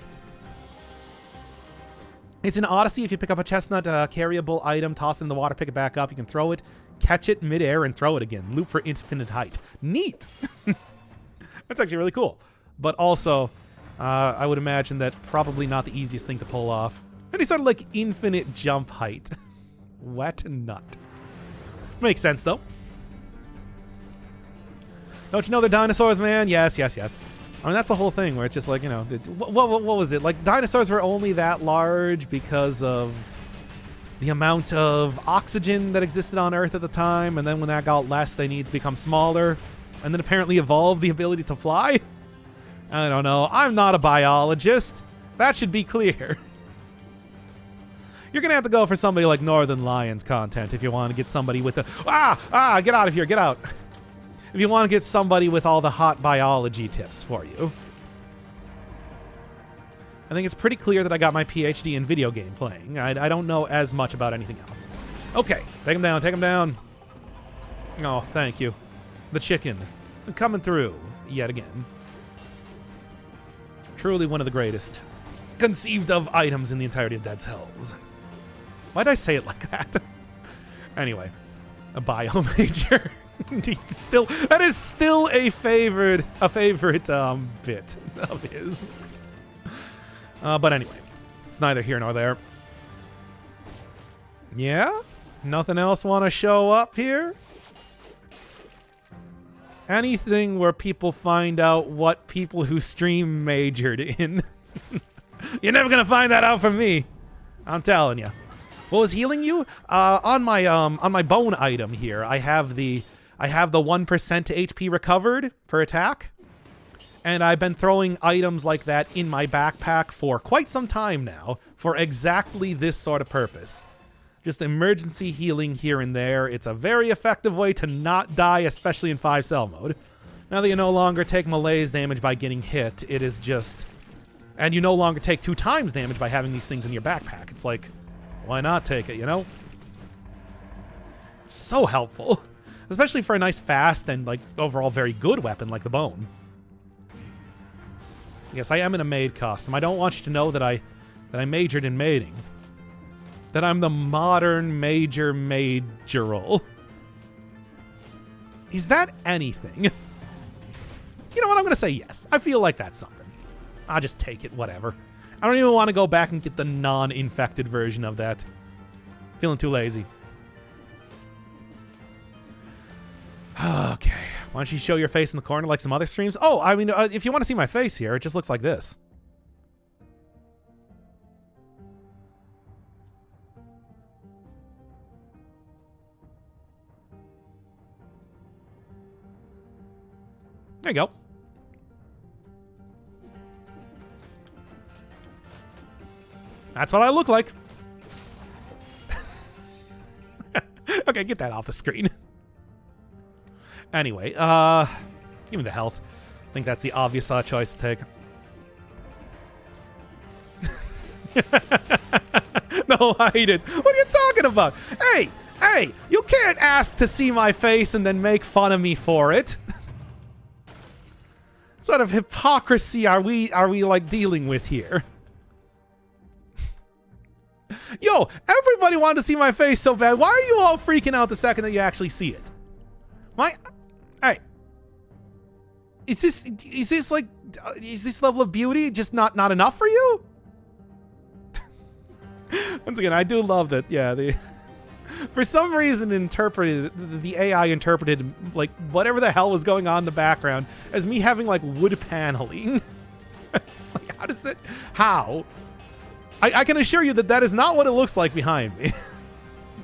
It's an Odyssey. If you pick up a chestnut carryable item, toss it in the water, pick it back up, you can throw it, catch it midair, and throw it again. Loop for infinite height. Neat. That's actually really cool. But also, I would imagine that probably not the easiest thing to pull off. Any sort of like infinite jump height. Wet nut. Makes sense, though. Don't you know they're dinosaurs, man? Yes. I mean, that's the whole thing, where it's just like, you know, what was it? Like, dinosaurs were only that large because of the amount of oxygen that existed on Earth at the time, and then when that got less, they need to become smaller, and then apparently evolve the ability to fly? I don't know. I'm not a biologist. That should be clear. You're going to have to go for somebody like Northern Lions content if you want to get somebody with the... get out of here, get out. If you want to get somebody with all the hot biology tips for you. I think it's pretty clear that I got my PhD in video game playing. I don't know as much about anything else. Okay, take him down. Oh, thank you. The chicken. Coming through yet again. Truly one of the greatest conceived of items in the entirety of Dead Cells. Why'd I say it like that? Anyway, a bio major. That is still a favorite bit of his. But anyway, it's neither here nor there. Yeah? Nothing else want to show up here? Anything where people find out what people who stream majored in. You're never gonna find that out from me. I'm telling you. What was healing you? On my bone item here, I have the 1% HP recovered per attack. And I've been throwing items like that in my backpack for quite some time now for exactly this sort of purpose. Just emergency healing here and there. It's a very effective way to not die, especially in 5-cell mode. Now that you no longer take malaise damage by getting hit, it is just... And you no longer take 2 times damage by having these things in your backpack. It's like, why not take it, you know? It's so helpful. Especially for a nice, fast, and, like, overall very good weapon like the bone. Yes, I am in a maid costume. I don't want you to know that I majored in maiding. That I'm the modern major majoral. Is that anything? You know what? I'm going to say yes. I feel like that's something. I'll just take it, whatever. I don't even want to go back and get the non-infected version of that. Feeling too lazy. Okay. Why don't you show your face in the corner like some other streams? Oh, I mean, if you want to see my face here, it just looks like this. There you go. That's what I look like. Okay, get that off the screen. Anyway, give me the health. I think that's the obvious choice to take. No, hide it. What are you talking about? Hey, you can't ask to see my face and then make fun of me for it. What sort of hypocrisy are we like dealing with here? Yo, everybody wanted to see my face so bad. Why are you all freaking out the second that you actually see it? Hey, is this like, is this level of beauty just not enough for you? Once again, I do love that. Yeah, for some reason the AI interpreted like whatever the hell was going on in the background as me having like wood paneling. Like, how does it? How? I can assure you that is not what it looks like behind me.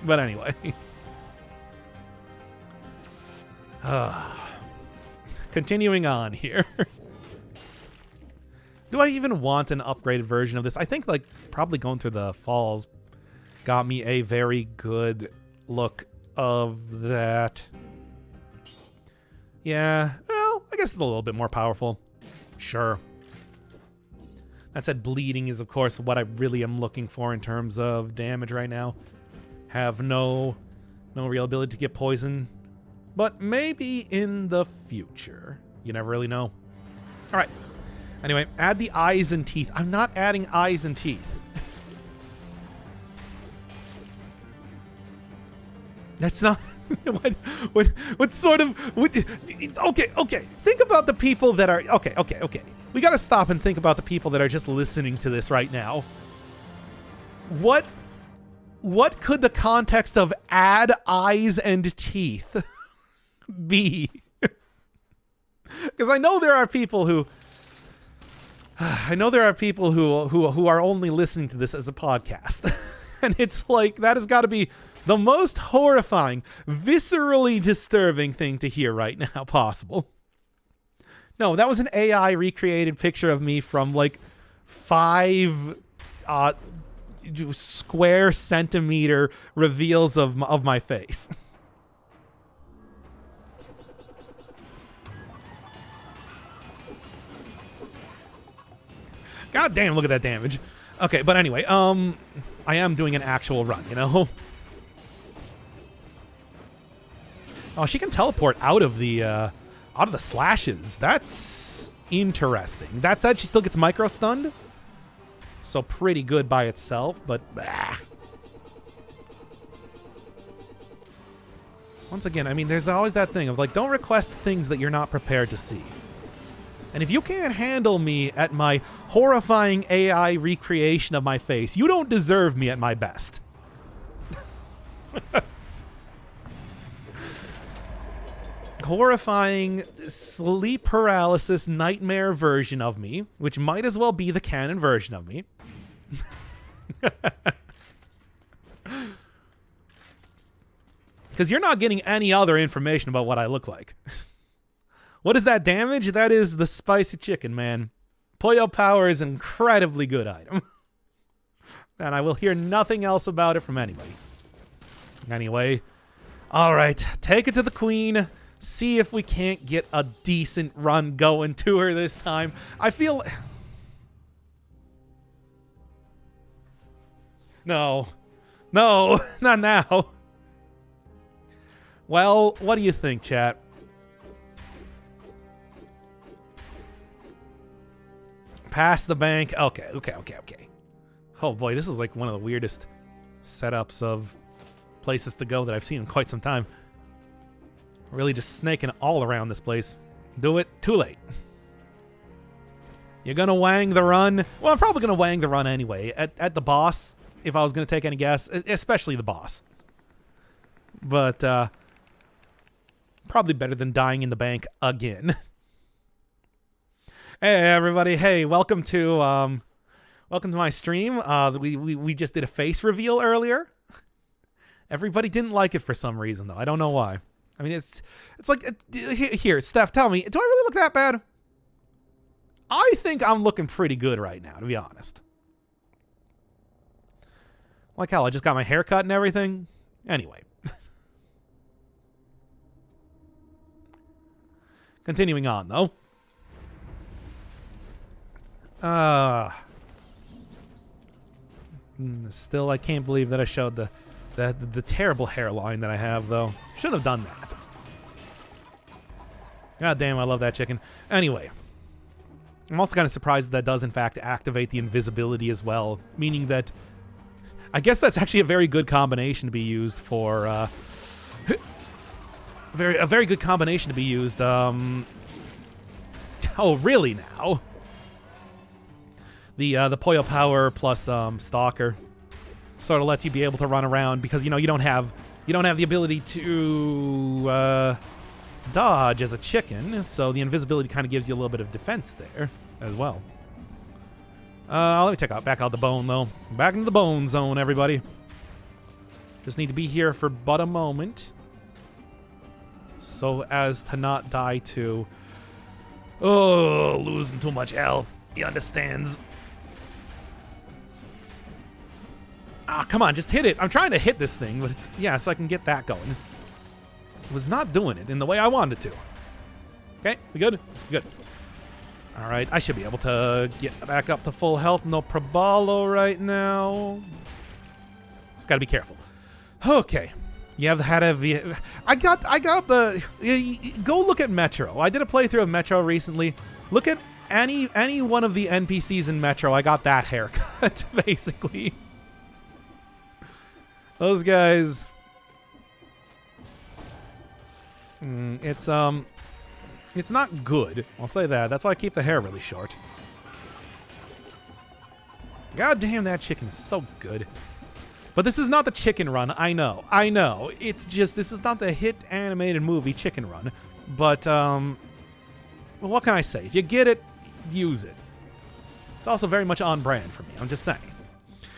But anyway. Continuing on here. Do I even want an upgraded version of this? I think like probably going through the falls got me a very good look of that. Yeah, well, I guess it's a little bit more powerful. Sure. That said, bleeding is, of course, what I really am looking for in terms of damage right now. Have no real ability to get poison, but maybe in the future. You never really know. All right. Anyway, add the eyes and teeth. I'm not adding eyes and teeth. That's not... What sort of... Okay. Think about the people that are... Okay. We got to stop and think about the people that are just listening to this right now. What could the context of add eyes and teeth be? Because I know there are people who are only listening to this as a podcast. And it's like, that has got to be the most horrifying, viscerally disturbing thing to hear right now possible. No, that was an AI recreated picture of me from like 5 square centimeter reveals of my face. God damn, look at that damage. Okay, but anyway, I am doing an actual run, you know? Oh, she can teleport out of the slashes. That's interesting. That said, she still gets micro stunned. So pretty good by itself, but once again, I mean, there's always that thing of like, don't request things that you're not prepared to see. And if you can't handle me at my horrifying AI recreation of my face, you don't deserve me at my best. Horrifying sleep paralysis nightmare version of me, which might as well be the canon version of me. Because you're not getting any other information about what I look like. What is that damage? That is the spicy chicken, man. Pollo Power is an incredibly good item. And I will hear nothing else about it from anybody. Anyway, all right, take it to the queen. See if we can't get a decent run going to her this time. I feel... No. No, not now. Well, what do you think, chat? Pass the bank. Okay. Oh boy, this is like one of the weirdest setups of places to go that I've seen in quite some time. Really just snaking all around this place. Do it. Too late. You're gonna wang the run. Well, I'm probably gonna wang the run anyway. At the boss, if I was gonna take any guess. Especially the boss. But, probably better than dying in the bank again. Hey, everybody. Hey, welcome to my stream. We just did a face reveal earlier. Everybody didn't like it for some reason, though. I don't know why. I mean, it's like... Here, Steph, tell me. Do I really look that bad? I think I'm looking pretty good right now, to be honest. Like hell, I just got my hair cut and everything. Anyway. Continuing on, though. Still, I can't believe that I showed the terrible hairline that I have, though. Shouldn't have done that. God damn, I love that chicken. Anyway. I'm also kind of surprised that does, in fact, activate the invisibility as well. Meaning that... I guess that's actually a very good combination to be used for... a very good combination to be used. Oh, really now? The Poyo Power plus Stalker sort of lets you be able to run around because you don't have the ability to dodge as a chicken, so the invisibility kind of gives you a little bit of defense there as well. Let me back out the bone though. Back into the bone zone, everybody. Just need to be here for but a moment, so as to not die to losing too much health. He understands. Ah, come on, just hit it. I'm trying to hit this thing, but it's... Yeah, so I can get that going. It was not doing it in the way I wanted to. Okay, we good? Good. All right, I should be able to get back up to full health. No probalo right now. Just gotta be careful. Okay. You have had a... I got the... Go look at Metro. I did a playthrough of Metro recently. Look at any one of the NPCs in Metro. I got that haircut, basically. Those guys... It's not good. I'll say that. That's why I keep the hair really short. God damn, that chicken is so good. But this is not the chicken run. I know. It's just, this is not the hit animated movie Chicken Run. But, well, what can I say? If you get it, use it. It's also very much on brand for me. I'm just saying.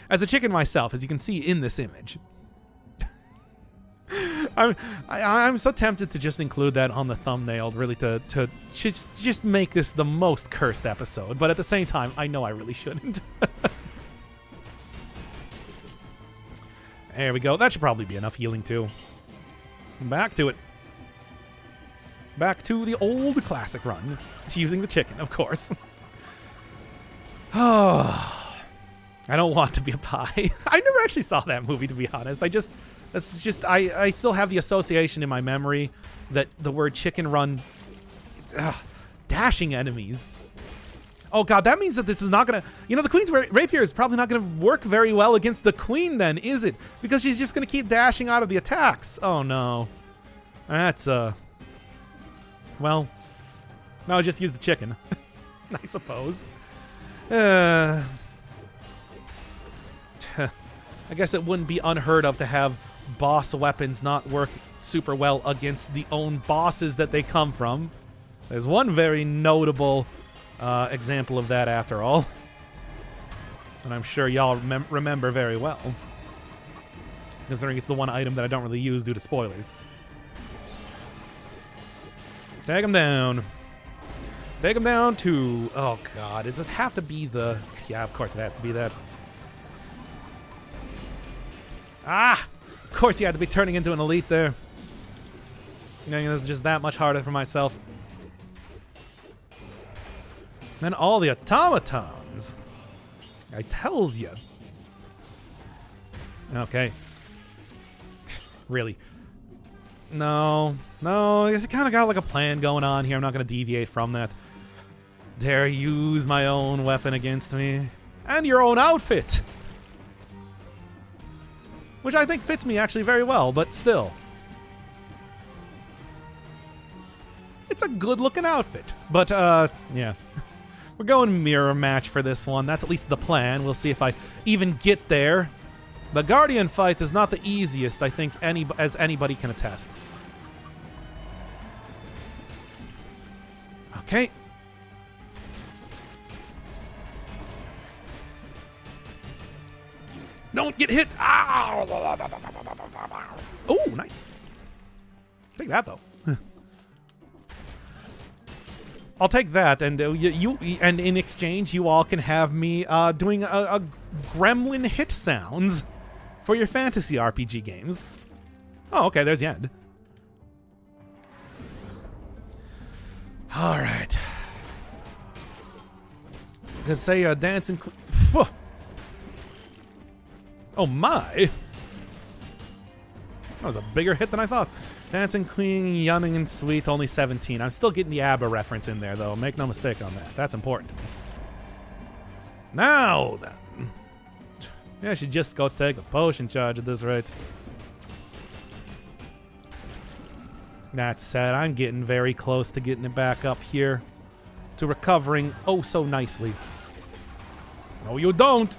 As a chicken myself, as you can see in this image. I'm so tempted to just include that on the thumbnail, really, to just make this the most cursed episode. But at the same time, I know I really shouldn't. There we go. That should probably be enough healing, too. Back to it. Back to the old classic run. It's using the chicken, of course. Oh, I don't want to be a pie. I never actually saw that movie, to be honest. I still have the association in my memory that the word chicken run, it's, dashing enemies. Oh god, that means that this is not gonna, the Queen's Rapier is probably not gonna work very well against the Queen then, is it? Because she's just gonna keep dashing out of the attacks. Oh no. That's, well, now just use the chicken. I suppose. I guess it wouldn't be unheard of to have boss weapons not work super well against the own bosses that they come from. There's one very notable example of that, after all, and I'm sure y'all remember very well, considering it's the one item that I don't really use due to spoilers. Take him down. Take him down to... Oh, God. Does it have to be the... Yeah, of course it has to be that. Ah! Of course you had to be turning into an elite there. Making this just that much harder for myself. And all the automatons. I tells you. Okay. Really? No. No, I kind of got like a plan going on here. I'm not going to deviate from that. Dare use my own weapon against me. And your own outfit. Which I think fits me actually very well, but still. It's a good-looking outfit. But, yeah. We're going mirror match for this one. That's at least the plan. We'll see if I even get there. The Guardian fight is not the easiest, I think, as anybody can attest. Okay. Don't get hit. Oh, nice. Take that, though. I'll take that, and and in exchange, you all can have me doing a gremlin hit sounds for your fantasy RPG games. Oh, okay, there's the end. All right. Could say dancing. Oh my! That was a bigger hit than I thought. Dancing Queen, young and sweet, only 17. I'm still getting the ABBA reference in there, though. Make no mistake on that. That's important to me. Now, then. Yeah, I should just go take the potion charge at this rate. That said, I'm getting very close to getting it back up here. To recovering oh so nicely. No, you don't!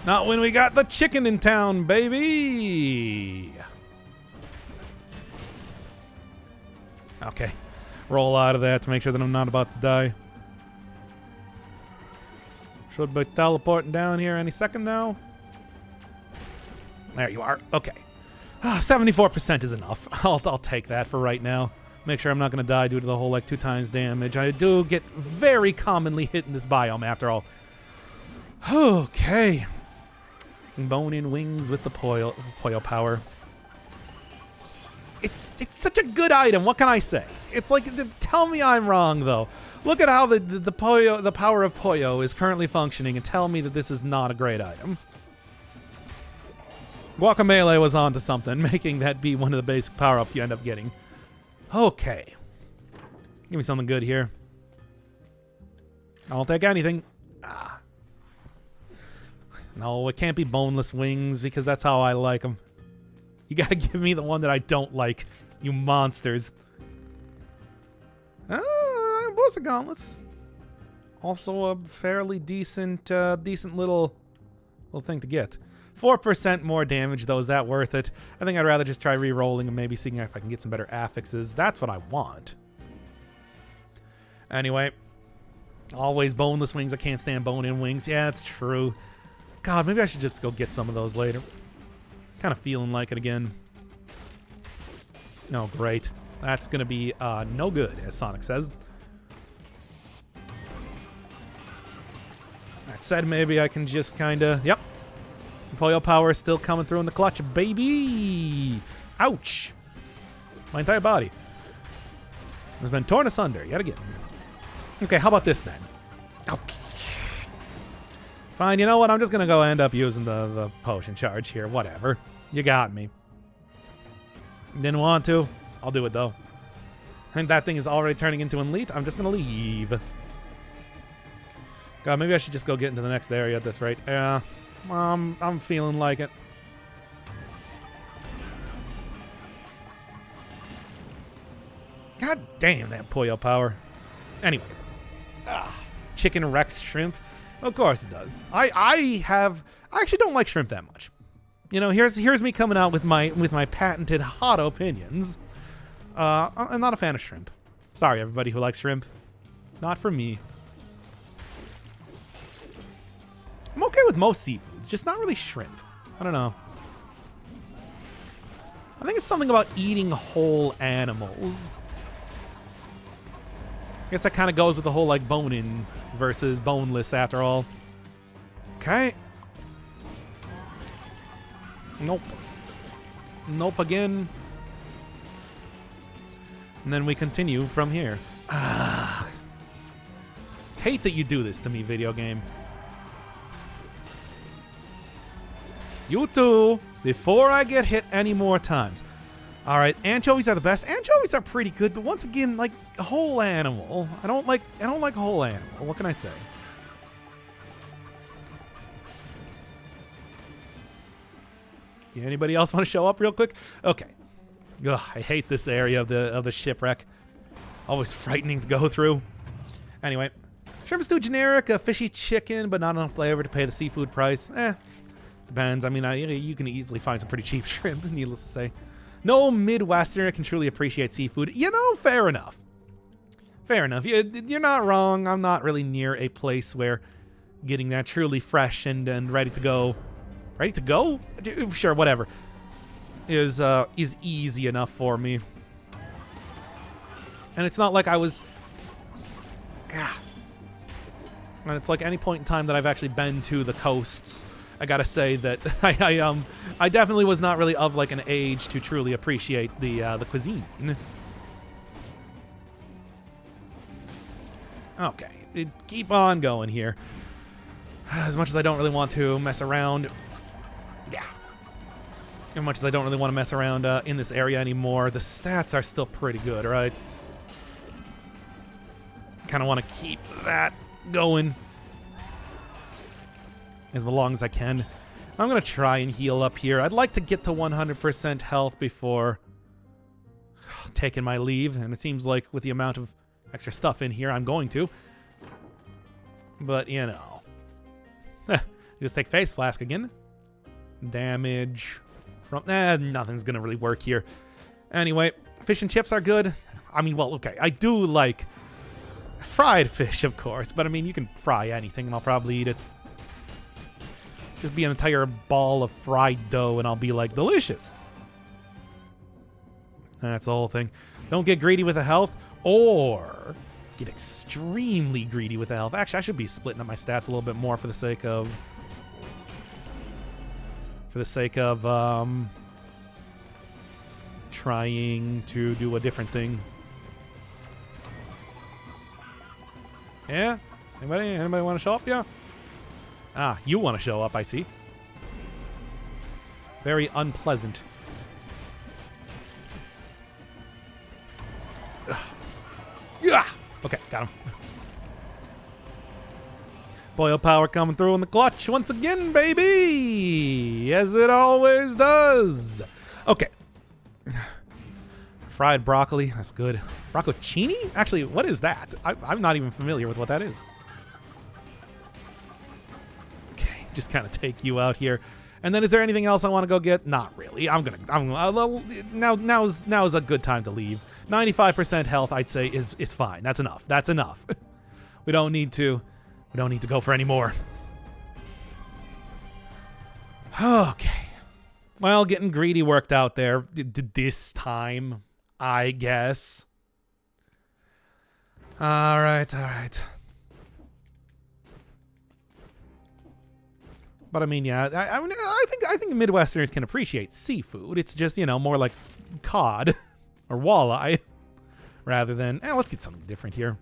Not when we got the chicken in town, baby! Okay. Roll out of that to make sure that I'm not about to die. Should be teleporting down here any second now. There you are. Okay. 74% is enough. I'll take that for right now. Make sure I'm not going to die due to the whole, like, 2 times damage. I do get very commonly hit in this biome, after all. Okay. Bone in wings with the Poyo power. It's such a good item. What can I say? It's like, tell me I'm wrong, though. Look at how the power of Poyo is currently functioning, and tell me that this is not a great item. Guacamelee was onto something, making that be one of the basic power-ups you end up getting. Okay. Give me something good here. I'll take anything. Ah. No, it can't be boneless wings, because that's how I like them. You gotta give me the one that I don't like, you monsters. Boss of gauntlets. Also a fairly decent little thing to get. 4% more damage, though. Is that worth it? I think I'd rather just try re-rolling and maybe seeing if I can get some better affixes. That's what I want. Anyway. Always boneless wings. I can't stand bone-in wings. Yeah, it's true. God, maybe I should just go get some of those later. Kind of feeling like it again. Oh, great. That's going to be no good, as Sonic says. That said, maybe I can just kind of... Yep. Poyo power is still coming through in the clutch, baby! Ouch! My entire body has been torn asunder yet again. Okay, how about this then? Oh. Fine, you know what? I'm just going to go end up using the potion charge here. Whatever. You got me. Didn't want to. I'll do it, though. And that thing is already turning into an elite. I'm just going to leave. God, maybe I should just go get into the next area at this rate. Yeah. I'm feeling like it. God damn that Poyo power. Anyway. Chicken Rex shrimp. Of course it does. I actually don't like shrimp that much. You know, here's me coming out with my patented hot opinions. I'm not a fan of shrimp. Sorry, everybody who likes shrimp. Not for me. I'm okay with most seafoods, just not really shrimp. I don't know. I think it's something about eating whole animals. I guess that kind of goes with the whole, like, bone-in versus boneless, after all. Okay. Nope. Nope again. And then we continue from here. Hate that you do this to me, video game. You too, before I get hit any more times. All right, anchovies are the best. Anchovies are pretty good, but once again, like a whole animal. I don't like a whole animal. What can I say? Yeah, anybody else want to show up real quick? Okay. Ugh, I hate this area of the shipwreck. Always frightening to go through. Anyway, shrimp stew generic, a fishy chicken, but not enough flavor to pay the seafood price. Depends. I mean, you can easily find some pretty cheap shrimp, needless to say. No Midwesterner can truly appreciate seafood. You know, fair enough. Fair enough. You're not wrong. I'm not really near a place where getting that truly fresh and ready to go. Ready to go? Sure, whatever. Is easy enough for me. And it's not like I was... And it's like any point in time that I've actually been to the coasts, I gotta say that I definitely was not really of like an age to truly appreciate the cuisine. Okay, keep on going here. As much as I don't really want to mess around, as much as I don't really want to mess around in this area anymore, the stats are still pretty good, right? Kind of want to keep that going as long as I can. I'm going to try and heal up here. I'd like to get to 100% health before taking my leave, and it seems like with the amount of extra stuff in here, I'm going to. But, you know. Just take Face Flask again. Damage from... nothing's going to really work here. Anyway, fish and chips are good. I mean, well, okay, I do like fried fish, of course, but I mean, you can fry anything and I'll probably eat it. Just be an entire ball of fried dough and I'll be like, delicious. That's the whole thing. Don't get greedy with the health or get extremely greedy with the health. Actually, I should be splitting up my stats a little bit more for the sake of trying to do a different thing. Yeah? Anybody want to show up? Yeah? Ah, you want to show up, I see. Very unpleasant. Ugh. Yeah! Okay, got him. Boil power coming through in the clutch once again, baby! As it always does. Okay. Fried broccoli, that's good. Brocconcini? Actually, what is that? I'm not even familiar with what that is. Okay, just kind of take you out here. And then is there anything else I want to go get? Not really. Now's a good time to leave. 95% health, I'd say, is fine. That's enough. That's enough. We don't need to go for any more. Okay. Well, getting greedy worked out there this time, I guess. All right. But I mean, yeah, I think Midwesterners can appreciate seafood. It's just, you know, more like cod or walleye rather than, let's get something different here.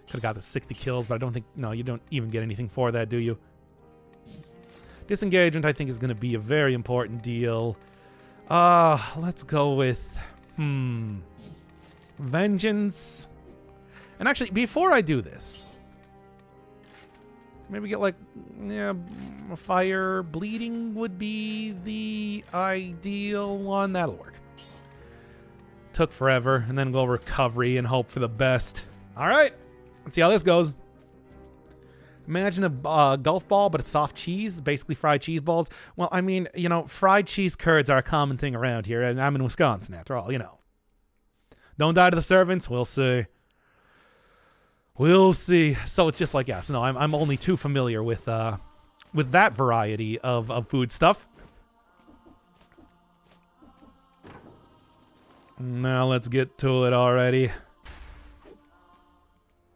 Could have got the 60 kills, but I don't think, no, you don't even get anything for that, do you? Disengagement, I think, is going to be a very important deal. Let's go with, Vengeance. And actually, before I do this, maybe get like, fire. Bleeding would be the ideal one. That'll work. Took forever, and then go recovery and hope for the best. All right. Let's see how this goes. Imagine a golf ball, but it's soft cheese, basically fried cheese balls. Well, I mean, you know, fried cheese curds are a common thing around here, and I'm in Wisconsin after all, you know. Don't die to the servants. We'll see. We'll see. So it's just like, yes, no, I'm only too familiar with that variety of food stuff. Now let's get to it already.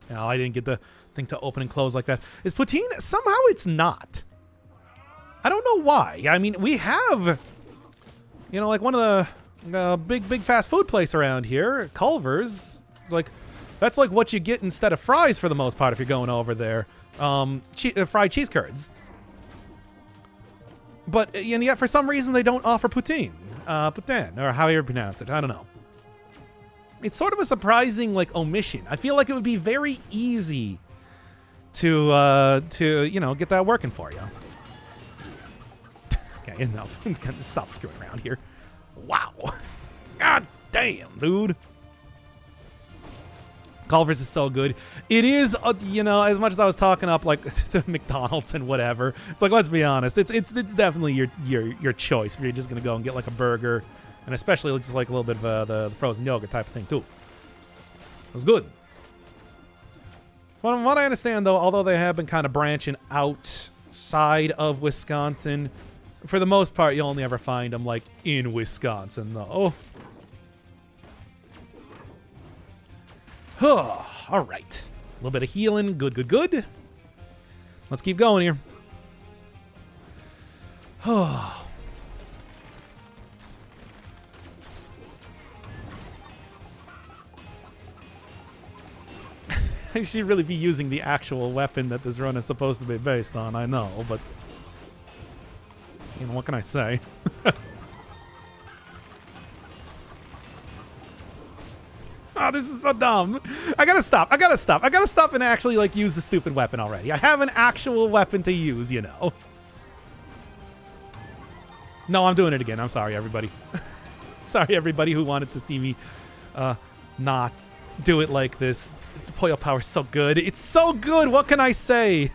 No, I didn't get the thing to open and close like that. Is poutine? Somehow it's not. I don't know why. I mean, we have, you know, like one of big fast food place around here. Culver's. Like, that's like what you get instead of fries for the most part if you're going over there. Fried cheese curds. But, and yet for some reason they don't offer poutine. Poutine, or however you pronounce it. I don't know. It's sort of a surprising, like, omission. I feel like it would be very easy to you know, get that working for you. Okay, enough. Stop screwing around here. Wow. God damn, dude. Culver's is so good. It is, you know, as much as I was talking up like to McDonald's and whatever. It's like, let's be honest. It's definitely your choice if you're just gonna go and get like a burger, and especially just like a little bit of the frozen yogurt type of thing too. It was good. From what I understand, though, although they have been kind of branching outside of Wisconsin, for the most part, you'll only ever find them like in Wisconsin, though. All right. A little bit of healing. Good. Let's keep going here. I should really be using the actual weapon that this run is supposed to be based on, I know, but... You know, what can I say? Oh, this is so dumb. I gotta stop and actually, like, use the stupid weapon already. I have an actual weapon to use, you know. No, I'm doing it again. I'm sorry, everybody. Sorry, everybody who wanted to see me not do it like this. Deploy power's so good. It's so good. What can I say?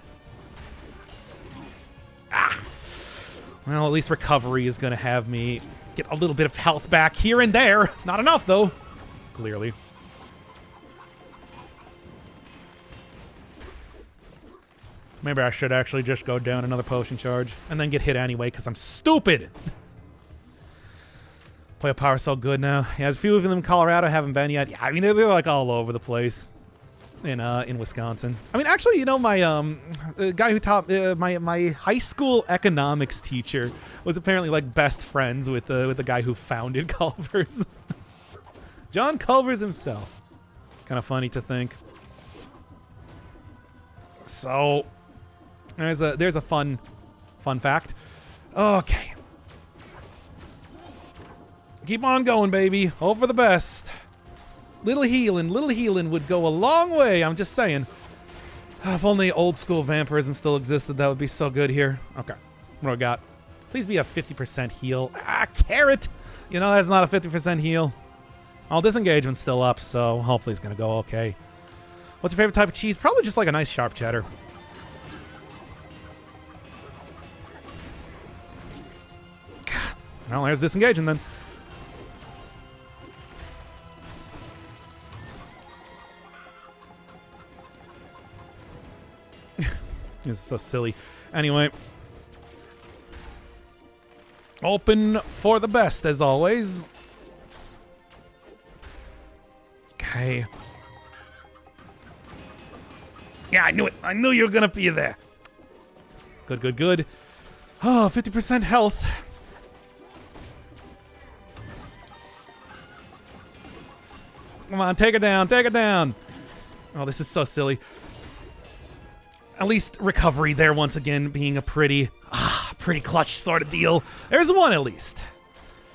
Well, at least recovery is going to have me get a little bit of health back here and there. Not enough, though. Clearly. Maybe I should actually just go down another potion charge and then get hit anyway because I'm stupid. Play power so good now. Yeah, there's a few of them in Colorado haven't been yet. Yeah, I mean, they're like all over the place in Wisconsin. I mean, actually, you know, my the guy who taught my high school economics teacher was apparently like best friends with the guy who founded Culver's. John Culver's himself. Kind of funny to think. So there's a fun fact. Okay. Keep on going, baby. Hope for the best. Little healing would go a long way. I'm just saying. If only old school vampirism still existed, that would be so good here. Okay. What do I got? Please be a 50% heal. Carrot. You know, that's not a 50% heal. All disengagement's still up, so hopefully it's going to go okay. What's your favorite type of cheese? Probably just like a nice sharp cheddar. Well, there's disengaging then. This is so silly. Anyway. Open for the best, as always. Okay. Yeah, I knew it. I knew you were going to be there. Good. Oh, 50% health. Come on, take it down. Oh, this is so silly. At least recovery there once again being a pretty clutch sort of deal. There's one at least.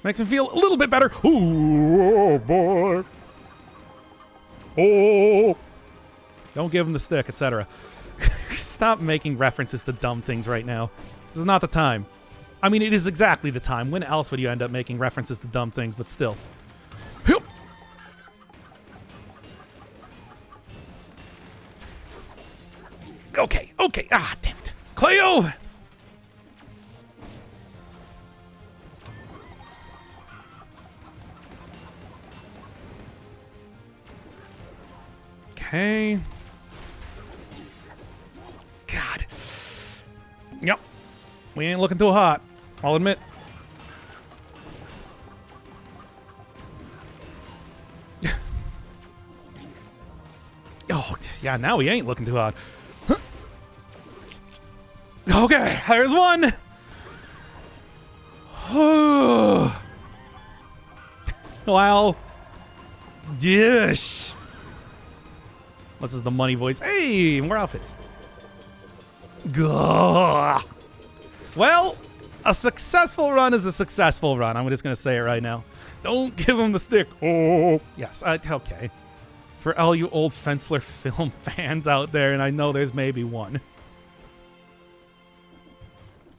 Makes me feel a little bit better. Ooh, oh boy. Oh. Don't give him the stick, etc. Stop making references to dumb things right now. This is not the time. I mean, it is exactly the time. When else would you end up making references to dumb things, but still. Okay. Ah, damn it. Cleo! Okay. God. Yep. We ain't looking too hot, I'll admit. Oh, yeah, now we ain't looking too hot. Okay, there's one. Well, yes. This is the money voice. Hey, more outfits. Gah. Well, a successful run is a successful run. I'm just going to say it right now. Don't give him the stick. Oh, yes. Okay. For all you old Fensler film fans out there, and I know there's maybe one.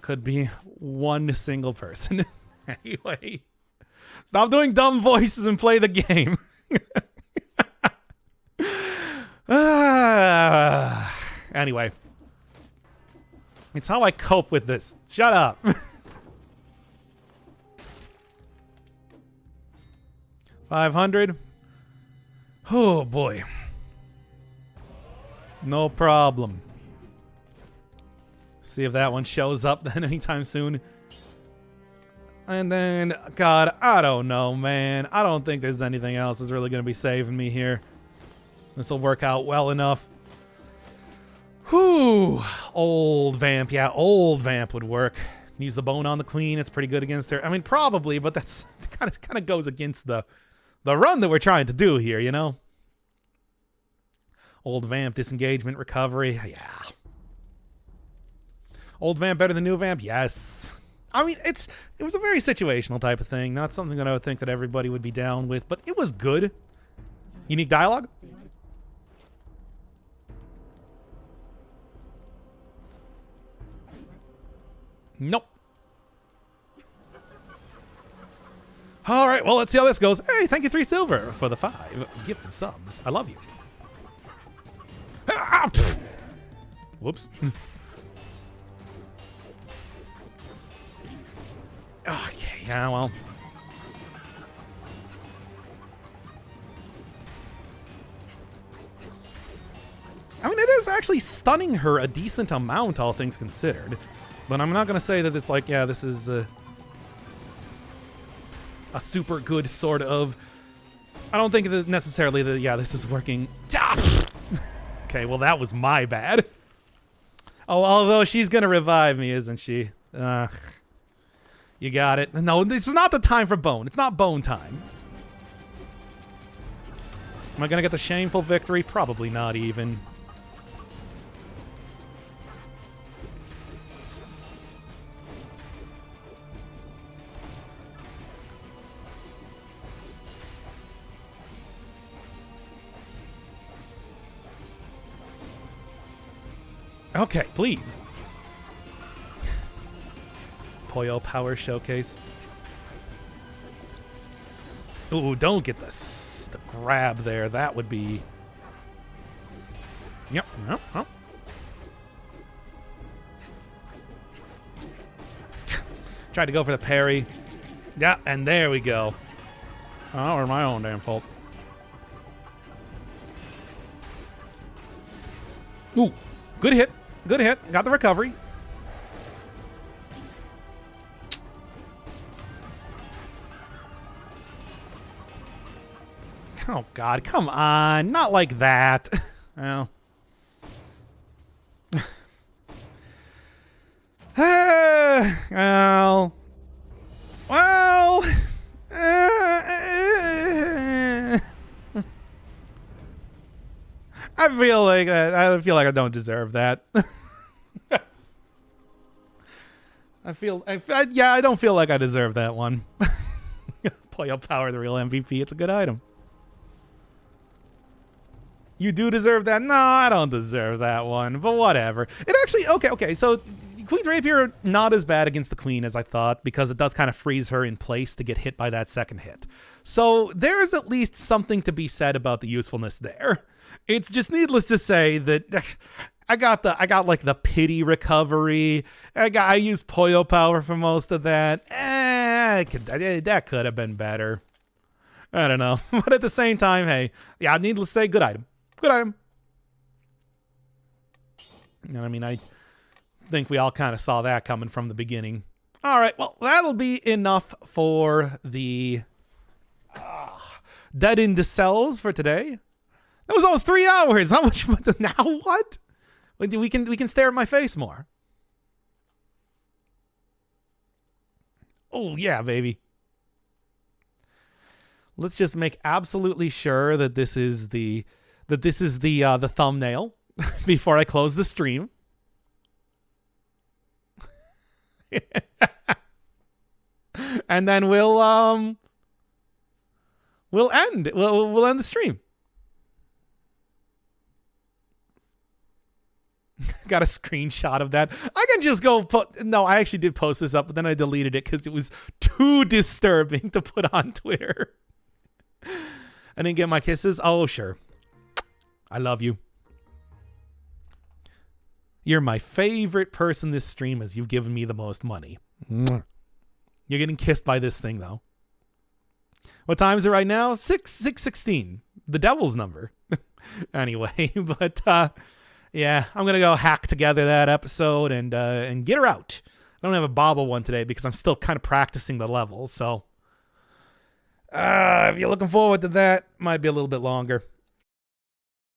Could be one single person. Anyway. Stop doing dumb voices and play the game. Anyway. It's how I cope with this. Shut up. 500. Oh, boy. No problem. See if that one shows up then anytime soon. And then, God, I don't know, man. I don't think there's anything else that's really going to be saving me here. This will work out well enough. Whew. Old Vamp. Yeah, old Vamp would work. Use the bone on the queen. It's pretty good against her. I mean, probably, but that's kind of goes against the run that we're trying to do here, you know? Old Vamp, disengagement, recovery. Yeah. Old Vamp better than new Vamp? Yes. I mean, it was a very situational type of thing. Not something that I would think that everybody would be down with, but it was good. Unique dialogue? Nope. All right, well, let's see how this goes. Hey, thank you, 3 silver for the 5 gifted subs. I love you. Ah, whoops. Okay, yeah, well. I mean, it is actually stunning her a decent amount, all things considered. But I'm not going to say that it's like, yeah, this is a super good sort of... I don't think that necessarily that, yeah, this is working. Okay, well, that was my bad. Oh, although she's going to revive me, isn't she? You got it. No, this is not the time for bone. It's not bone time. Am I going to get the shameful victory? Probably not even. Okay, please. Poyo Power Showcase. Ooh, don't get the grab there. That would be... Yep. Tried to go for the parry. Yeah, and there we go. Oh, or my own damn fault. Ooh, good hit. Good hit. Got the recovery. Oh, God. Come on. Not like that. Well. Well. I feel like I don't deserve that. I don't feel like I deserve that one. Poyo Power, the real MVP. It's a good item. You do deserve that? No, I don't deserve that one, but whatever. It actually, okay, so Queen's Rapier, not as bad against the Queen as I thought, because it does kind of freeze her in place to get hit by that second hit. So there is at least something to be said about the usefulness there. It's just needless to say that I got like the pity recovery. I used Poyo Power for most of that. That could have been better. I don't know. But at the same time, hey, yeah, needless to say, good item. Good item. And I mean, I think we all kind of saw that coming from the beginning. All right, well, that'll be enough for the Dead in the Cells for today. That was almost 3 hours. How much? Now what? We can stare at my face more. Oh yeah, baby. Let's just make absolutely sure that this is the thumbnail before I close the stream. And then we'll end the stream. Got a screenshot of that. I can just go I actually did post this up, but then I deleted it because it was too disturbing to put on Twitter. I didn't get my kisses. Oh, sure. I love you. You're my favorite person this stream as you've given me the most money. You're getting kissed by this thing, though. What time is it right now? 6:16. The devil's number. Anyway, but yeah, I'm going to go hack together that episode and get her out. I don't have a bobble one today because I'm still kind of practicing the level. So if you're looking forward to that, might be a little bit longer.